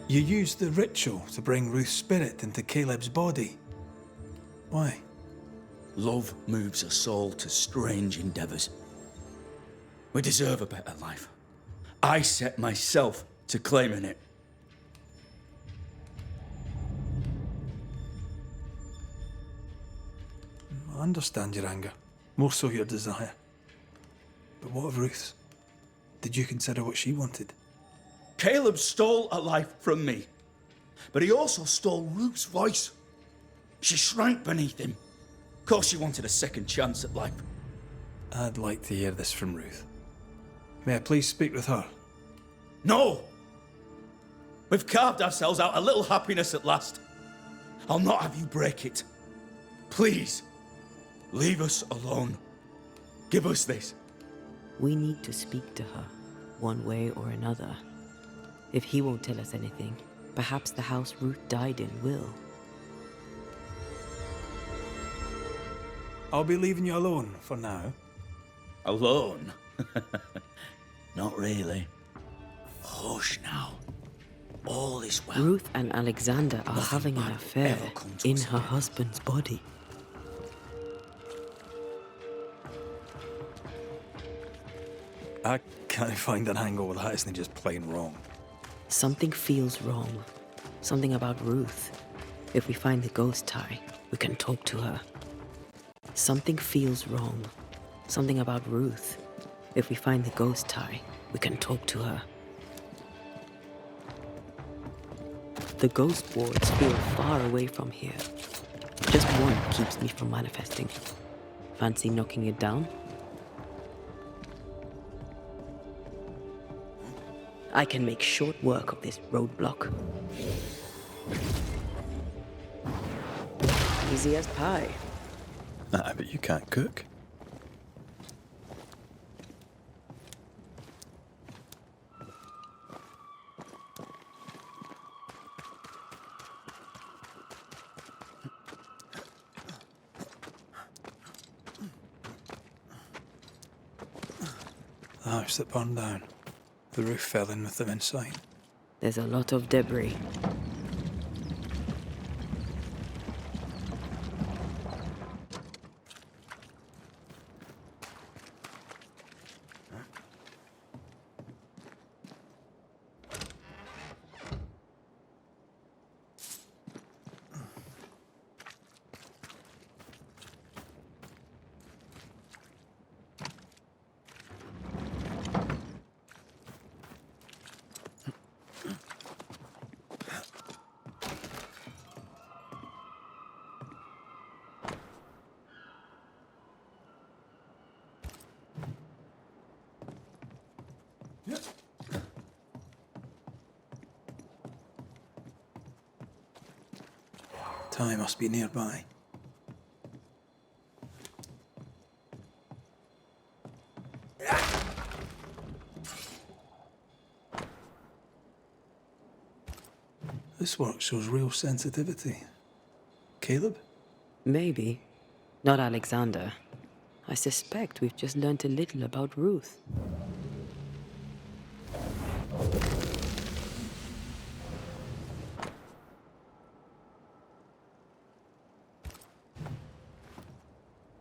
You used the ritual to bring Ruth's spirit into Caleb's body. Why? Love moves us all to strange endeavors. We deserve a better life. I set myself to claiming it. I understand your anger, more so your desire. But what of Ruth's? Did you consider what she wanted? Caleb stole a life from me, but he also stole Ruth's voice. She shrank beneath him. Of course she wanted a second chance at life. I'd like to hear this from Ruth. May I please speak with her? No! We've carved ourselves out a little happiness at last. I'll not have you break it. Please, leave us alone. Give us this. We need to speak to her, one way or another. If he won't tell us anything, perhaps the house Ruth died in will. I'll be leaving you alone for now. Alone? Not really. Hush now. All is well. Ruth and Alexander are having an affair in her husband's body. I can't find an angle with that, isn't it just plain wrong? Something feels wrong. Something about Ruth. If we find the ghost tie, we can talk to her. Something feels wrong. Something about Ruth. If we find the ghost tie, we can talk to her. The ghost wards feel far away from here. Just one keeps me from manifesting. Fancy knocking it down? I can make short work of this roadblock. Easy as pie. Nah, but you can't cook. The house that burned down. The roof fell in with them inside. There's a lot of debris. Ty must be nearby. This work shows real sensitivity. Caleb? Maybe. Not Alexander. I suspect we've just learned a little about Ruth.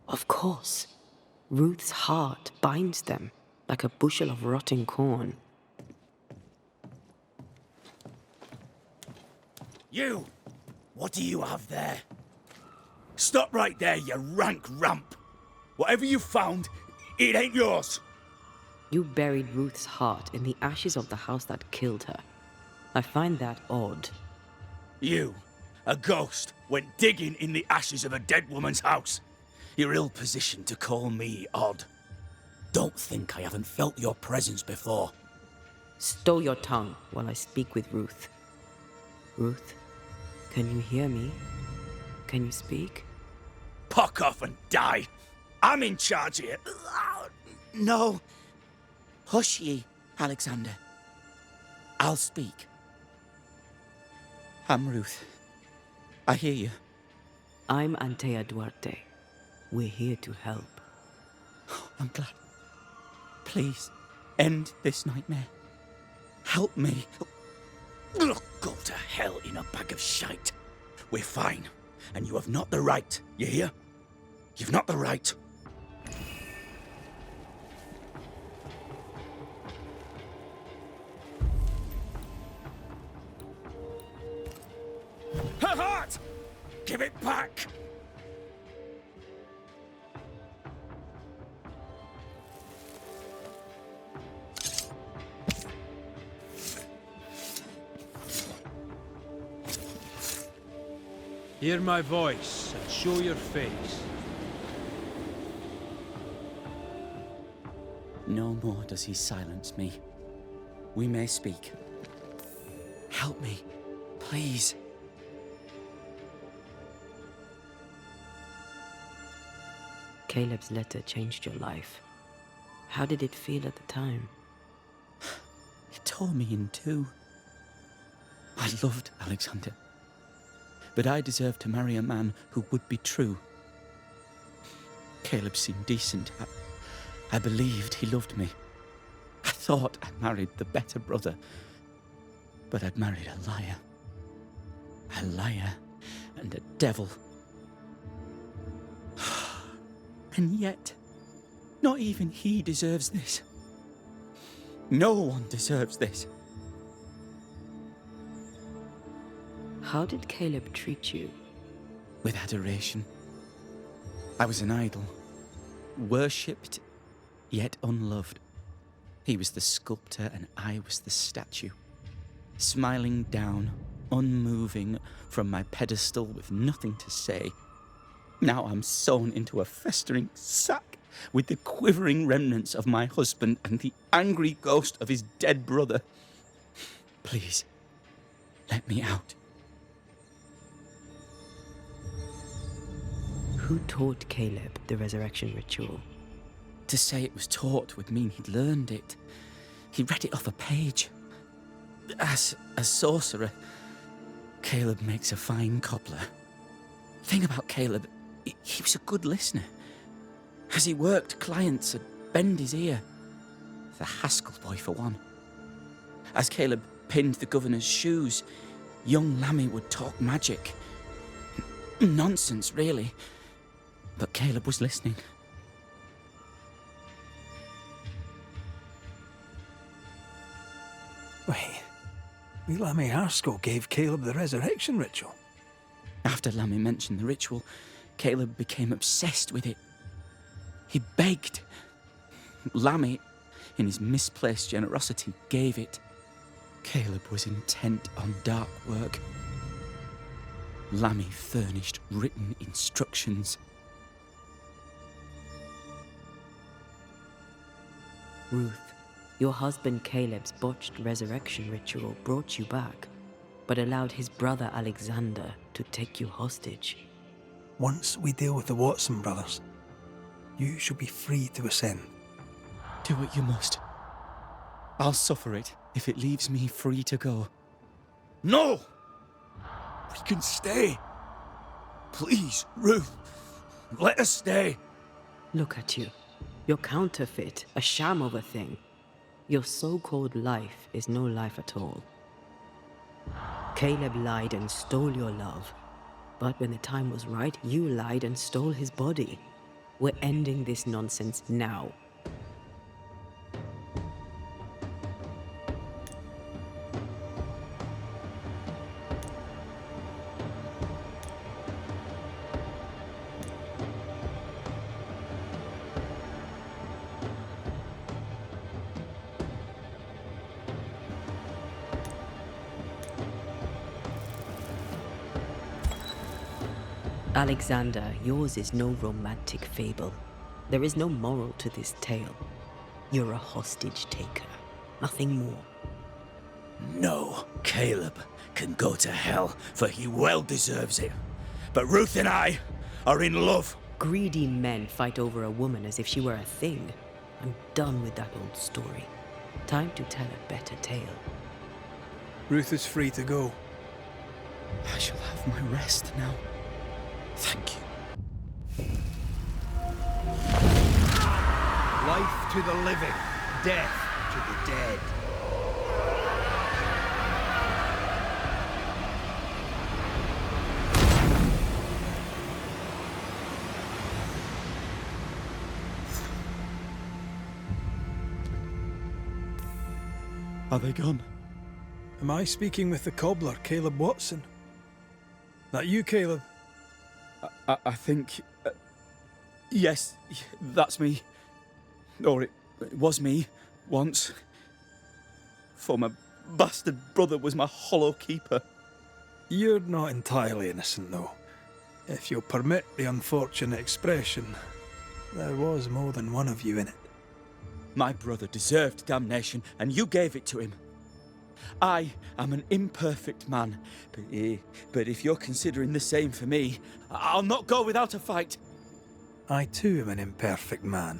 Of course. Ruth's heart binds them like a bushel of rotting corn. You! What do you have there? Stop right there, you rank ramp! Whatever you found, it ain't yours! You buried Ruth's heart in the ashes of the house that killed her. I find that odd. You, a ghost, went digging in the ashes of a dead woman's house. You're ill-positioned to call me odd. Don't think I haven't felt your presence before. Stow your tongue while I speak with Ruth. Ruth, can you hear me? Can you speak? Puck off and die! I'm in charge here. No. Hush ye, Alexander. I'll speak. I'm Ruth. I hear you. I'm Antea Duarte. We're here to help. I'm glad. Please, end this nightmare. Help me. Go to hell in a bag of shite. We're fine, and you have not the right, you hear? You've not the right. Her heart! Give it back! Hear my voice and show your face. No more does he silence me. We may speak. Help me, please. Caleb's letter changed your life. How did it feel at the time? It tore me in two. I loved Alexander. But I deserved to marry a man who would be true. Caleb seemed decent. I believed he loved me. I thought I married the better brother. But I'd married a liar. A liar and a devil. And yet, not even he deserves this. No one deserves this. How did Caleb treat you? With adoration. I was an idol. Worshipped, yet unloved. He was the sculptor and I was the statue, smiling down, unmoving from my pedestal with nothing to say. Now I'm sewn into a festering sack with the quivering remnants of my husband and the angry ghost of his dead brother. Please, let me out. Who taught Caleb the resurrection ritual? To say it was taught would mean he'd learned it. He read it off a page. As a sorcerer, Caleb makes a fine cobbler. Thing about Caleb, he was a good listener. As he worked, clients would bend his ear. The Haskell boy, for one. As Caleb pinned the governor's shoes, young Lammy would talk magic. Nonsense, really. But Caleb was listening. Wait, Lammy Haskell gave Caleb the resurrection ritual? After Lammy mentioned the ritual, Caleb became obsessed with it. He begged. Lammy, in his misplaced generosity, gave it. Caleb was intent on dark work. Lammy furnished written instructions. Ruth, your husband Caleb's botched resurrection ritual brought you back, but allowed his brother Alexander to take you hostage. Once we deal with the Watson brothers, you shall be free to ascend. Do what you must. I'll suffer it if it leaves me free to go. No! We can stay. Please, Ruth, let us stay. Look at you. You're counterfeit, a sham of a thing. Your so-called life is no life at all. Caleb lied and stole your love. But when the time was right, you lied and stole his body. We're ending this nonsense now. Alexander, yours is no romantic fable. There is no moral to this tale. You're a hostage taker, nothing more. No, Caleb can go to hell, for he well deserves it. But Ruth and I are in love. Greedy men fight over a woman as if she were a thing. I'm done with that old story. Time to tell a better tale. Ruth is free to go. I shall have my rest now. Thank you. Life to the living, death to the dead. Are they gone? Am I speaking with the cobbler, Caleb Watson? That you, Caleb? I think... yes, that's me. Or it was me, once. For my bastard brother was my hollow keeper. You're not entirely innocent, though. If you'll permit the unfortunate expression, there was more than one of you in it. My brother deserved damnation, and you gave it to him. I am an imperfect man, but if you're considering the same for me, I'll not go without a fight. I too am an imperfect man.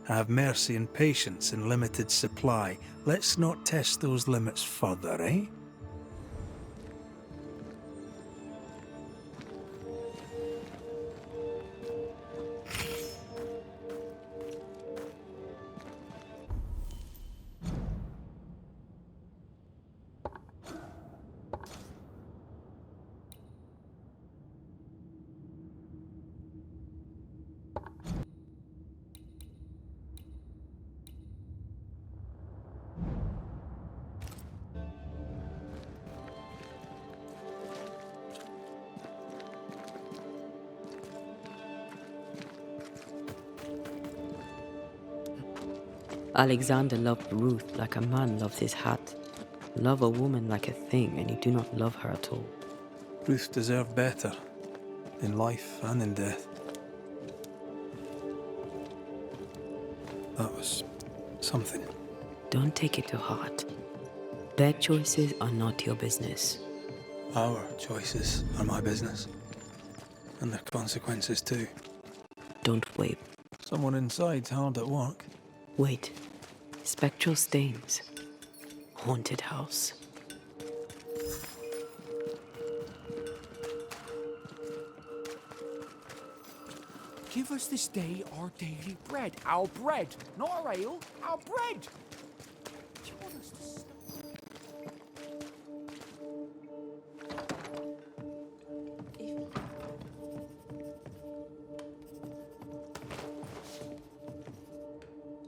I have mercy and patience in limited supply. Let's not test those limits further, eh? Alexander loved Ruth like a man loves his hat. Love a woman like a thing, and you do not love her at all. Ruth deserved better, in life and in death. That was something. Don't take it to heart. Their choices are not your business. Our choices are my business. And their consequences too. Don't wait. Someone inside's hard at work. Wait. Spectral stains. Haunted house. Give us this day our daily bread. Our bread, not our ale, our bread. Do you want us to stop?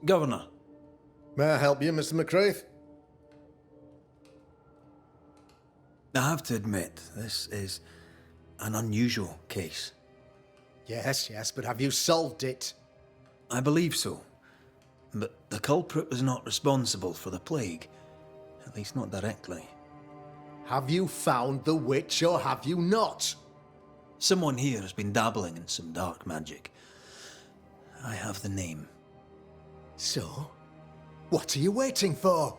Governor. May I help you, Mr. McCraith? I have to admit, this is an unusual case. Yes, but have you solved it? I believe so. But the culprit was not responsible for the plague. At least not directly. Have you found the witch or have you not? Someone here has been dabbling in some dark magic. I have the name. So? What are you waiting for?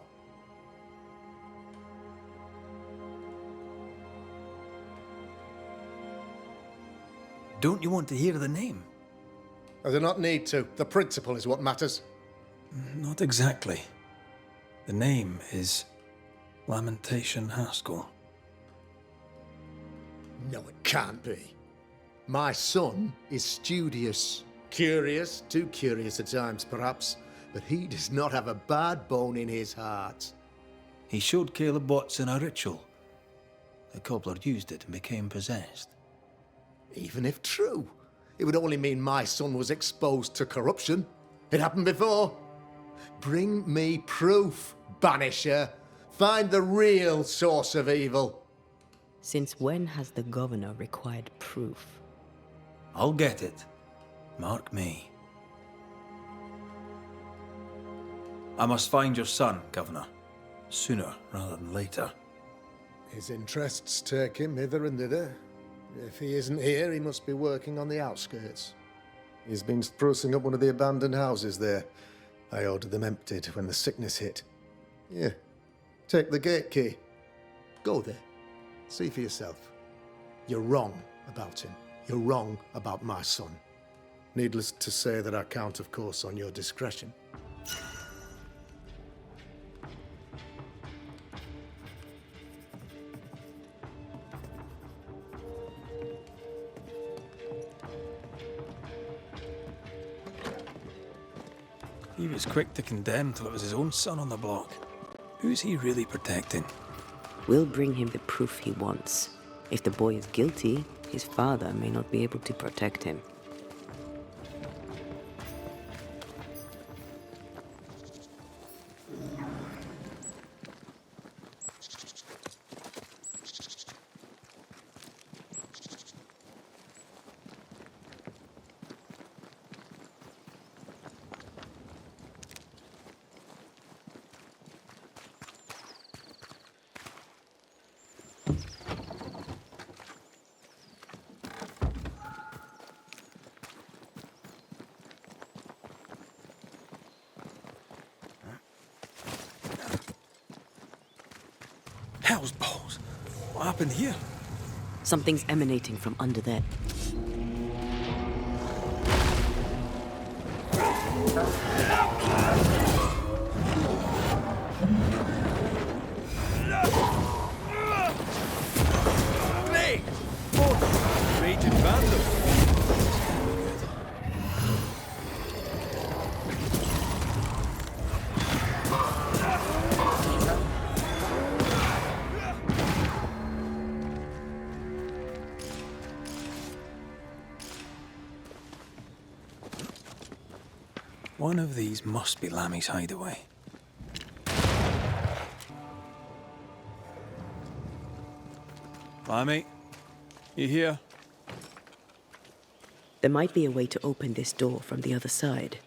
Don't you want to hear the name? I do not need to. The principle is what matters. Not exactly. The name is Lamentation Haskell. No, it can't be. My son is studious. Curious, too curious at times perhaps, but he does not have a bad bone in his heart. He showed Caleb Watson a ritual. The cobbler used it and became possessed. Even if true, it would only mean my son was exposed to corruption. It happened before. Bring me proof, Banisher. Find the real source of evil. Since when has the governor required proof? I'll get it. Mark me. I must find your son, Governor. Sooner rather than later. His interests take him hither and thither. If he isn't here, he must be working on the outskirts. He's been sprucing up one of the abandoned houses there. I ordered them emptied when the sickness hit. Here, take the gate key. Go there. See for yourself. You're wrong about him. You're wrong about my son. Needless to say that I count, of course, on your discretion. He was quick to condemn till it was his own son on the block. Who's he really protecting? We'll bring him the proof he wants. If the boy is guilty, his father may not be able to protect him. Hell's balls. What happened here? Something's emanating from under there. Hey! Oh, raging vandal. One of these must be Lammy's hideaway. Lammy, you here? There might be a way to open this door from the other side.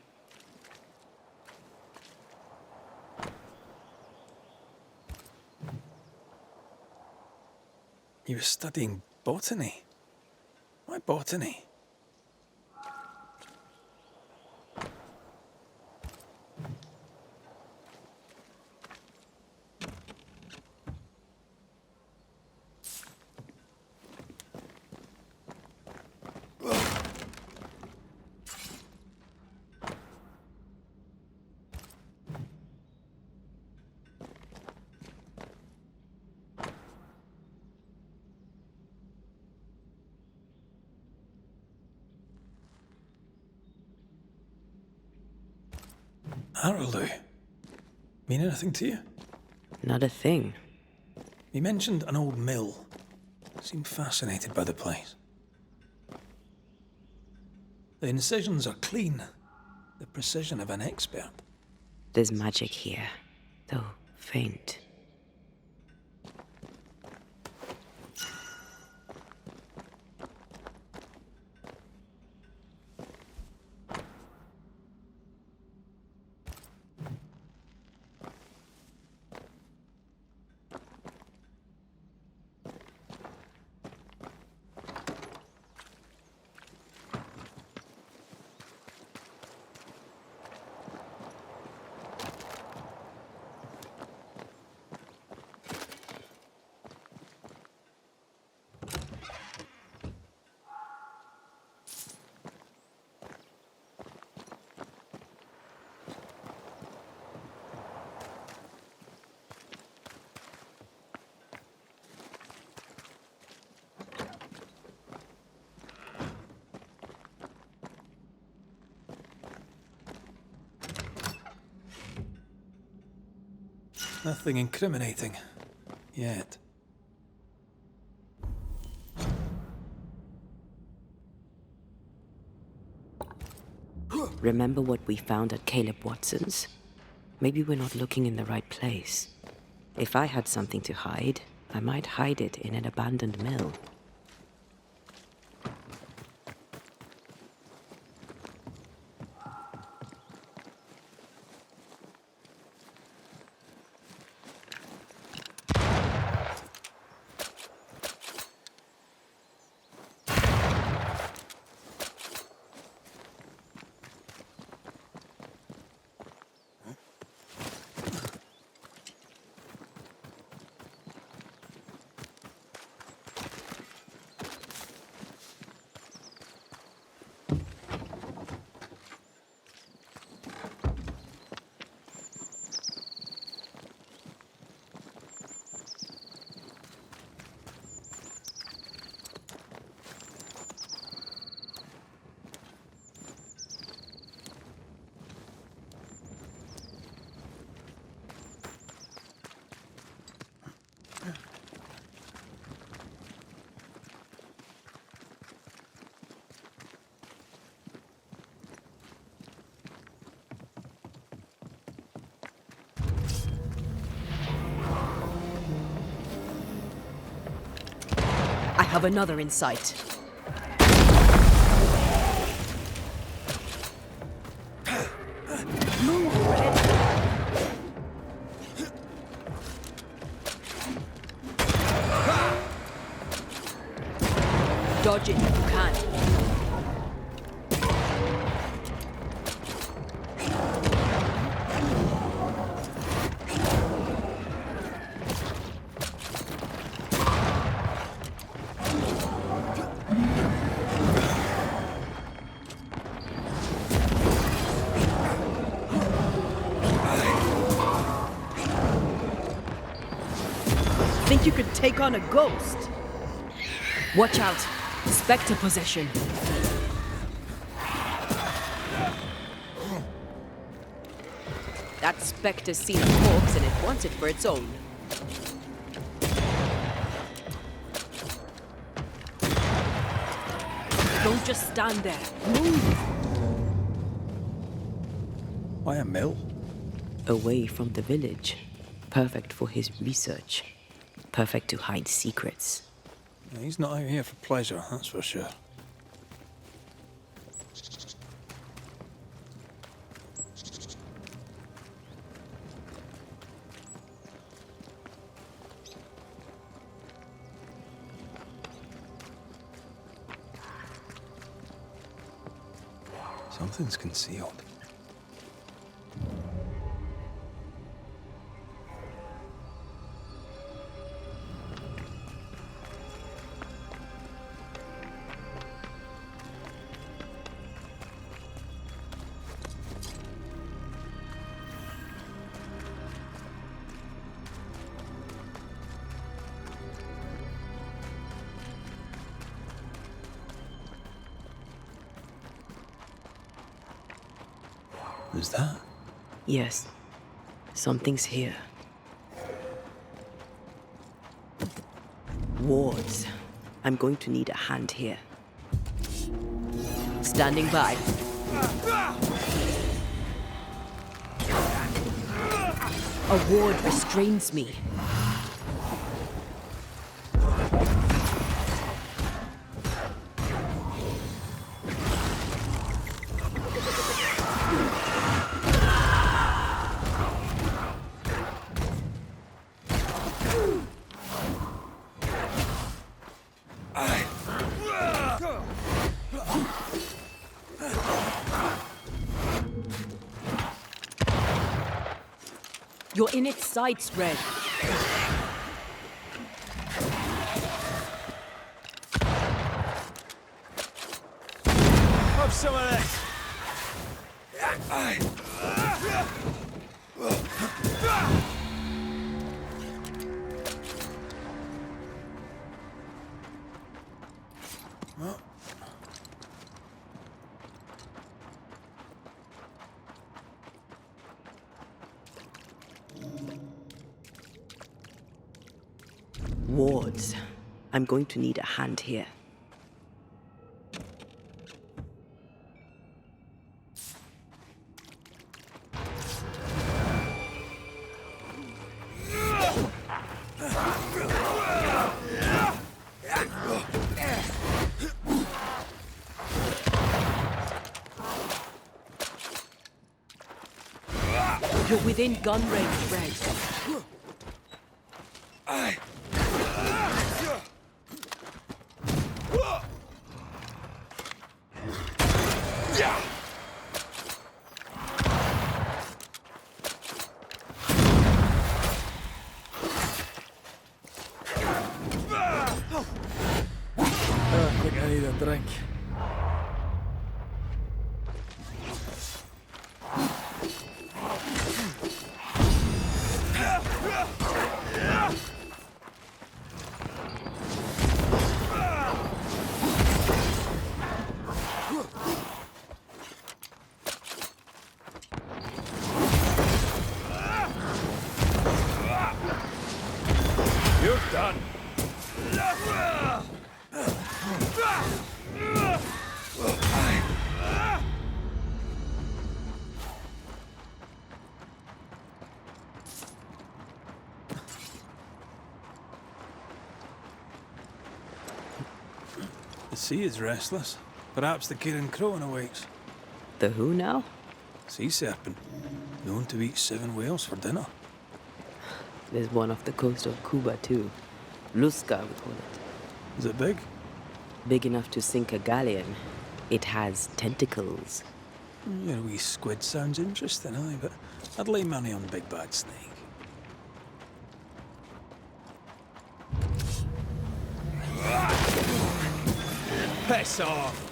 He was studying botany. Why botany? Araloo. Mean anything to you? Not a thing. He mentioned an old mill. Seemed fascinated by the place. The incisions are clean. The precision of an expert. There's magic here, though faint. Nothing incriminating. Yet. Remember what we found at Caleb Watson's? Maybe we're not looking in the right place. If I had something to hide, I might hide it in an abandoned mill. I have another in sight. Move, Red. Dodge it if you can. Think you could take on a ghost? Watch out! Spectre possession. That spectre's seen a corpse and it wants it for its own. Don't just stand there. Move! Why a mill? Away from the village. Perfect for his research. Perfect to hide secrets. He's not out here for pleasure, that's for sure. Something's concealed. Is that? Yes. Something's here. Wards. I'm going to need a hand here. Standing by. A ward restrains me. You're in its sights, Red. Have some of this. Wards. I'm going to need a hand here. You're within gun range, Red. I think I need a drink. You're done. The sea is restless. Perhaps the Kieran Crowan awaits. The who now? Sea serpent. Known to eat 7 whales for dinner. There's one off the coast of Cuba, too. Luska, we call it. Is it big? Big enough to sink a galleon. It has tentacles. Your wee squid sounds interesting, aye, but I'd lay money on big bad snake. Piss off.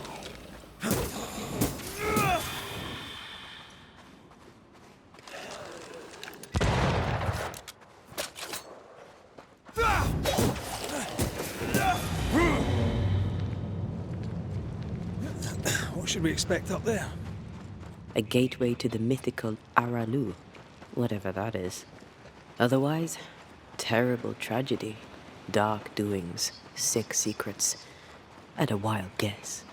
What should we expect up there? A gateway to the mythical Aralu, whatever that is. Otherwise, terrible tragedy, dark doings, sick secrets, and a wild guess.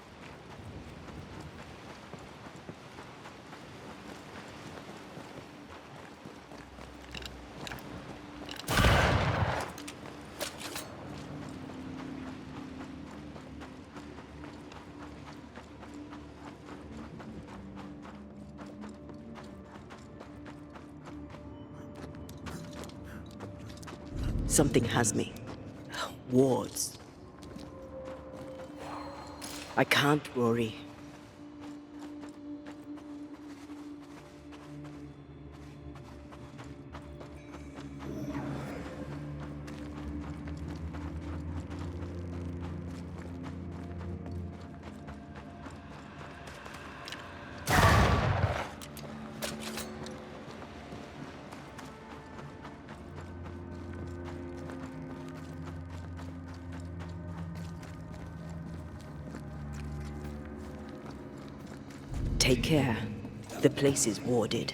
Something has me. Wards. I can't worry. Take care. The place is warded.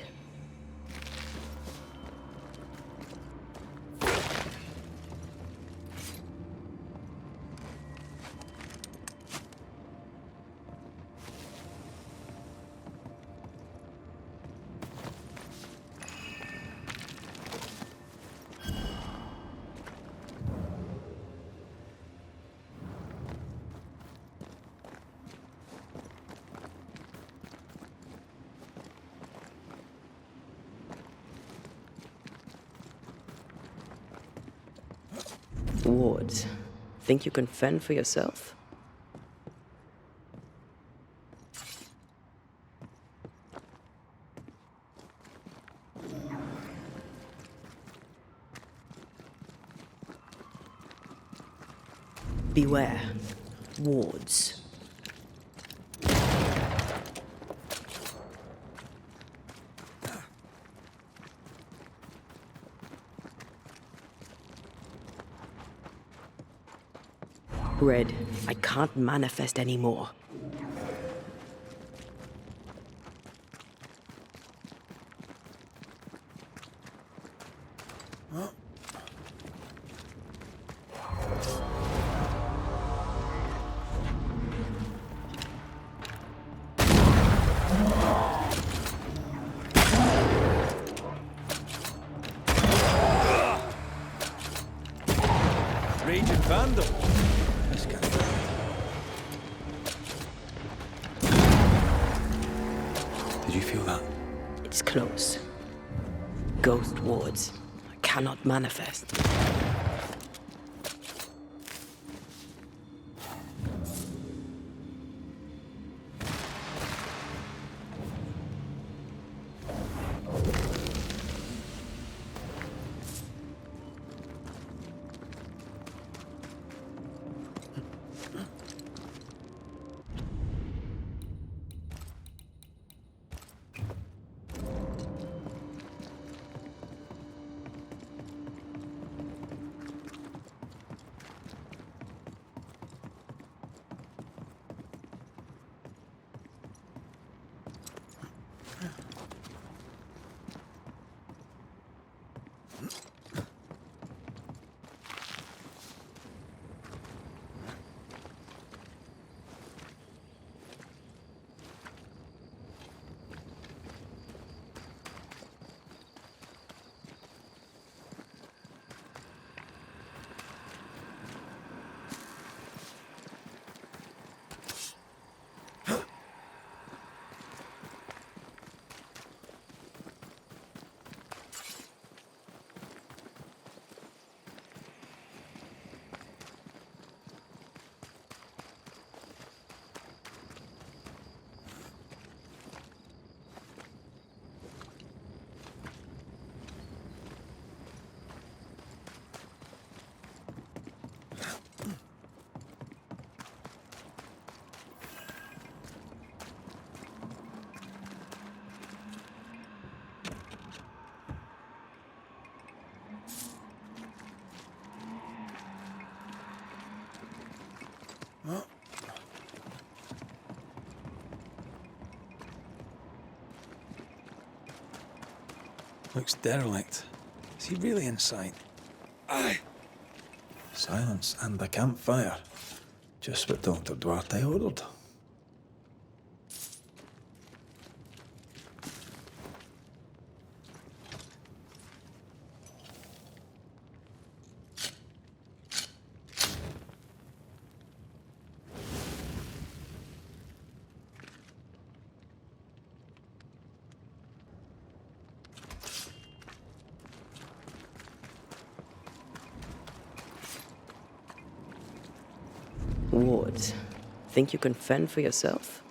Wards, think you can fend for yourself? Beware. Wards. Red, I can't manifest anymore. Raging Vandal. This guy. Did you feel that? It's close. Ghost wards. I cannot manifest. Looks derelict. Is he really inside? Aye. Silence and the campfire. Just what Dr. Duarte ordered. Wards, think you can fend for yourself?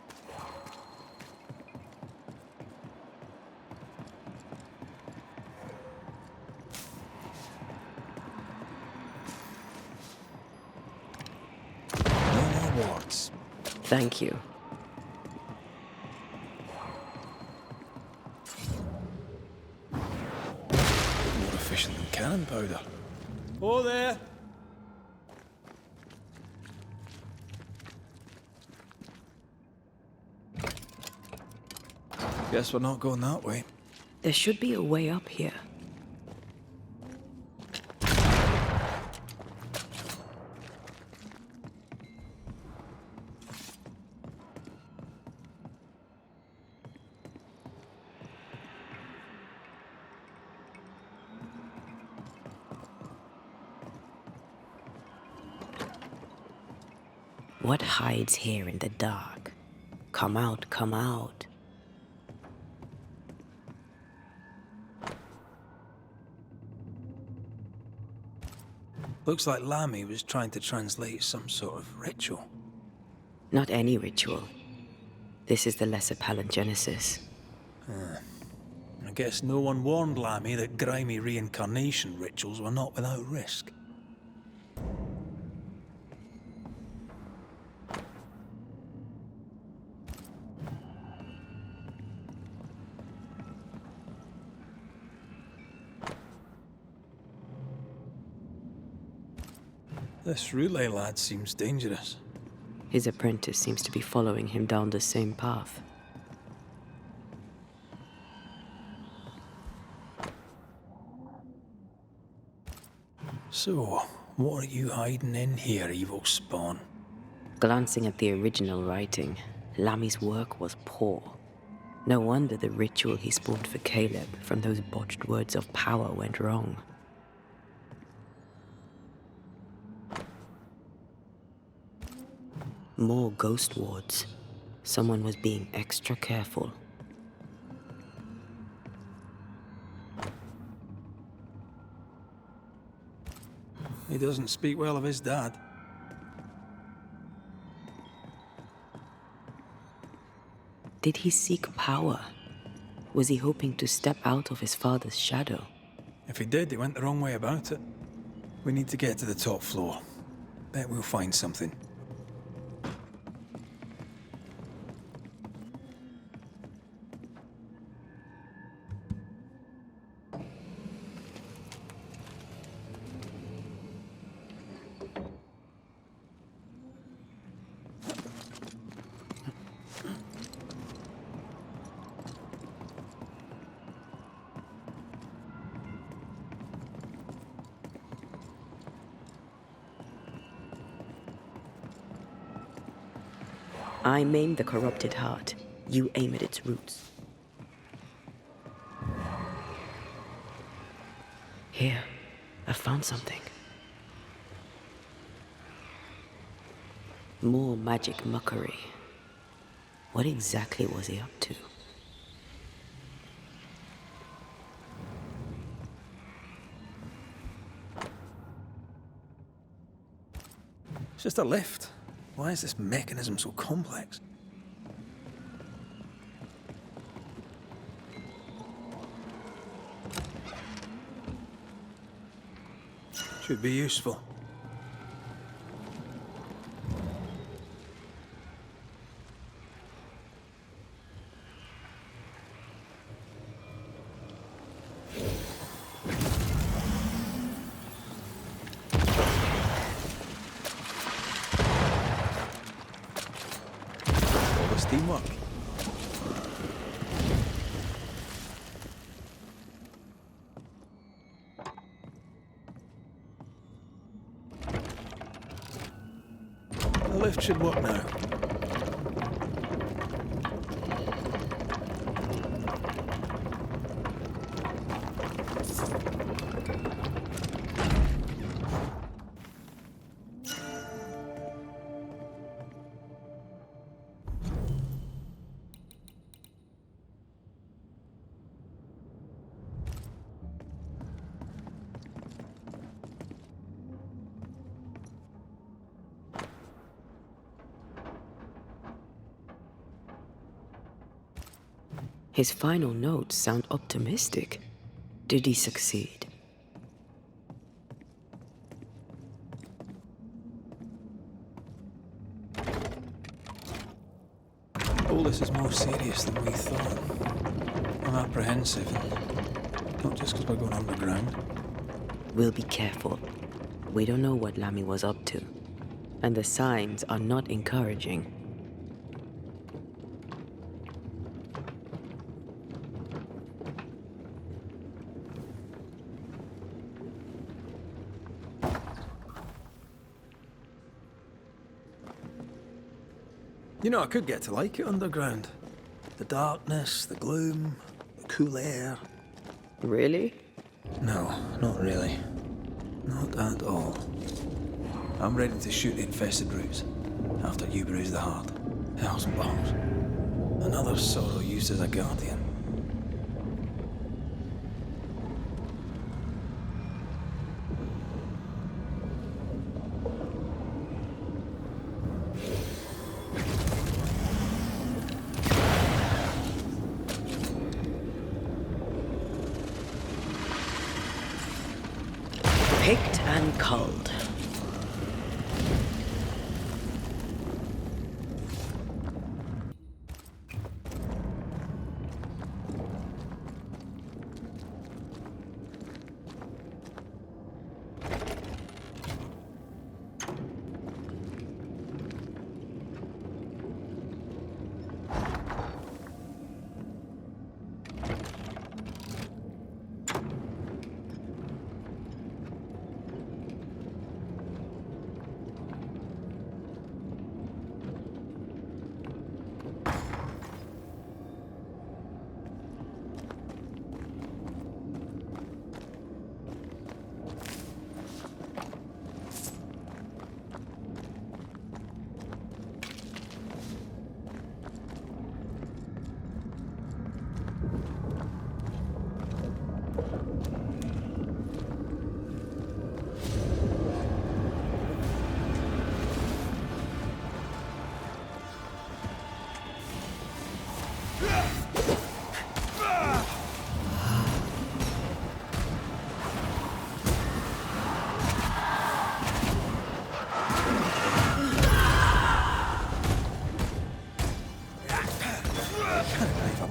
No more wards. Thank you. More efficient than cannon powder. Oh, there. Guess we're not going that way. There should be a way up here. What hides here in the dark? Come out, come out. Looks like Lammy was trying to translate some sort of ritual. Not any ritual. This is the Lesser Palingenesis. I guess no one warned Lammy that grimy reincarnation rituals were not without risk. This relay lad seems dangerous. His apprentice seems to be following him down the same path. So, what are you hiding in here, evil spawn? Glancing at the original writing, Lammy's work was poor. No wonder the ritual he spawned for Caleb from those botched words of power went wrong. More ghost wards. Someone was being extra careful. He doesn't speak well of his dad. Did he seek power? Was he hoping to step out of his father's shadow? If he did, he went the wrong way about it. We need to get to the top floor. Bet we'll find something. I maim the corrupted heart. You aim at its roots. Here, I found something. More magic muckery. What exactly was he up to? It's just a lift. Why is this mechanism so complex? Should be useful. Teamwork. The lift should work now. His final notes sound optimistic. Did he succeed? All this is more serious than we thought. I'm apprehensive. Not just because we're going underground. We'll be careful. We don't know what Lammy was up to. And the signs are not encouraging. You know, I could get to like it underground. The darkness, the gloom, the cool air. Really? No, not really. Not at all. I'm ready to shoot the infested roots after you bruise the heart. Hell's bombs. Another sorrow used as a guardian. Picked and culled.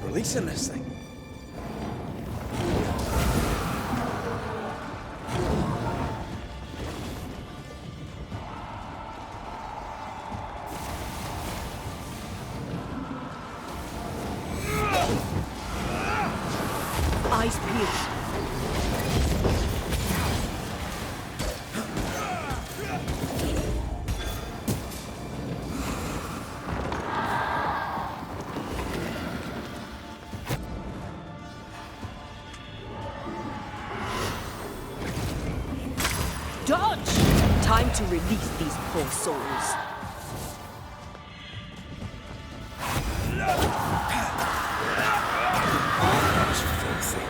Releasing this thing. Eyes peeled. Dodge! Time to release these poor souls. That's filthy.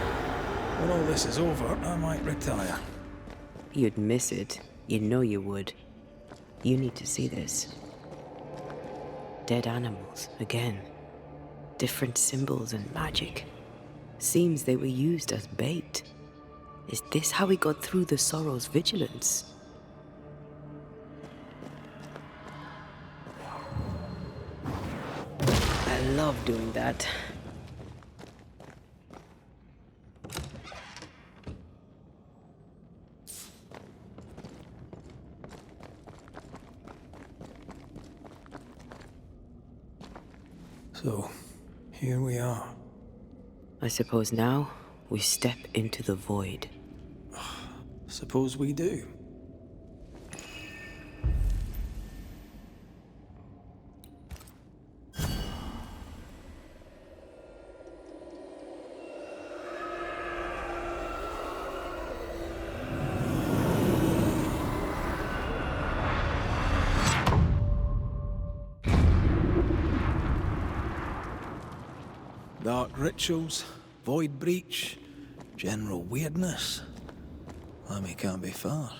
When all this is over, I might retire. You'd miss it. You know you would. You need to see this. Dead animals, again. Different symbols and magic. Seems they were used as bait. Is this how we got through the Sorrow's vigilance? I love doing that. So, here we are. I suppose now we step into the void. Suppose we do. Dark rituals, void breach, general weirdness. Lammy can't be far.